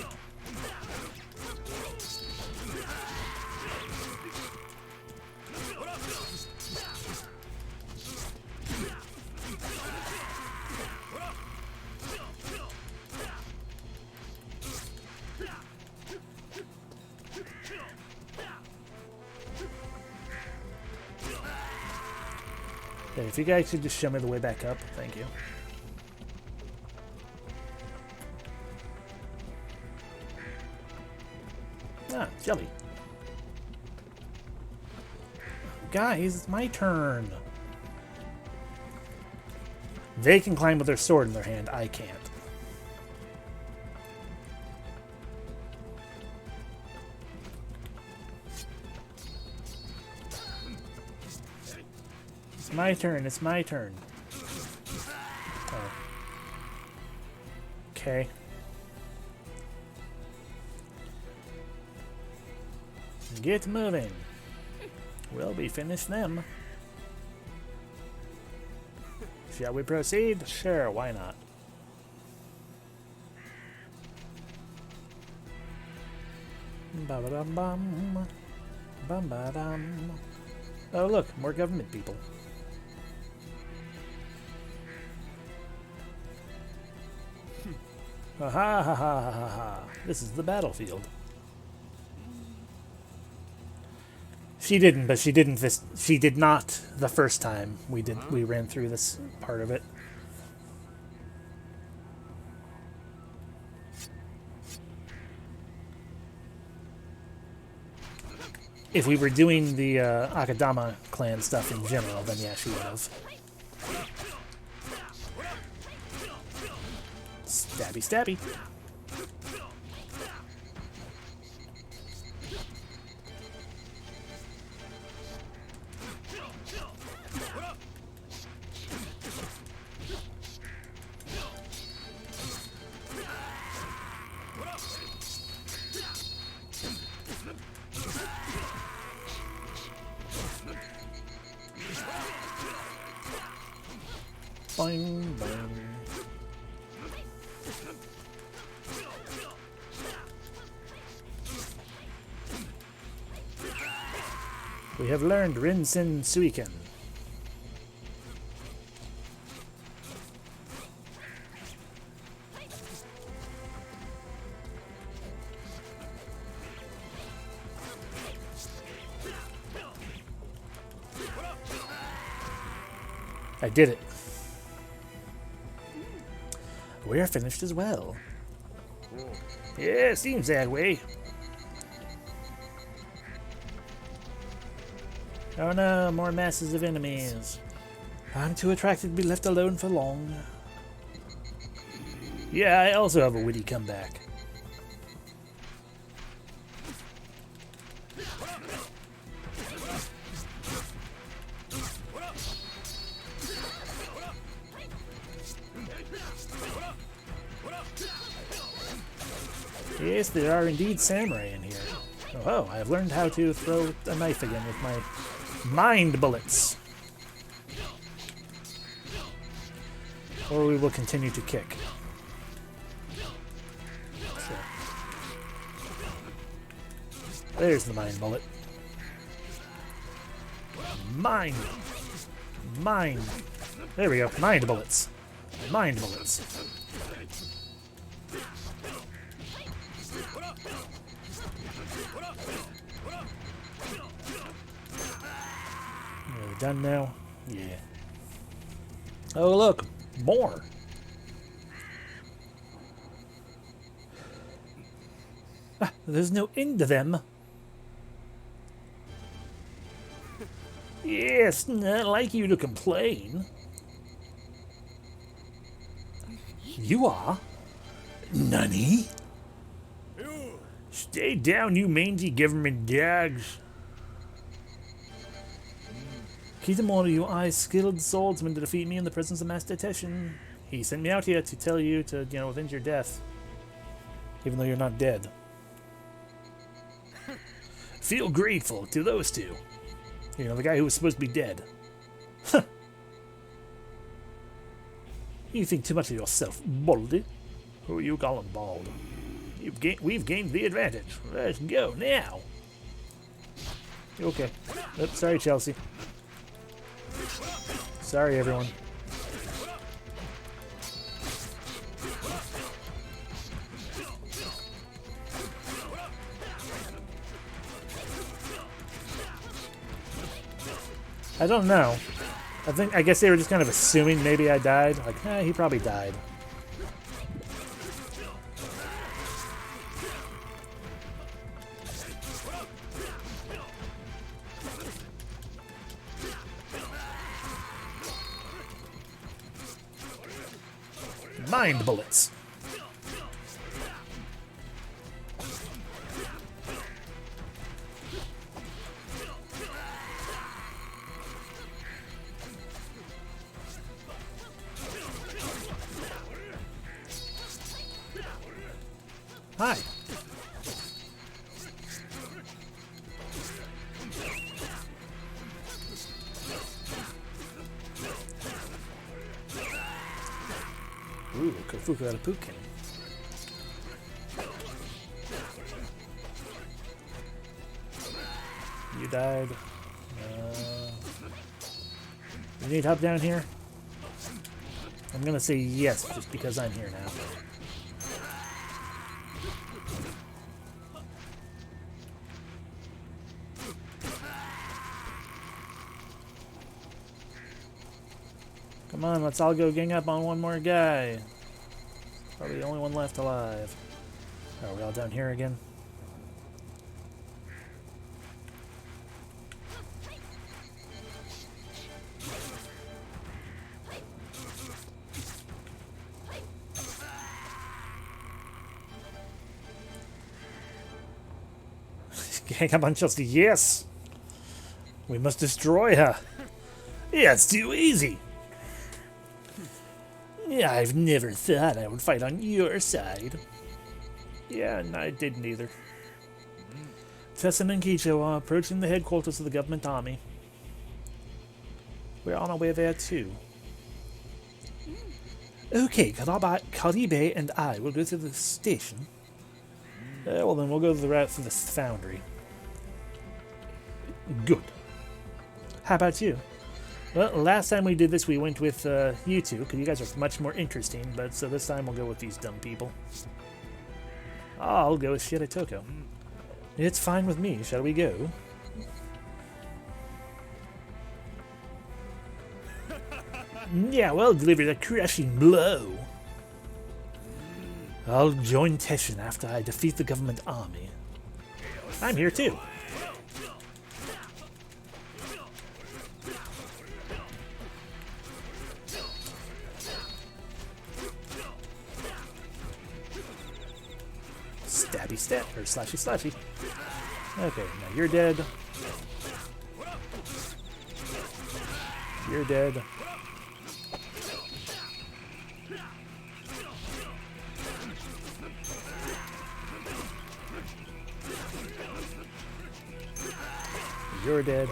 Speaker 1: Okay, if you guys could just show me the way back up, thank you. Ah, jelly. Guys, it's my turn. They can climb with their sword in their hand. I can't. It's my turn. It's my turn. Oh. Okay. Get moving. Will we finish them? Shall we proceed? Sure, why not? Ba-ba-dum-bum. Bum-ba-dum. Oh, look, more government people. Ha ha ha ha ha ha. This is the battlefield. She didn't, but she didn't this she did not the first time we ran through this part of it. If we were doing the Akadama clan stuff in general, then yeah, she would have. Stab Stabby, stabby. Boing, boing. We have learned Rinsen Suiken. I did it. We're finished as well. Yeah, seems that way. Oh no, more masses of enemies. I'm too attracted to be left alone for long. Yeah, I also have a witty comeback. Yes, there are indeed samurai in here. Oh, I have learned how to throw a knife again with my mind bullets. Or we will continue to kick. So. There's the mind bullet. Mind. Mind. There we go. Mind bullets. Mind bullets. Are we done now? Yeah. Oh, look. More. Ah, there's no end to them. Yes, not like you to complain. You are? Nani? Stay down, you mangy government dogs. Kitamura, you skilled swordsman to defeat me in the presence of Master Teshin. He sent me out here to tell you to, avenge your death. Even though you're not dead. Feel grateful to those two. The guy who was supposed to be dead. You think too much of yourself, Baldy. Who are you calling bald? We've gained the advantage. Let's go now. Okay. Oops, sorry, Chelsea. Sorry, everyone. I don't know. I guess they were just kind of assuming maybe I died. Like, he probably died. Mind bullets. Hi. Ooh, Kofuku out of Pukin. You died. You need help down here? I'm gonna say yes, just because I'm here now. Come on, let's all go gang up on one more guy. Probably the only one left alive. Are we all down here again? Gang up on Chelsea, yes! We must destroy her. Yeah, it's too easy. Yeah, I've never thought I would fight on your side. Yeah, and I didn't either. Tessin and Kicho are approaching the headquarters of the government army. We're on our way there too. Okay, Karibe and I will go to the station. Well then, we'll go the route through the foundry. Good. How about you? Well, last time we did this, we went with you two, because you guys are much more interesting, but so this time we'll go with these dumb people. I'll go with Shiratoko. It's fine with me. Shall we go? Yeah, well, deliver the crushing blow. I'll join Teshin after I defeat the government army. I'm here too. Stabby stab, or slashy slashy. Okay, now you're dead. You're dead. You're dead.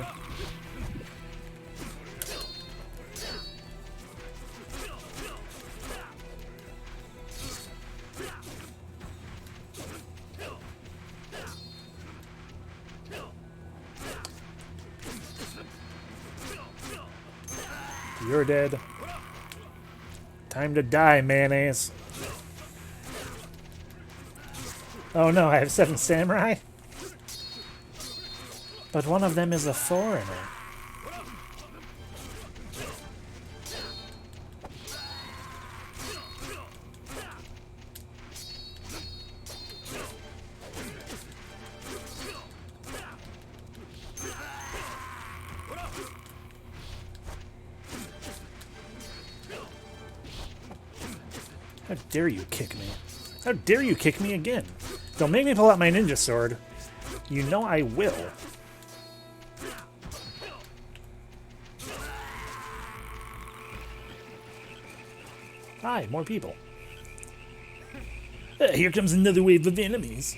Speaker 1: You're dead. Time to die, mayonnaise. Oh no, I have 7 samurai? But one of them is a foreigner. How dare you kick me? How dare you kick me again? Don't make me pull out my ninja sword. You know I will. Hi, more people. Here comes another wave of enemies.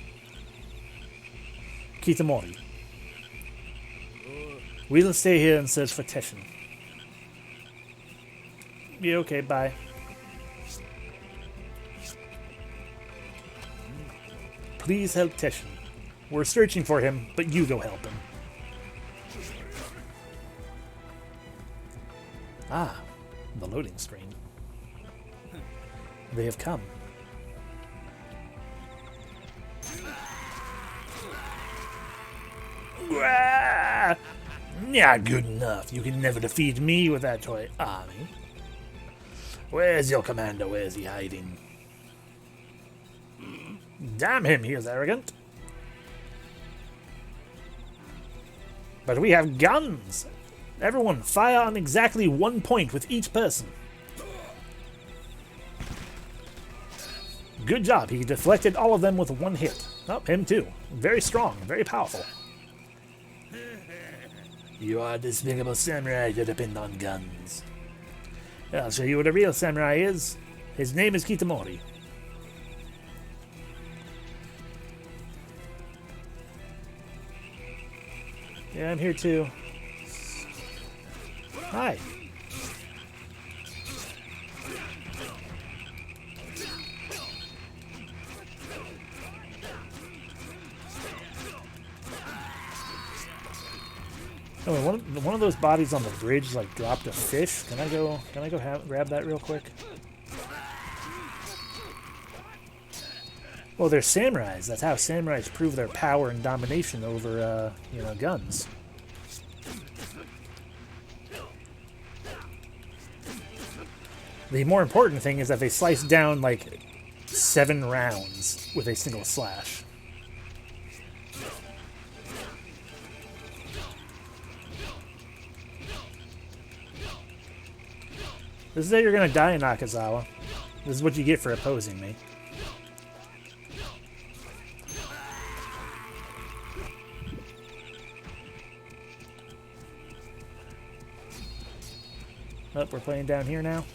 Speaker 1: Kitamori. We'll stay here and search for Teshin. Yeah, okay, bye. Please help Teshin. We're searching for him, but you go help him. Ah, the loading screen. They have come. Ah! Not good enough. You can never defeat me with that toy army. Where's your commander? Where's he hiding? Damn him, he is arrogant. But we have guns! Everyone, fire on exactly 1 point with each person. Good job, he deflected all of them with 1 hit. Oh, him too. Very strong, very powerful. You are a despicable samurai to depend on guns. I'll show you what a real samurai is. His name is Kitamori. Yeah, I'm here too. Hi. Oh, one of those bodies on the bridge like dropped a fish. Can I go grab that real quick? Well, they're samurais. That's how samurais prove their power and domination over, you know, guns. The more important thing is that they slice down, like, 7 rounds with a single slash. This is how you're gonna die, Nakazawa. This is what you get for opposing me. Oh, we're playing down here now.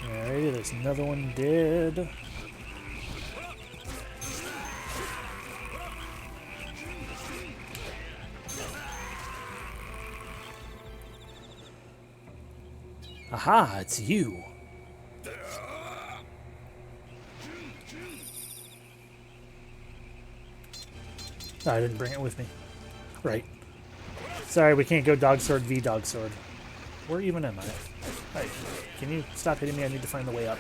Speaker 1: Alrighty, there's another one dead. Aha, it's you. Oh, I didn't bring it with me. Right. Sorry, we can't go dog sword v dog sword. Where even am I? Right. Can you stop hitting me? I need to find the way up.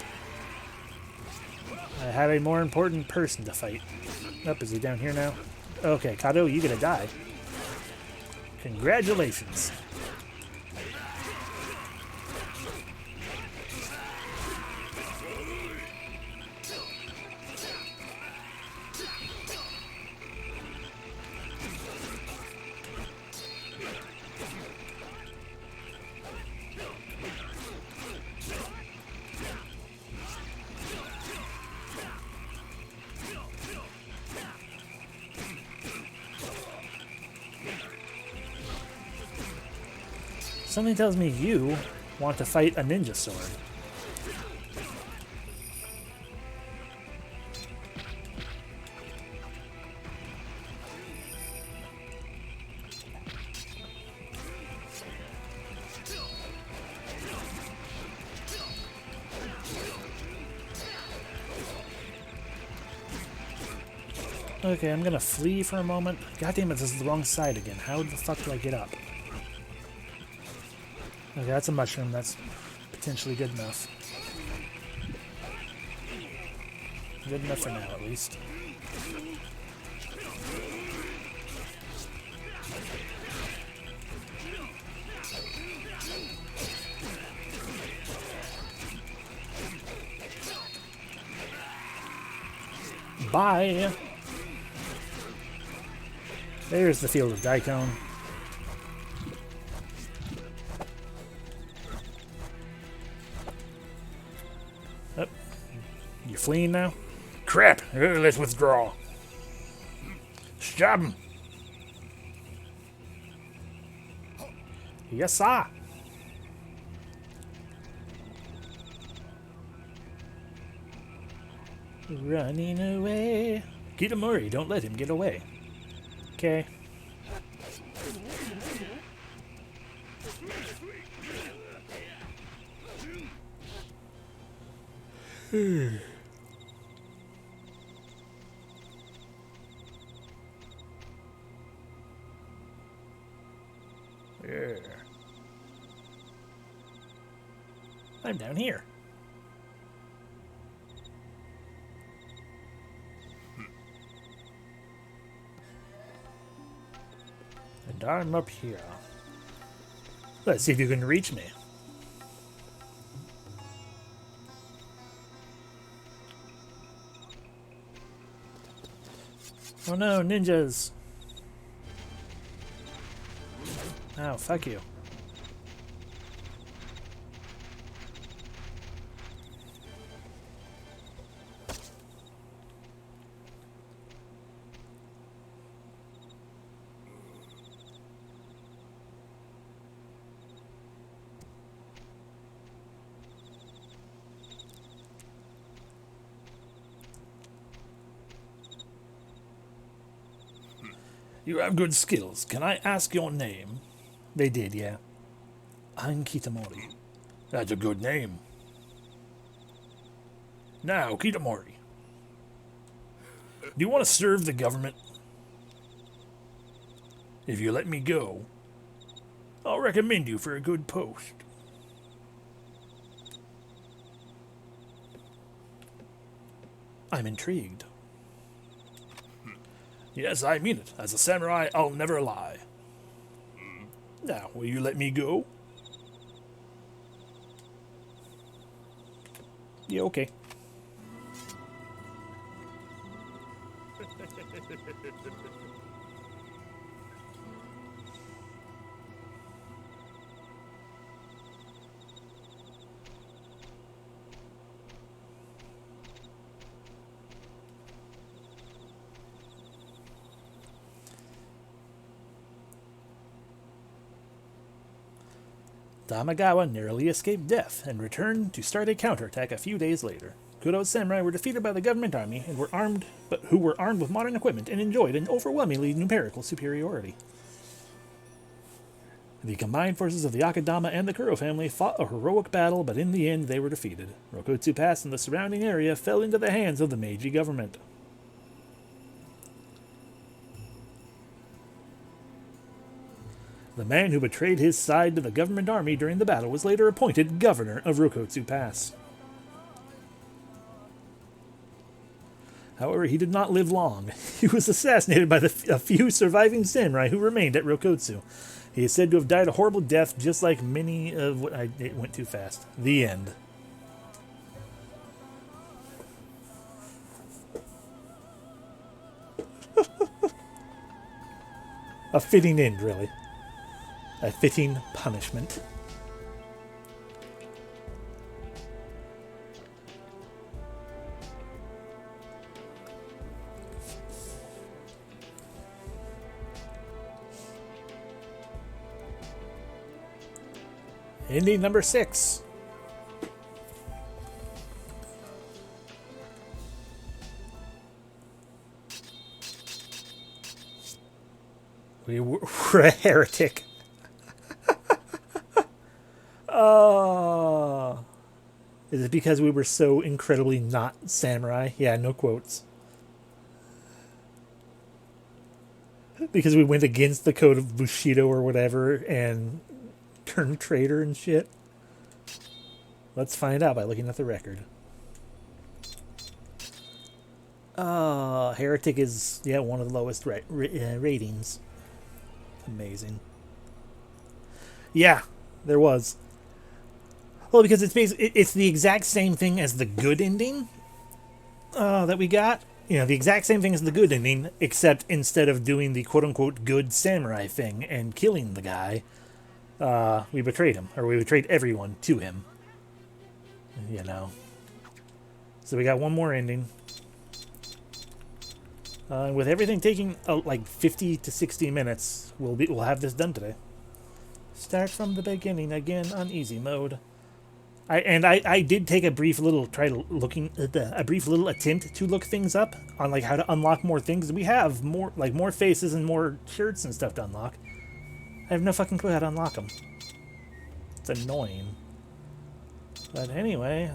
Speaker 1: I have a more important person to fight. Up, is he down here now? Okay, Kato, you gonna die. Congratulations. Something tells me you want to fight a ninja sword. Okay, I'm gonna flee for a moment. God damn it, this is the wrong side again. How the fuck do I get up? Okay, that's a mushroom. That's potentially good enough. Good enough for now, at least. Bye! There's the field of Daikon. Oh, you fleeing now? Crap! Let's withdraw. Stab him! Yes, sir! Running away. Kitamori, don't let him get away. Okay. Yeah. I'm down here. And I'm up here. Let's see if you can reach me. Oh no, ninjas! Oh, fuck you. You have good skills. Can I ask your name? They did, yeah. I'm Kitamori. That's a good name. Now, Kitamori. Do you want to serve the government? If you let me go, I'll recommend you for a good post. I'm intrigued. Yes, I mean it. As a samurai, I'll never lie. Now, will you let me go? Yeah, okay. Tamagawa narrowly escaped death and returned to start a counterattack a few days later. Kudo's samurai were defeated by the government army and who were armed with modern equipment and enjoyed an overwhelmingly numerical superiority. The combined forces of the Akadama and the Kuro family fought a heroic battle, but in the end they were defeated. Rokotsu Pass and the surrounding area fell into the hands of the Meiji government. The man who betrayed his side to the government army during the battle was later appointed governor of Rokotsu Pass. However, he did not live long. He was assassinated by a few surviving samurai who remained at Rokotsu. He is said to have died a horrible death, just like many of what it went too fast. The end. A fitting end, really. A fitting punishment. Ending number 6. We were a heretic. Oh. Is it because we were so incredibly not samurai? Yeah, no quotes. Because we went against the code of Bushido or whatever and turned traitor and shit? Let's find out by looking at the record. Heretic is, yeah, one of the lowest ratings. Amazing. Yeah, there was. Well, because it's the exact same thing as the good ending that we got. You know, the exact same thing as the good ending, except instead of doing the quote-unquote good samurai thing and killing the guy, we betrayed him, or we betrayed everyone to him. You know. So we got one more ending. With everything taking like 50 to 60 minutes, we'll have this done today. Start from the beginning again on easy mode. I did take a brief little attempt to look things up on like how to unlock more things. We have more faces and more shirts and stuff to unlock. I have no fucking clue how to unlock them. It's annoying. But anyway,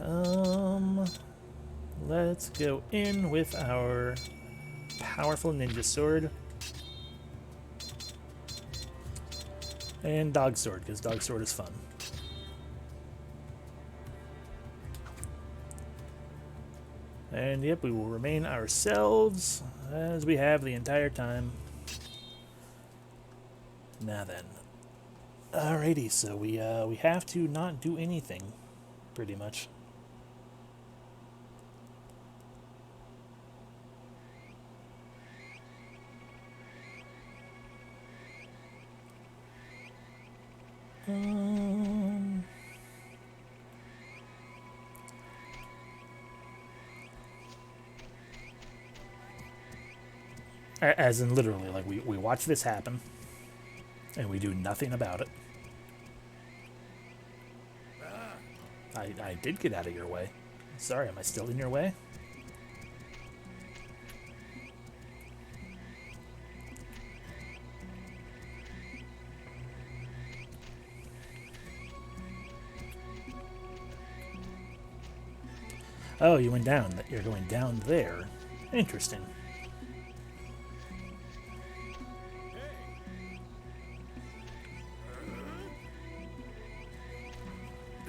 Speaker 1: let's go in with our powerful ninja sword. And dog sword, because dog sword is fun. And yep, we will remain ourselves as we have the entire time. Now then. Alrighty, so we have to not do anything, pretty much. As in literally, like we watch this happen and we do nothing about it. I did get out of your way. Sorry, am I still in your way? Oh, you went down. You're going down there. Interesting.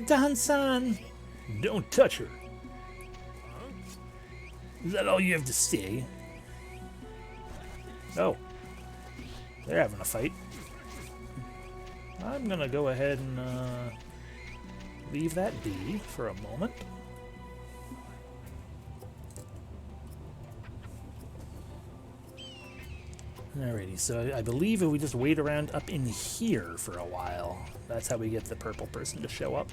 Speaker 1: Dan-san! Don't touch her. Is that all you have to say? Oh. They're having a fight. I'm gonna go ahead and leave that be for a moment. Alrighty, so I believe if we just wait around up in here for a while, that's how we get the purple person to show up.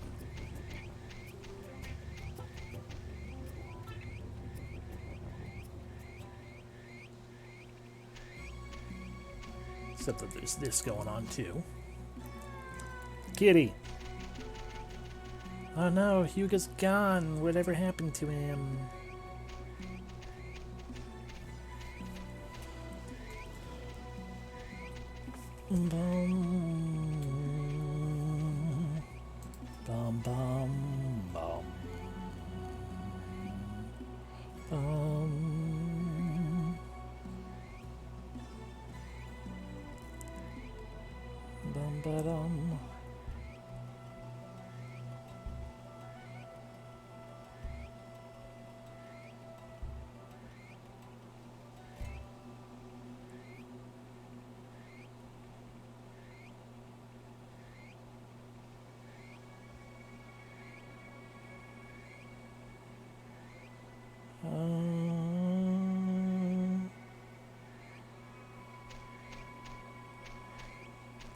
Speaker 1: Except that there's this going on too. Kitty! Oh no, Hugo's gone. Whatever happened to him? Bum, bum, bum, bum, bum, bum, ba-dum.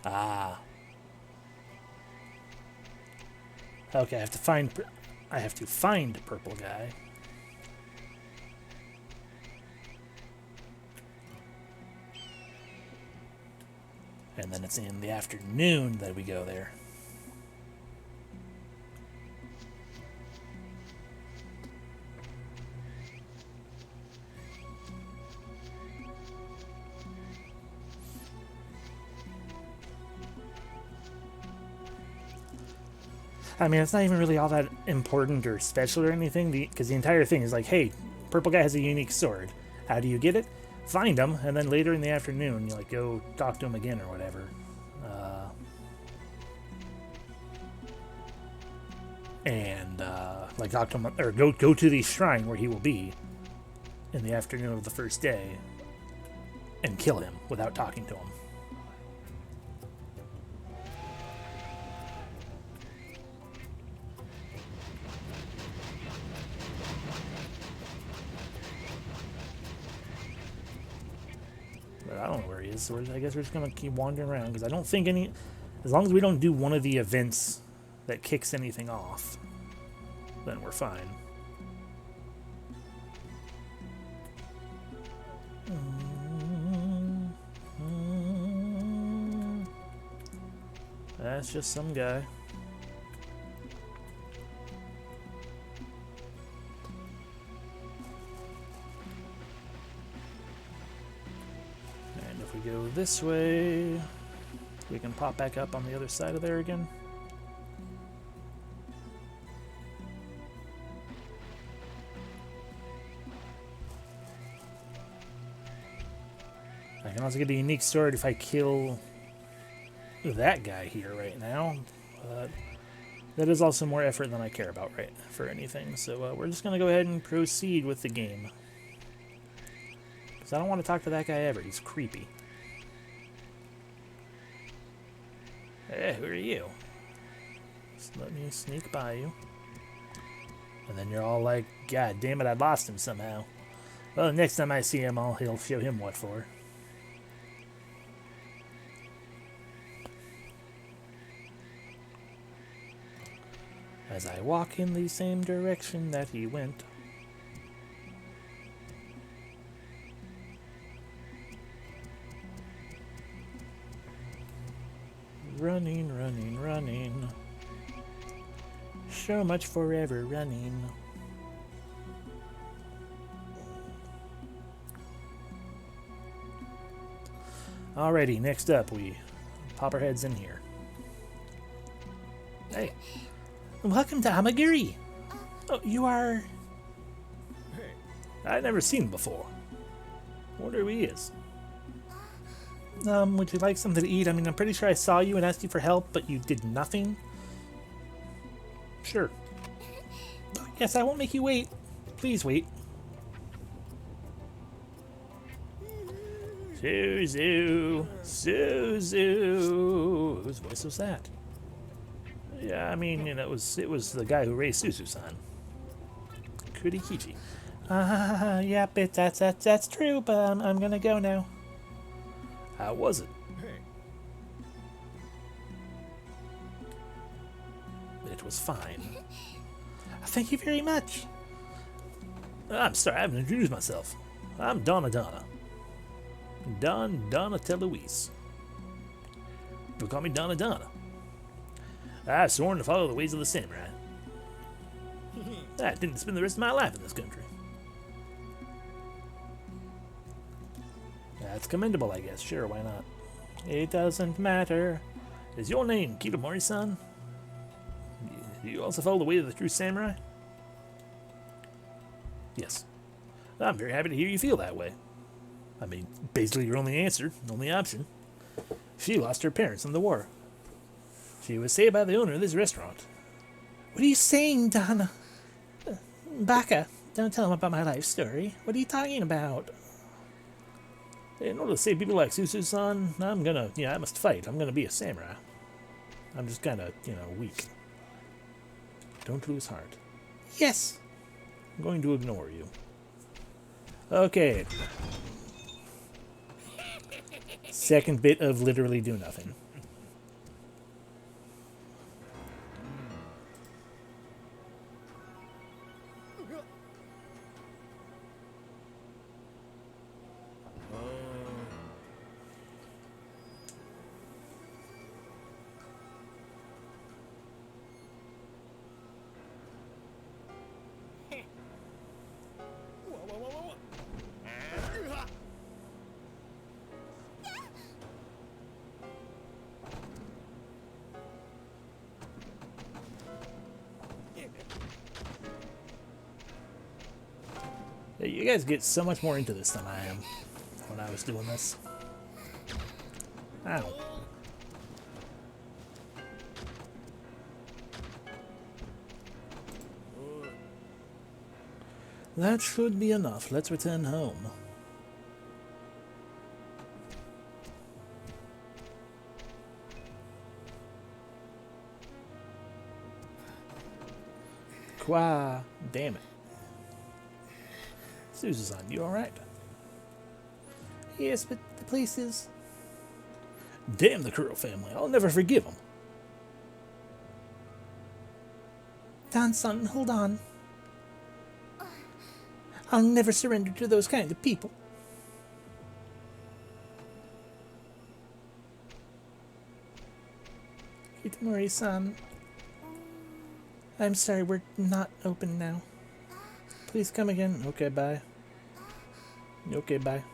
Speaker 1: Ah. Okay, I have to find purple guy. And then it's in the afternoon that we go there. I mean, it's not even really all that important or special or anything, because the entire thing is like, hey, purple guy has a unique sword. How do you get it? Find him, and then later in the afternoon, you like go talk to him again or whatever. Like talk to him, or go to the shrine where he will be in the afternoon of the first day, and kill him without talking to him. But I don't know where he is, so I guess we're just gonna keep wandering around, because I don't think as long as we don't do one of the events that kicks anything off, then we're fine. That's just some guy. And if we go this way, we can pop back up on the other side of there again. I can also get a unique sword if I kill that guy here right now. But that is also more effort than I care about right for anything. So we're just going to go ahead and proceed with the game. Because I don't want to talk to that guy ever. He's creepy. Hey, who are you? Just let me sneak by you. And then you're all like, God damn it, I lost him somehow. Well, next time I see him, he'll show him what for. As I walk in the same direction that he went. Running, running, running. So much forever running. Alrighty, next up we pop our heads in here. Hey. Welcome to Hamagiri. Oh, you are...
Speaker 2: Hey.
Speaker 1: I've never seen him before. I wonder who he is. Would you like something to eat? I mean, I'm pretty sure I saw you and asked you for help, but you did nothing. Sure. Oh, yes, I won't make you wait. Please wait. Suzu. Suzu. Whose voice was that? Yeah, I mean, you know, it was the guy who raised Suzu-san. Kurikichi. Yep, that's true, but I'm gonna go now. How was it?
Speaker 2: Hey.
Speaker 1: It was fine. Thank you very much. I'm sorry, I haven't introduced myself. I'm Donna. Donatella Luis. People call me Donna. I've sworn to follow the ways of the samurai. I didn't spend the rest of my life in this country. That's commendable, I guess. Sure, why not? It doesn't matter. Is your name Kitamori-san? Do you also follow the way of the true samurai? Yes. I'm very happy to hear you feel that way. I mean, basically your only answer, only option. She lost her parents in the war. She was saved by the owner of this restaurant. What are you saying, Donna? Baka, don't tell him about my life story. What are you talking about? In order to save people like Susu-san, I must fight. I'm gonna be a samurai. I'm just kinda, weak. Don't lose heart. Yes! I'm going to ignore you. Okay. Second bit of literally do nothing. You guys get so much more into this than I am when I was doing this. Ow. That should be enough. Let's return home. Qua. Damn it. Susan, you alright? Yes, but the place is... Damn the Kuro family. I'll never forgive them. Dan-san, hold on. I'll never surrender to those kind of people. Kitamori-san. I'm sorry, we're not open now. Please come again. Okay, bye. Okay, bye.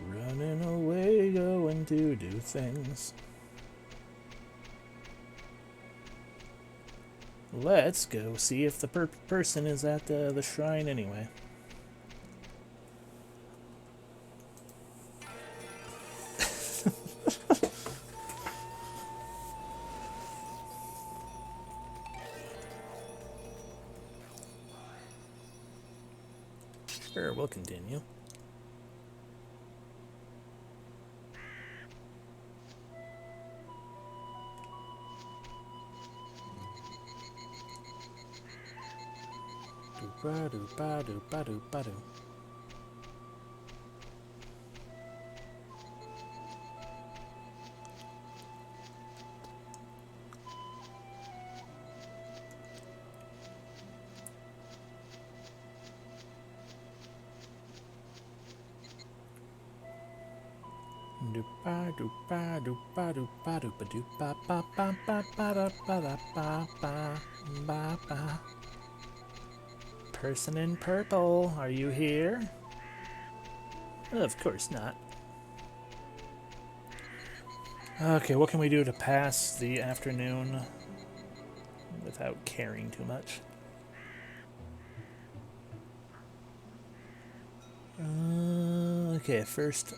Speaker 1: Running away, going to do things. Let's go see if the person is at the shrine anyway. Sure, we'll continue. Do-ba-do-ba-do-ba-do-ba-do. Person in purple, are you here? Of course not. Okay, what can we do to pass the afternoon without caring too much? Okay, first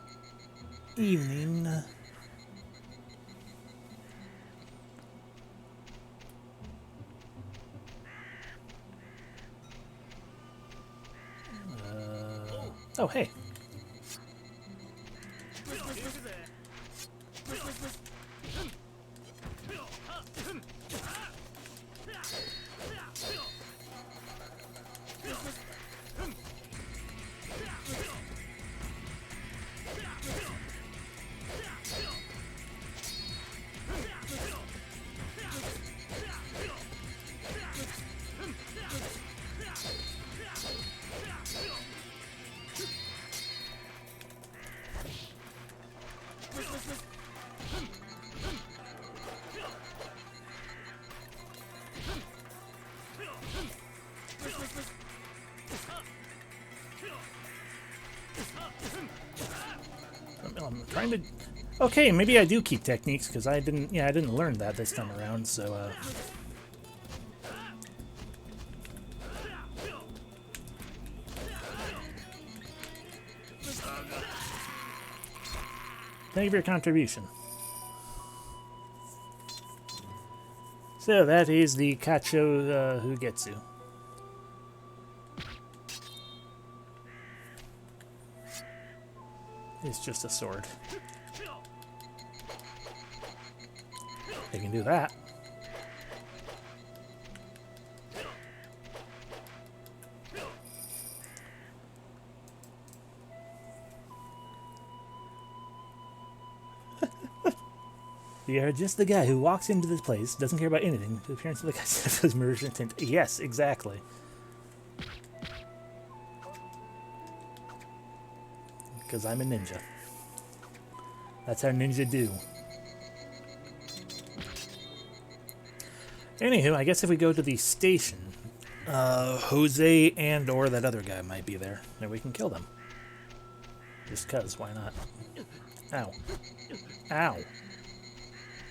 Speaker 1: evening. Oh, hey. trying to... Okay, maybe I do keep techniques, because I didn't... Yeah, I didn't learn that this time around, so, Thank you for your contribution. So, that is the Kacho Hugetsu. It's just a sword. They can do that. You are just the guy who walks into this place, doesn't care about anything. The appearance of the guy says murderous intent. Yes, exactly. Because I'm a ninja. That's how ninja do. Anywho, I guess if we go to the station, Jose and or that other guy might be there, and we can kill them. Just cuz, why not? Ow. Ow.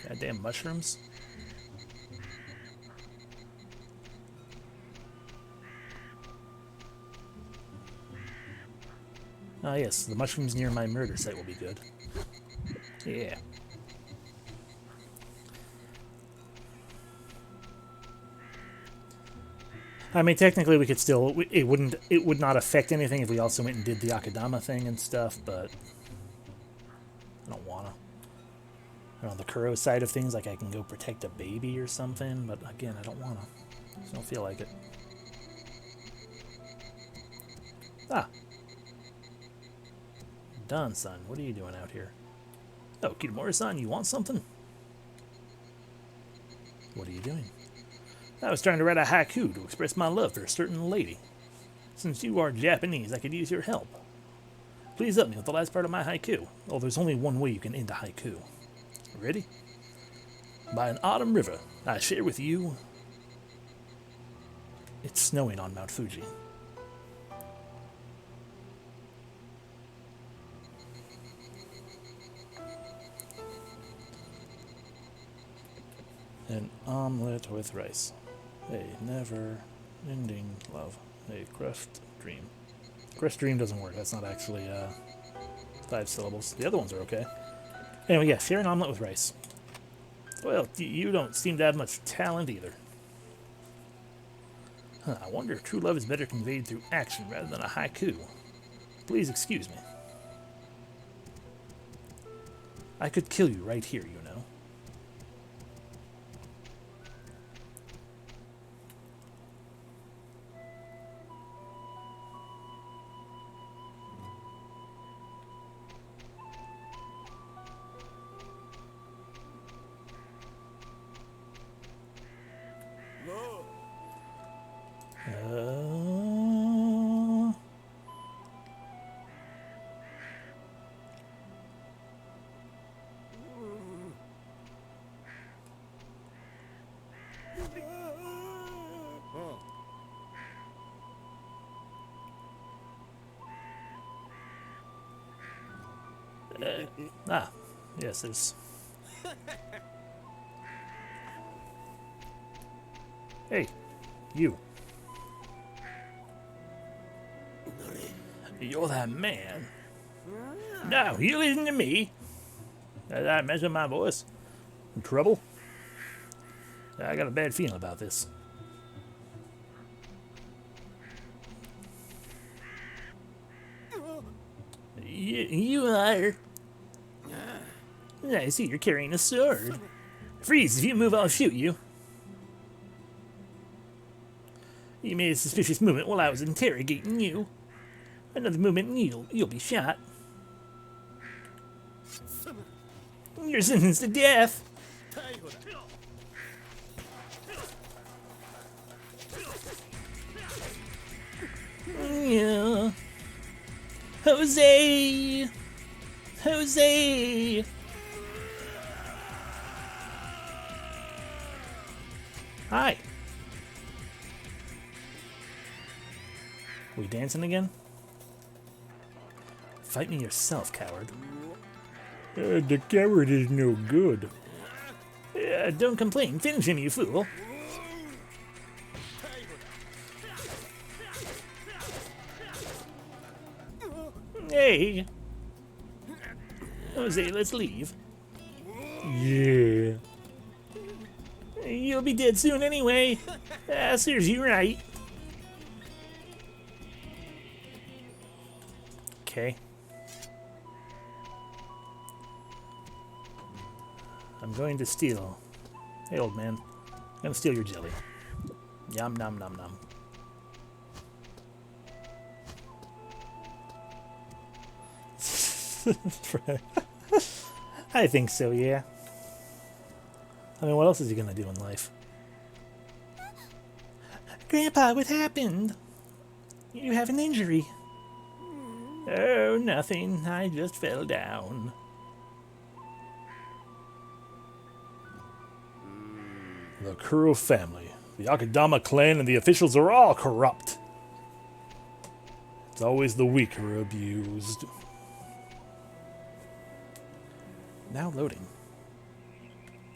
Speaker 1: Goddamn mushrooms. Ah, yes, the mushrooms near my murder site will be good. Yeah. I mean, technically, we could still. It would not affect anything if we also went and did the Akadama thing and stuff, but I don't wanna. On the Kuro side of things, like I can go protect a baby or something, but again, I don't wanna. Just don't feel like it. Ah. Don-san, what are you doing out here? Oh, Kitamura-san, you want something? What are you doing? I was trying to write a haiku to express my love for a certain lady. Since you are Japanese, I could use your help. Please help me with the last part of my haiku. Oh, there's only one way you can end a haiku. Ready? By an autumn river, I share with you... It's snowing on Mount Fuji. An omelette with rice. A never-ending love. A crushed dream. Crushed dream doesn't work. That's not actually 5 syllables. The other ones are okay. Anyway, yeah, share an omelet with rice. Well, you don't seem to have much talent either. Huh, I wonder if true love is better conveyed through action rather than a haiku. Please excuse me. I could kill you right here, you know. Yes, there's... Hey, you. You're that man. No, you listen to me. Did I measure my voice? In trouble? I got a bad feeling about this. You are. I see you're carrying a sword. Freeze, if you move, I'll shoot you. You made a suspicious movement while I was interrogating you. Another movement and you'll be shot. You're sentenced to death. Yeah. Jose! Jose! Hi. We dancing again? Fight me yourself, coward. The coward is no good. Don't complain. Finish him, you fool. Hey. Jose, let's leave. Yeah. You'll be dead soon anyway. Serves you right. Okay. I'm going to steal. Hey, old man. I'm going to steal your jelly. Yum, nom, nom, nom. I think so, yeah. I mean, what else is he going to do in life? Grandpa, what happened? You have an injury. Oh, nothing. I just fell down. The Kuro family, the Akadama clan, and the officials are all corrupt. It's always the weak who are abused. Now loading.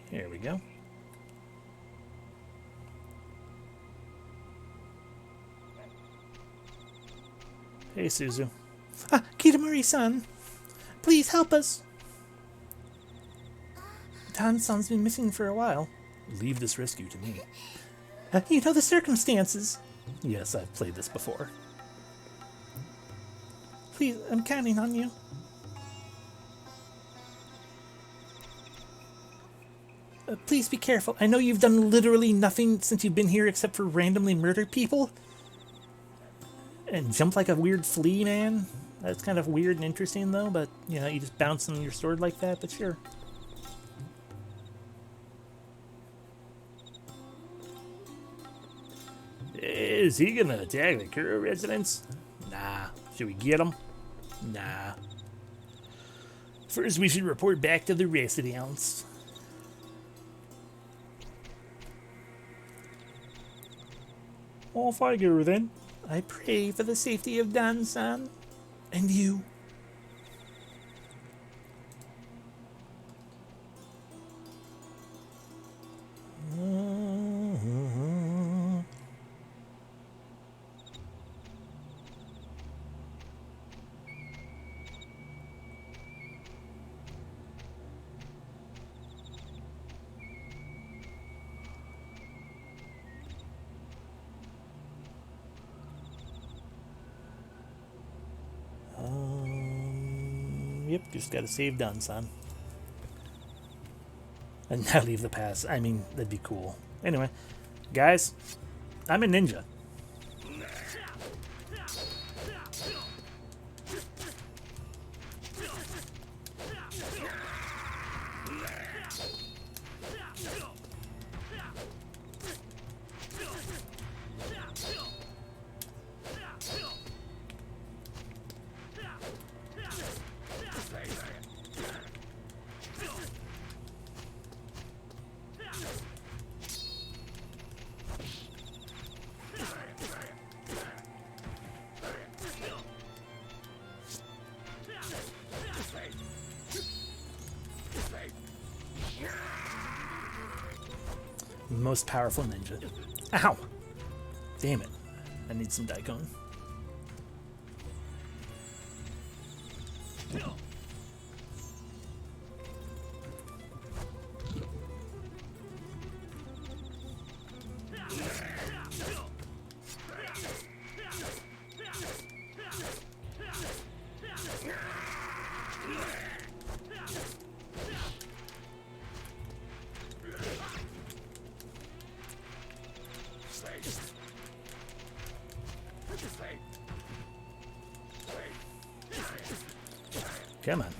Speaker 1: Here we go. Hey, Suzu. Kitamori-san, please help us. Dan-san's been missing for a while. Leave this rescue to me. You know the circumstances. Yes, I've played this before. Please, I'm counting on you. Please be careful. I know you've done literally nothing since you've been here except for randomly murder people. And jump like a weird flea, man. That's kind of weird and interesting, though, but, you know, you just bounce on your sword like that, but sure. Is he gonna attack the Kuro residents? Nah. Should we get him? Nah. First, we should report back to the residents. Off I go, then. I pray for the safety of Dan-san. And you. Yep, just gotta save Dan-san. And now leave the pass. I mean, that'd be cool. Anyway, guys, I'm a ninja. Most powerful ninja. Ow! Damn it. I need some daikon. Come on.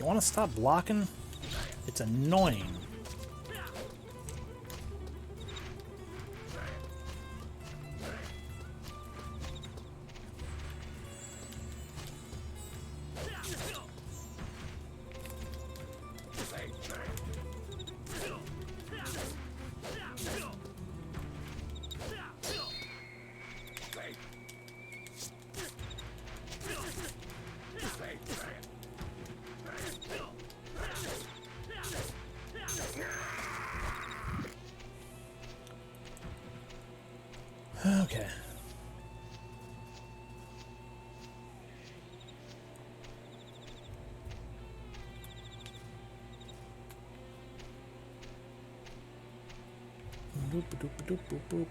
Speaker 1: want to stop blocking? It's annoying. Okay. Boop, boop, boop, boop, boop.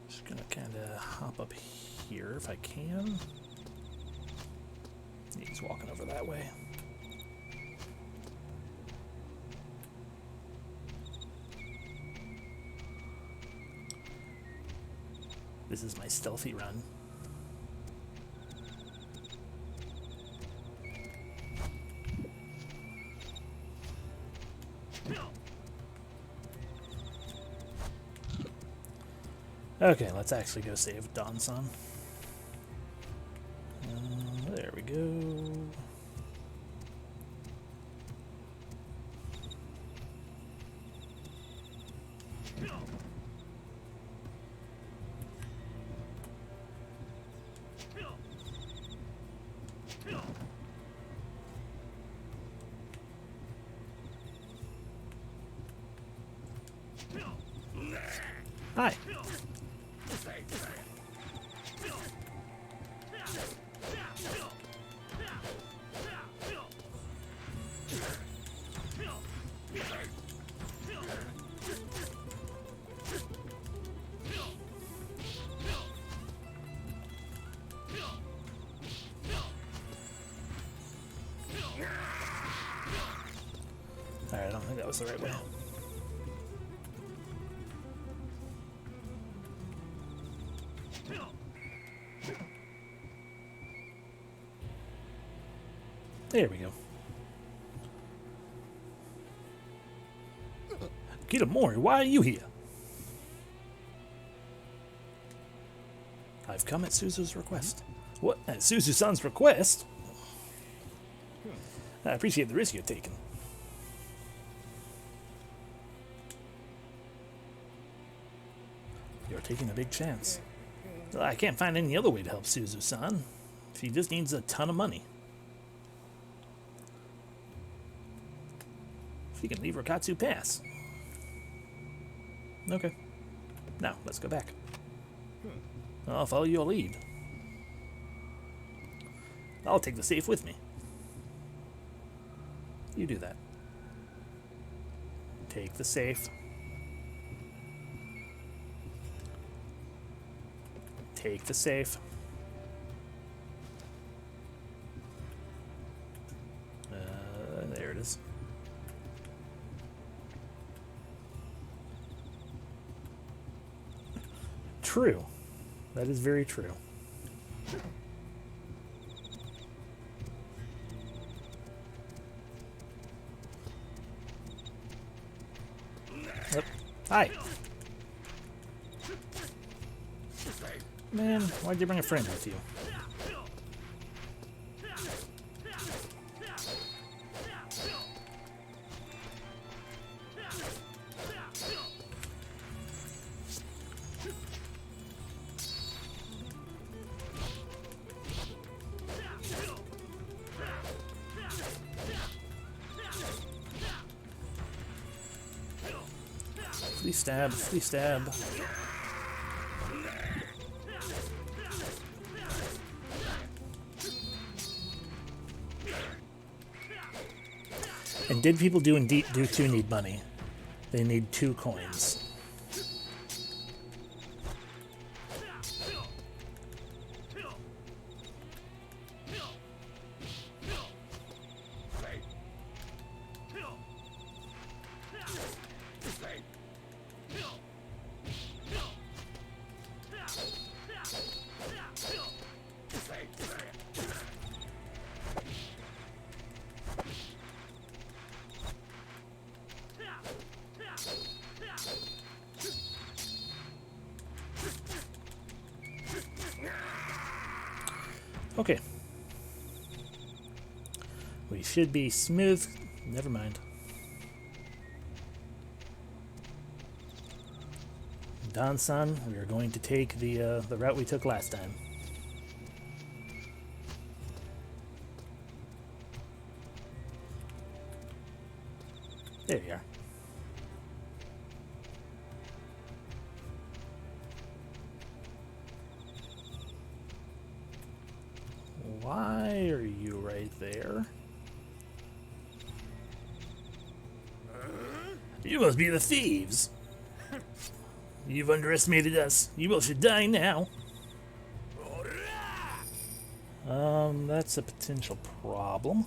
Speaker 1: Just gonna kind of hop up here if I can. He's walking over that way. This is my stealthy run. Okay, let's actually go save Donson. There we go. Hi. Alright, I don't think that was the right way. There we go. Kitamori, why are you here? I've come at Suzu's request. What? At Suzu-san's request? I appreciate the risk you're taking. You're taking a big chance. I can't find any other way to help Suzu-san. She just needs a ton of money. She can leave Rokatsu Pass. Okay. Now, let's go back. I'll follow your lead. I'll take the safe with me. You do that. Take the safe. Take the safe. There it is. True. That is very true. Yep. Hi. Man, why'd you bring a friend with you? Flea stab, flea stab. And did people do indeed do need money? They need 2 coins. Okay. We should be smooth. Never mind. Don-san, we are going to take the route we took last time. There you are. Why are you right there? You must be the thieves. You've underestimated us. You both should die now. That's a potential problem.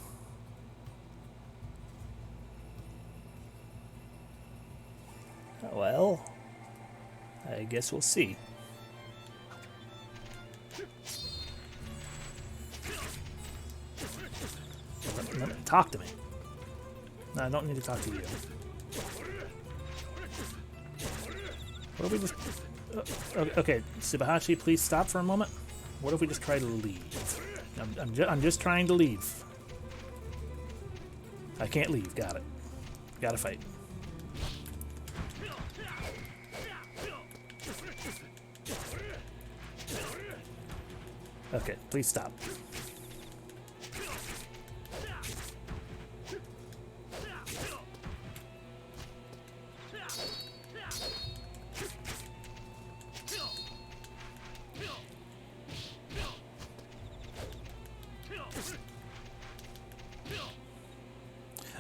Speaker 1: Well, I guess we'll see. Talk to me. No, I don't need to talk to you. What if we just... okay, Subahashi, please stop for a moment. What if we just try to leave? I'm just trying to leave. I can't leave. Got it. Gotta fight. Okay, please stop.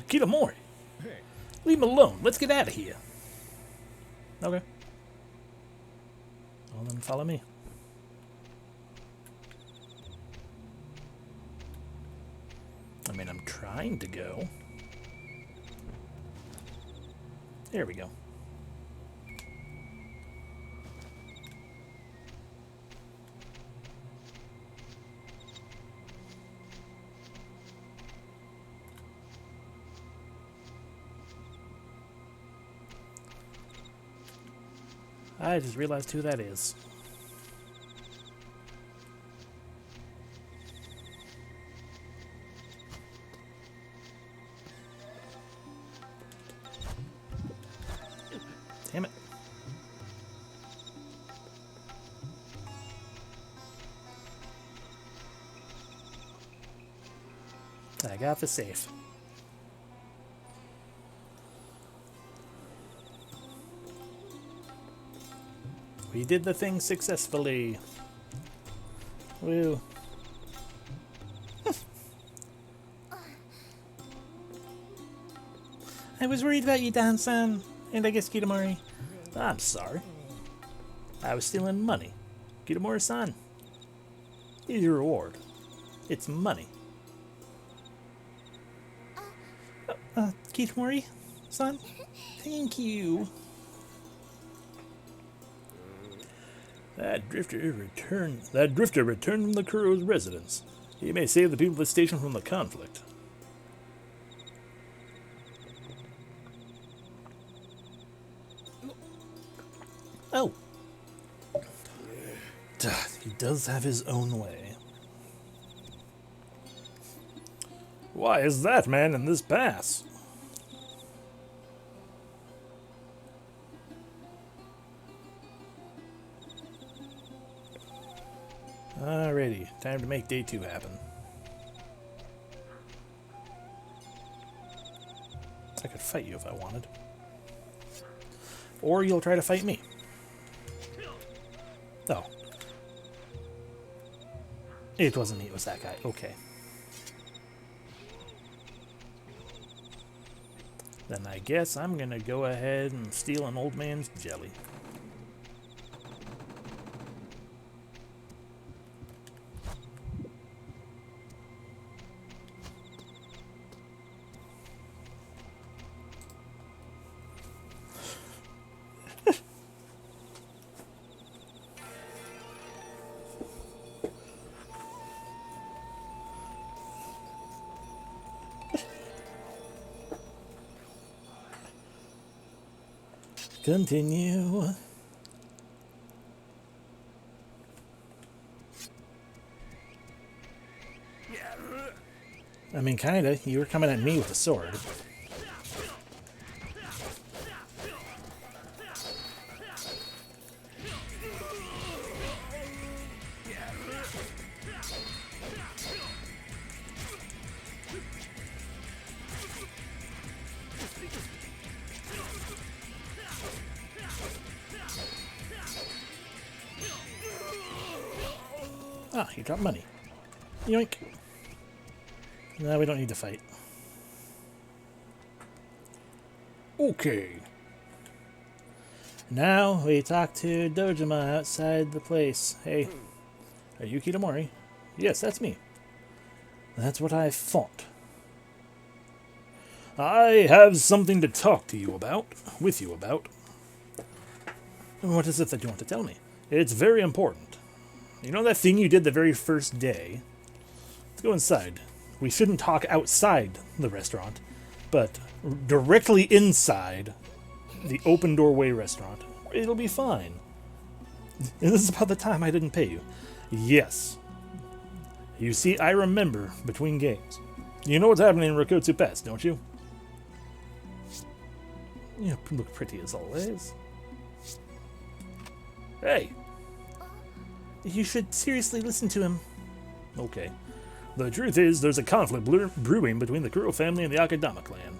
Speaker 1: Kitamori! Leave him alone. Let's get out of here. Okay. Well, then follow me. I mean, I'm trying to go. There we go. I just realized who that is. Damn it. I got the safe. We did the thing successfully. Woo. I was worried about you, Dan-san, and I guess Kitamori. I'm sorry. I was stealing money. Kitamori-san, here's your reward. It's money. Kitamori-san, thank you. That drifter returned from the Kuro's residence. He may save the people of the station from the conflict. Oh. He does have his own way. Why is that man in this pass? Alrighty, time to make day 2 happen. I could fight you if I wanted. Or you'll try to fight me. Oh. It wasn't me, it was that guy. Okay. Then I guess I'm gonna go ahead and steal an old man's jelly. Continue. I mean, kinda. You were coming at me with a sword. Ah, you dropped money. Yoink. No, we don't need to fight. Okay. Now we talk to Dojima outside the place. Hey, are you Kitamori? Yes, that's me. That's what I thought. I have something to talk to you about, with you about. What is it that you want to tell me? It's very important. You know that thing you did the very first day? Let's go inside. We shouldn't talk outside the restaurant, but directly inside the open doorway restaurant. It'll be fine. And this is about the time I didn't pay you. Yes. You see, I remember between games. You know what's happening in Rokotsu Pass, don't you? You look pretty as always. Hey! You should seriously listen to him. Okay. The truth is, there's a conflict brewing between the Kuro family and the Akadama clan.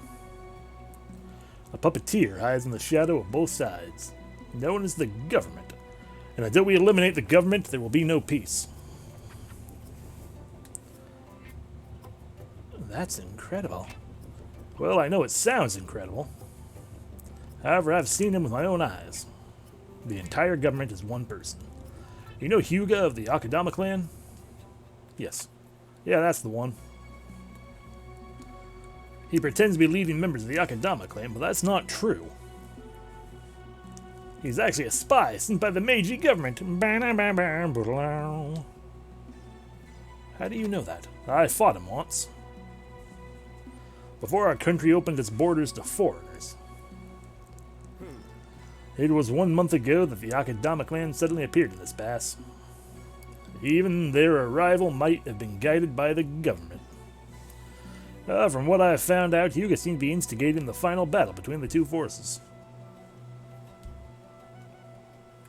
Speaker 1: A puppeteer hides in the shadow of both sides, known as the government. And until we eliminate the government, there will be no peace. That's incredible. Well, I know it sounds incredible. However, I've seen him with my own eyes. The entire government is one person. You know Hyuga of the Akadama clan? Yes. Yeah, that's the one. He pretends to be leading members of the Akadama clan, but that's not true. He's actually a spy sent by the Meiji government. How do you know that? I fought him once. Before our country opened its borders to foreigners. It was 1 month ago that the Akadama clan suddenly appeared in this pass. Even their arrival might have been guided by the government. From what I have found out, Hyuga seemed to be instigating the final battle between the two forces.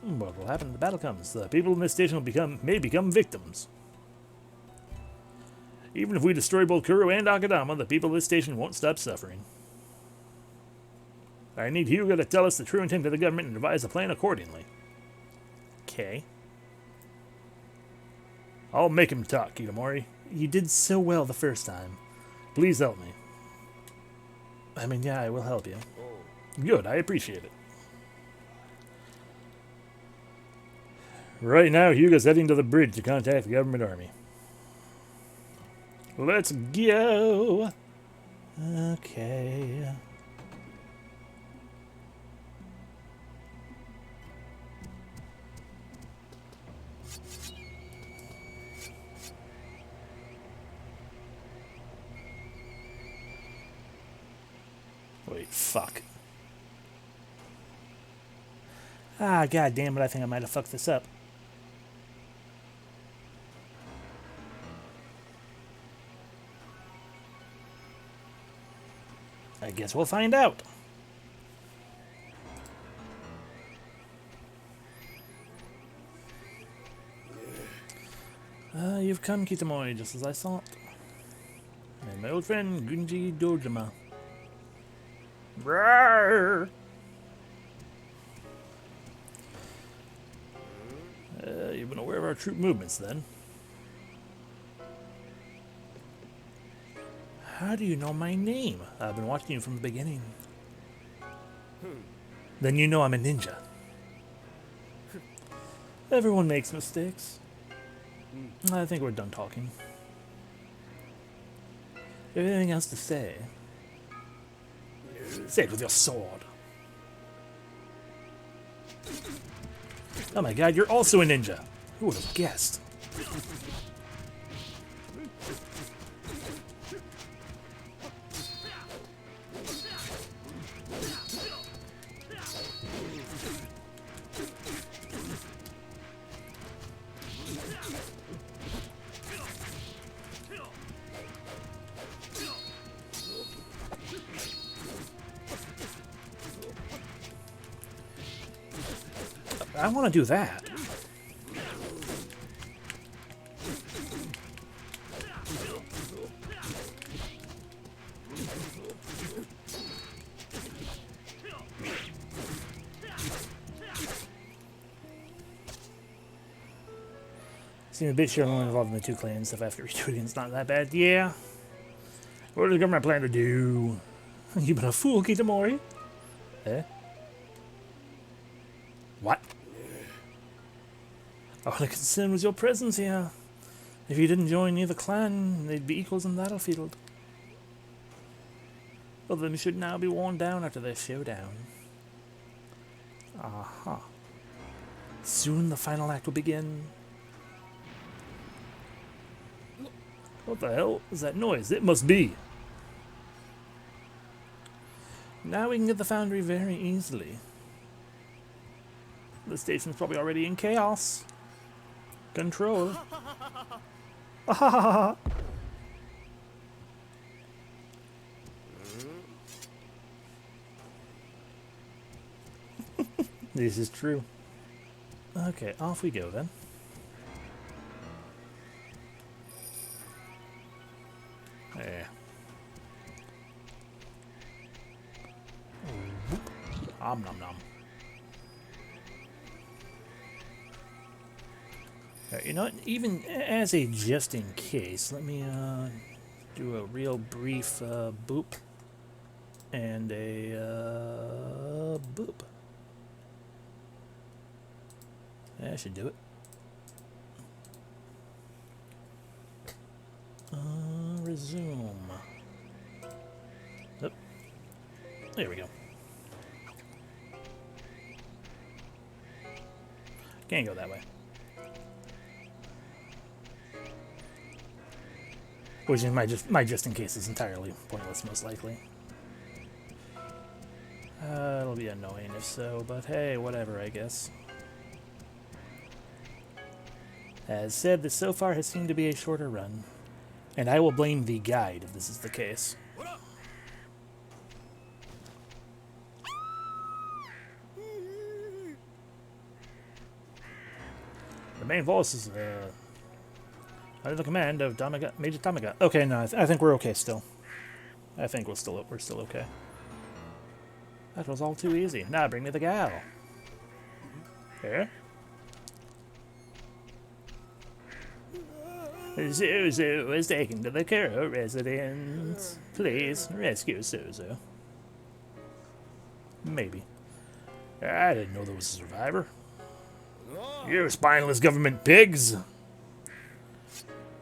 Speaker 1: What will happen when the battle comes? The people in this station may become victims. Even if we destroy both Kuro and Akadama, the people of this station won't stop suffering. I need Hyuga to tell us the true intent of the government and devise a plan accordingly. Okay. I'll make him talk, Kitamori. You did so well the first time. Please help me. I mean, yeah, I will help you. Good, I appreciate it. Right now, Hyuga's heading to the bridge to contact the government army. Let's go! Okay. Wait, fuck. Ah, god damn it, I think I might have fucked this up. I guess we'll find out. You've come, Kitamori, just as I thought. And my old friend, Gunji Dojima. Rawr! You've been aware of our troop movements, then? How do you know my name? I've been watching you from the beginning. Then you know I'm a ninja. Everyone makes mistakes. I think we're done talking. You have anything else to say? Say it with your sword. Oh my god, you're also a ninja. Who would have guessed? I want to do that. Seems a bit sure I'm only involved in the two clans. If I have to redo it again, it's not that bad. Yeah. What does the government plan to do? You've been a fool, Kitamori. Eh? What? All I concern was your presence here. If you didn't join either clan, they'd be equals in the battlefield. Both of them should now be worn down after their showdown. Aha. Soon the final act will begin. What the hell is that noise? It must be. Now we can get the foundry very easily. The station's probably already in chaos. Control. This is true. Okay, off we go then. Yeah. Nom nom. You know what? Even as a just in case, let me do a real brief boop and a boop. That should do it. Resume. Oh. There we go. Can't go that way. Which is my just in case is entirely pointless, most likely. It'll be annoying if so, but hey, whatever, I guess. As said, this so far has seemed to be a shorter run, and I will blame the guide if this is the case. The main voice is under the command of Major Tamaga. Okay, no, I think we're okay still. I think we're still okay. That was all too easy. Now bring me the gal. Here. Suzu is taken to the Kuro residence. Please rescue Suzu. Maybe. I didn't know there was a survivor. You spineless government pigs!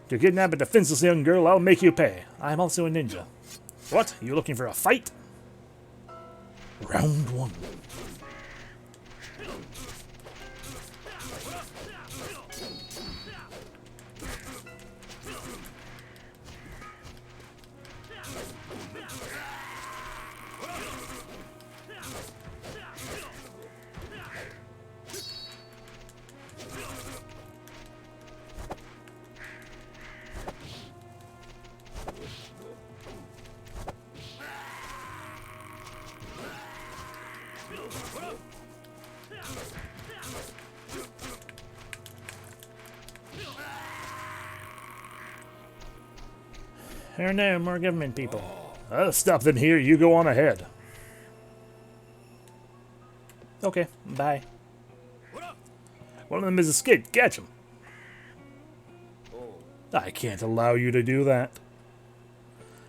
Speaker 1: To kidnap a defenseless young girl, I'll make you pay. I'm also a ninja. What? You looking for a fight? Round one. Here now, more government people. I'll stop them here. You go on ahead. Okay, bye. One of them has escaped. Catch him. I can't allow you to do that.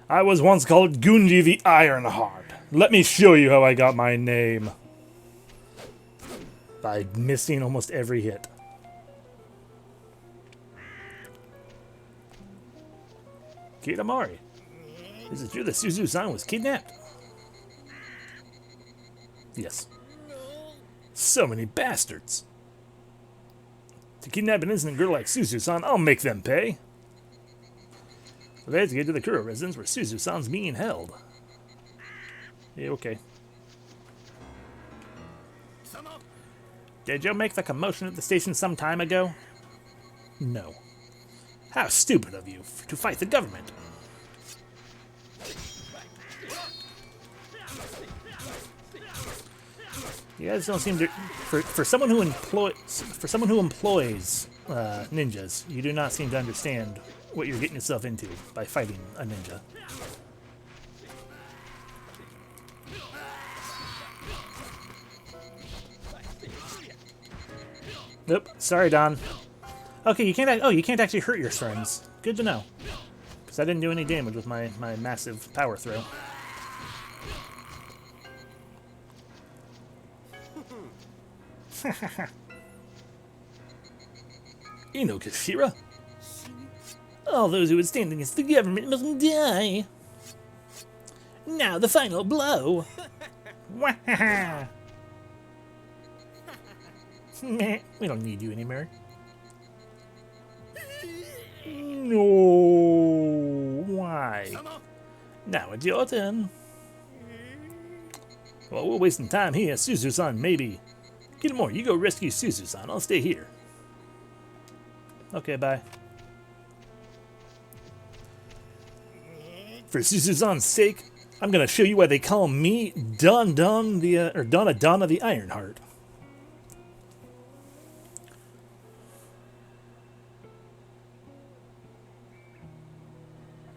Speaker 1: I was once called Gunji the Ironheart. Let me show you how I got my name. By missing almost every hit. Kitamori, is it true that Suzu-san was kidnapped? Yes. So many bastards. To kidnap an innocent girl like Suzu-san, I'll make them pay. They have to get to the Kuro residence where Suzu-san's being held. Yeah, okay. Did you make the commotion at the station some time ago? No. How stupid of you to fight the government. You guys don't seem to. For someone who employs ninjas, you do not seem to understand what you're getting yourself into by fighting a ninja. Nope. Sorry, Don. Okay, you can't. Oh, you can't actually hurt your friends. Good to know. Because I didn't do any damage with my massive power throw. Kashira. All those who would stand against the government must die. Now the final blow. Meh, we don't need you anymore. No. Why? Now it's your turn. Well, we're wasting time here. Suzu-san, maybe. Kitamori, you go rescue Suzu-san. I'll stay here. Okay, bye. For Suzu-san's sake, I'm gonna show you why they call me Donna the Ironheart.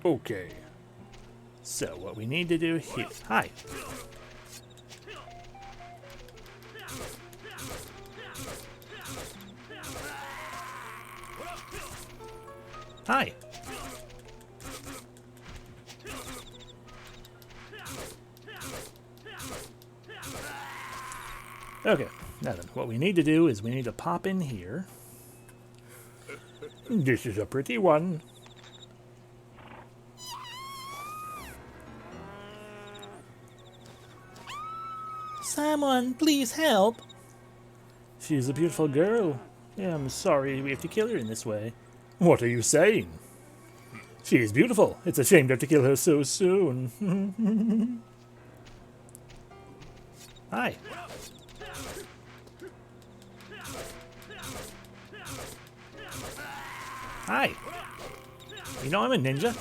Speaker 1: Okay. So what we need to do here. Hi. Hi. Okay, now then, what we need to do is we need to pop in here. This is a pretty one. Someone, please help. She's a beautiful girl. Yeah, I'm sorry we have to kill her in this way. What are you saying? She is beautiful. It's a shame to have to kill her so soon. Hi. Hi. You know I'm a ninja?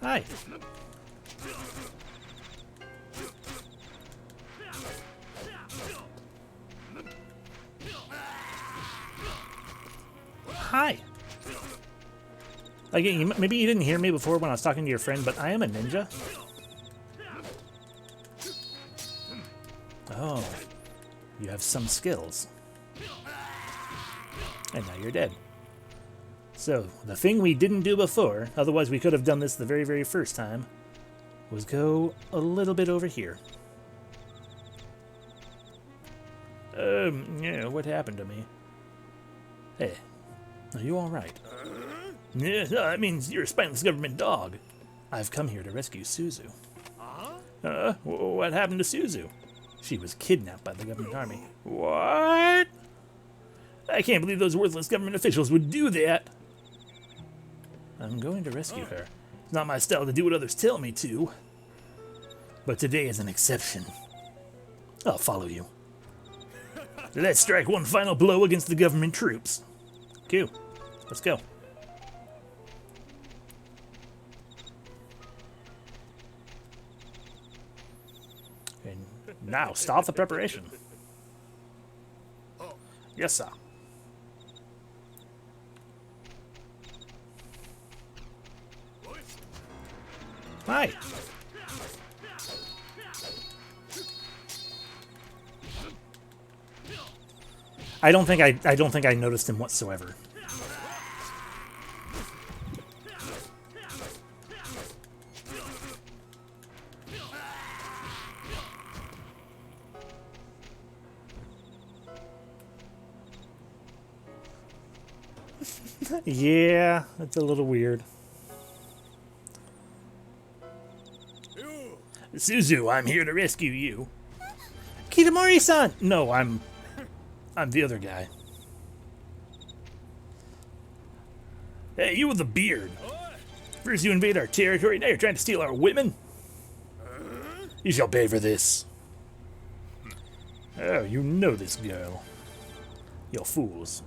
Speaker 1: Hi. Hi. Again, maybe you didn't hear me before when I was talking to your friend, but I am a ninja. Oh, you have some skills. And now you're dead. So, the thing we didn't do before, otherwise we could have done this the very, very first time, was go a little bit over here. Yeah, what happened to me? Hey, are you alright? Yeah, that means you're a spineless government dog. I've come here to rescue Suzu. What happened to Suzu? She was kidnapped by the government army. What? I can't believe those worthless government officials would do that. I'm going to rescue her. It's not my style to do what others tell me to. But today is an exception. I'll follow you. Let's strike one final blow against the government troops. Q, let's go. And now, stop the preparation. Yes, sir. Hi. I don't think I noticed him whatsoever. Yeah, that's a little weird. Suzu, I'm here to rescue you. Kitamori-san! No, I'm the other guy. Hey, you with the beard. First you invade our territory, now you're trying to steal our women? You shall pay for this. Oh, you know this girl. You fools.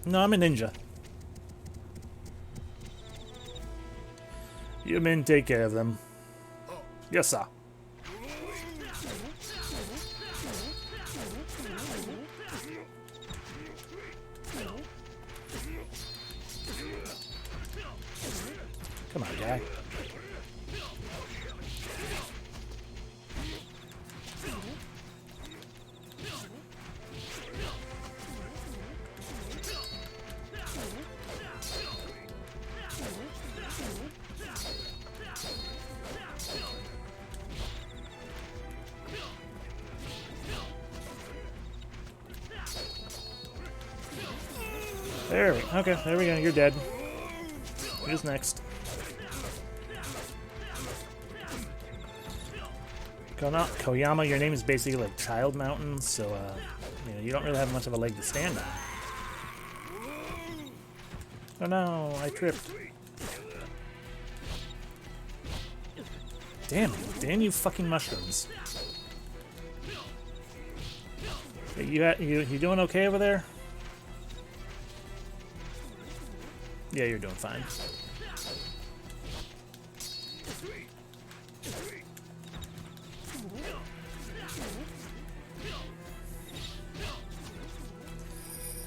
Speaker 1: No, I'm a ninja. You men take care of them. Yes, sir. Come on, guy. There we okay, there we go, you're dead. Who's next? Koyama, your name is basically like Child Mountain, so you know, you don't really have much of a leg to stand on. Oh no, I tripped. Damn you fucking mushrooms. Hey, you doing okay over there? Yeah, you're doing fine.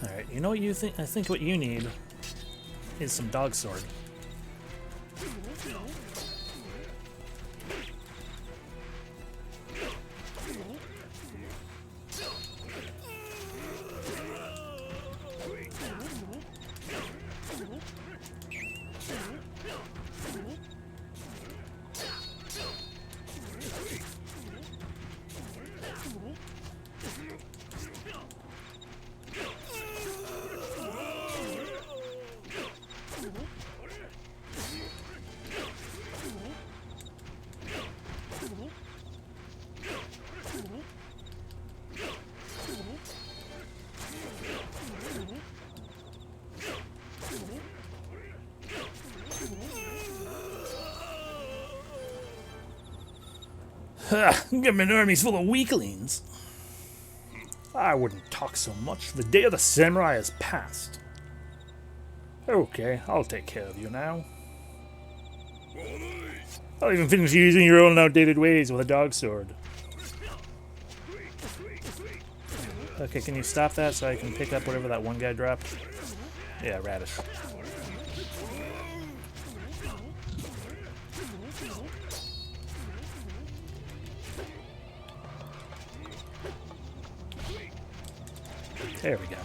Speaker 1: Alright, you know what you think? I think what you need is some dog sword. Ha! Gamien army's full of weaklings. I wouldn't talk so much. The day of the samurai has passed. Okay, I'll take care of you now. I'll even finish using your own outdated ways with a dog sword. Okay, can you stop that so I can pick up whatever that one guy dropped? Yeah, radish. There we go.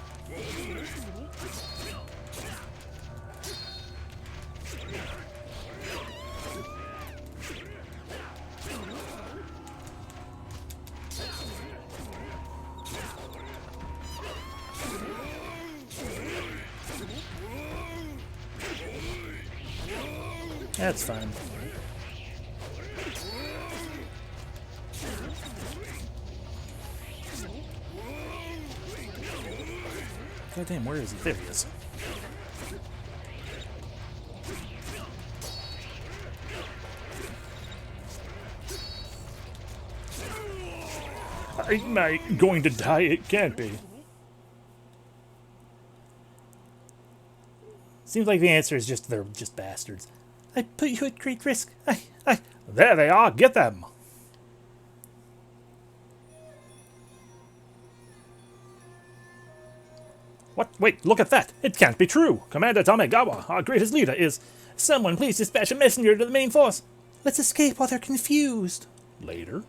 Speaker 1: That's fine. God damn, where is he? There he is. Am I going to die? It can't be. Seems like the answer is just they're just bastards. I put you at great risk. There they are. Get them. What? Wait, look at that. It can't be true. Commander Tamegawa, our greatest leader, is... Someone please dispatch a messenger to the main force. Let's escape while they're confused. Later.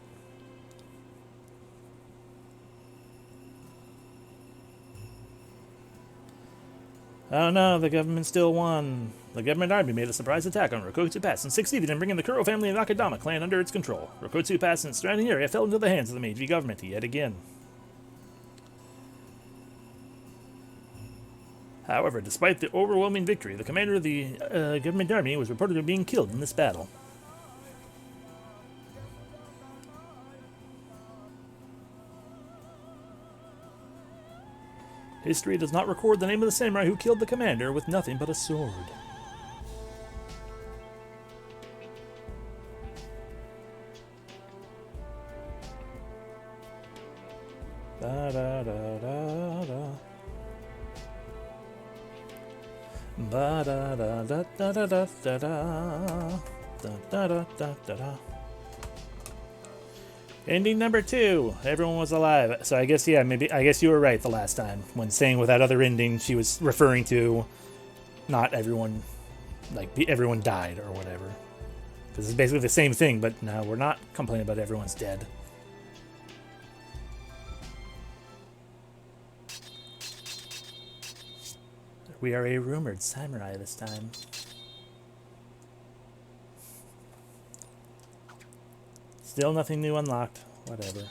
Speaker 1: Oh no, the government still won. The government army made a surprise attack on Rokotsu Pass and succeeded in bringing the Kuro family and Akadama clan under its control. Rokotsu Pass and its surrounding area fell into the hands of the Meiji government yet again. However, despite the overwhelming victory, the commander of the government army was reportedly being killed in this battle. History does not record the name of the samurai who killed the commander with nothing but a sword. Da da da da da. Ba da da da da da da da da da da da da da. Ending number 2. Everyone was alive. So I guess I guess you were right the last time when saying with that other ending she was referring to not everyone, like everyone died or whatever. This is basically the same thing, but now we're not complaining about everyone's dead. We are a rumored samurai this time. Still nothing new unlocked. Whatever.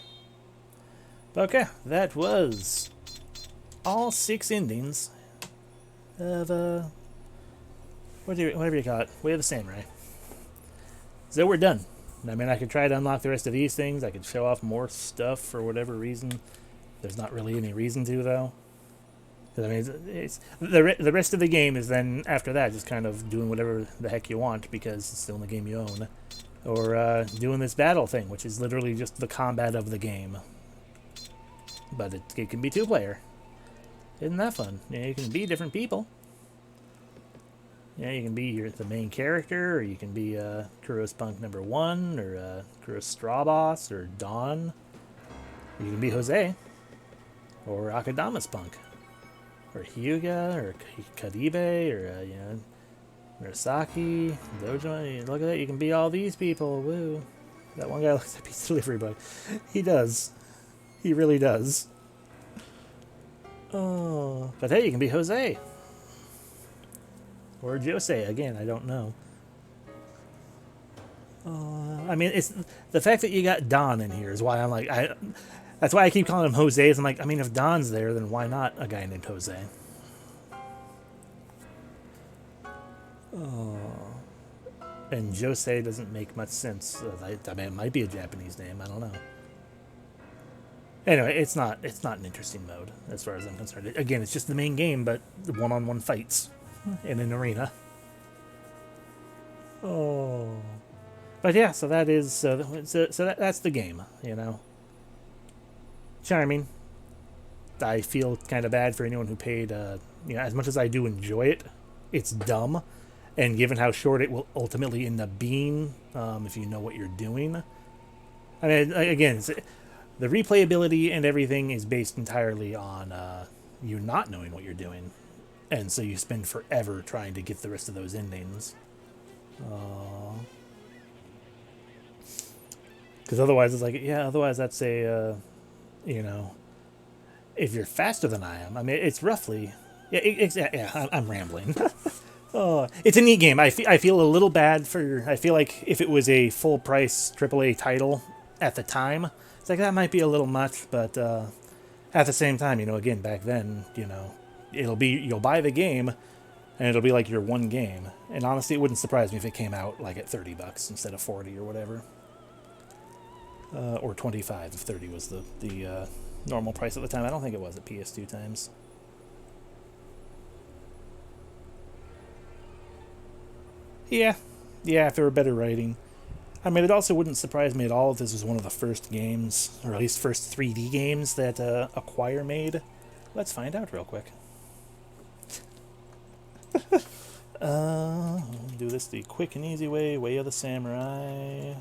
Speaker 1: Okay, that was all 6 endings of whatever you call it, Way of the Samurai. So we're done. I mean, I could try to unlock the rest of these things. I could show off more stuff for whatever reason. There's not really any reason to, though. I mean, it's the rest of the game is then, after that, just kind of doing whatever the heck you want because it's the only game you own. Or doing this battle thing, which is literally just the combat of the game. But it can be 2-player. Isn't that fun? Yeah, you can be different people. Yeah, you can be the main character, or you can be Kuro's Punk number 1, or Kuro's Straw Boss, or Dawn. Or you can be Jose, or Akadama's Punk, or Hyuga, or Karibe, or Murasaki, Dojo. Look at that, you can be all these people. Woo! That one guy looks like Pizza Delivery Boy. He does. He really does. Oh, but hey, you can be Jose. Or Jose, again, I don't know. I mean, it's the fact that you got Don in here is why I'm like, that's why I keep calling him Jose. I'm like, I mean, if Don's there, then why not a guy named Jose? Oh. And Jose doesn't make much sense. I mean, it might be a Japanese name. I don't know. Anyway, it's not an interesting mode as far as I'm concerned. Again, it's just the main game, but one-on-one fights in an arena. Oh, but yeah. So that is so that's the game. Charming. I feel kind of bad for anyone who paid. As much as I do enjoy it, it's dumb, and given how short it will ultimately end up being, if you know what you're doing. I mean, again, the replayability and everything is based entirely on you not knowing what you're doing. And so you spend forever trying to get the rest of those endings. Because otherwise it's like, otherwise that's a, if you're faster than I am, I mean, it's roughly, I'm rambling. It's a neat game. I feel a little bad I feel like if it was a full price AAA title at the time, it's like that might be a little much, but at the same time, again, back then, you'll buy the game and it'll be like your one game. And honestly, it wouldn't surprise me if it came out like at $30 instead of 40 or whatever. Or 25 if 30 was the normal price at the time. I don't think it was at PS2 times. Yeah, if there were better writing. I mean, it also wouldn't surprise me at all if this was one of the first games, or at least first 3D games that Acquire made. Let's find out real quick. Do this the quick and easy way of the Samurai.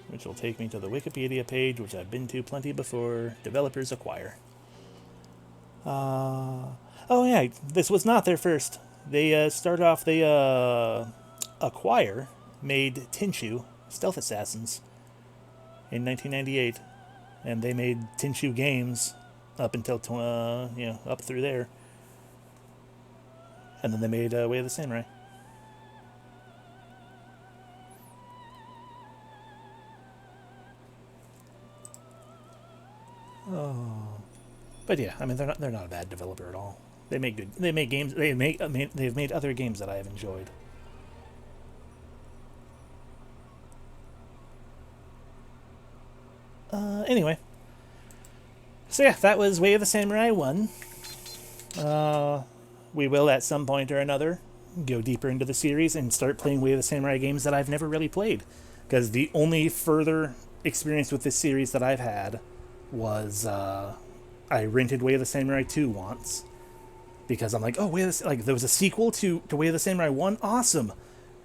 Speaker 1: Which will take me to the Wikipedia page, which I've been to plenty before. Developers Acquire. Oh yeah, this was not their first. They started off, Acquire made Tenchu, Stealth Assassins, in 1998. And they made Tenchu games up until, up through there. And then they made Way of the Samurai. Oh, but yeah, I mean they're not a bad developer at all. They make games. They've made other games that I have enjoyed. Anyway, so yeah, that was Way of the Samurai 1. We will at some point or another go deeper into the series and start playing Way of the Samurai games that I've never really played, because the only further experience with this series that I've had was I rented Way of the Samurai 2 once because I'm like, oh, like there was a sequel to Way of the Samurai 1, awesome.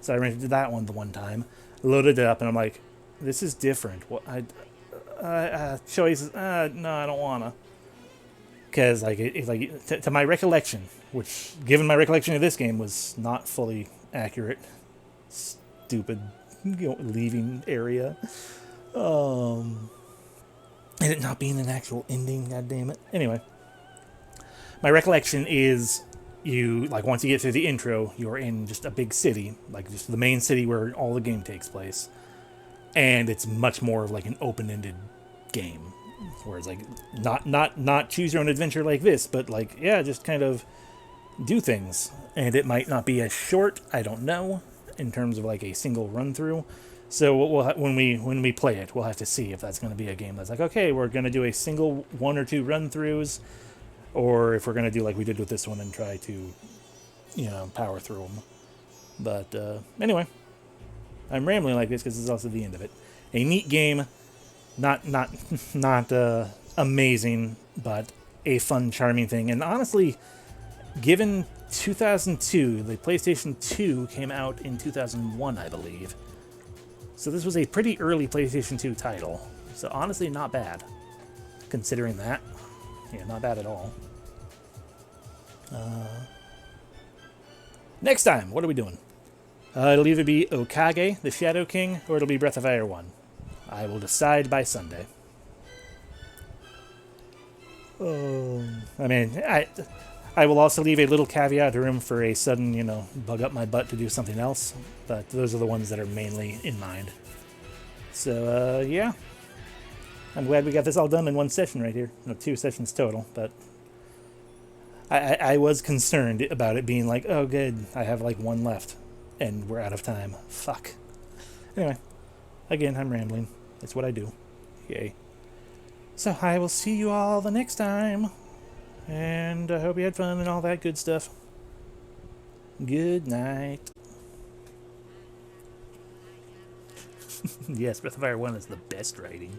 Speaker 1: So I rented that one the one time, loaded it up, and I'm like, this is different. What choices? No, I don't wanna. Because to my recollection, which given my recollection of this game was not fully accurate, stupid, leaving area, and it not being an actual ending. God damn it. Anyway, my recollection is you like once you get through the intro, you're in just a big city, like just the main city where all the game takes place, and it's much more of like an open-ended game, whereas like not choose your own adventure like this, but like yeah, just kind of do things, and it might not be as short. I don't know in terms of like a single run through. So when we play it, we'll have to see if that's going to be a game that's like, okay, we're going to do a single one or two run throughs, or if we're going to do like we did with this one and try to, power through them. But anyway, I'm rambling like this because this is also the end of it. A neat game, not amazing, but a fun, charming thing. And honestly, given 2002, the PlayStation 2 came out in 2001, I believe. So this was a pretty early PlayStation 2 title. So honestly, not bad. Considering that. Yeah, not bad at all. Next time, what are we doing? It'll either be Okage, the Shadow King, or it'll be Breath of Fire 1. I will decide by Sunday. I will also leave a little caveat room for a sudden, bug up my butt to do something else. But those are the ones that are mainly in mind. So, yeah. I'm glad we got this all done in one session right here. No, 2 sessions total, but I was concerned about it being like, oh good, I have like 1 left, and we're out of time. Fuck. Anyway, again, I'm rambling. That's what I do. Yay. So I will see you all the next time. And I hope you had fun and all that good stuff. Good night. Yes, Breath of Fire 1 is the best writing.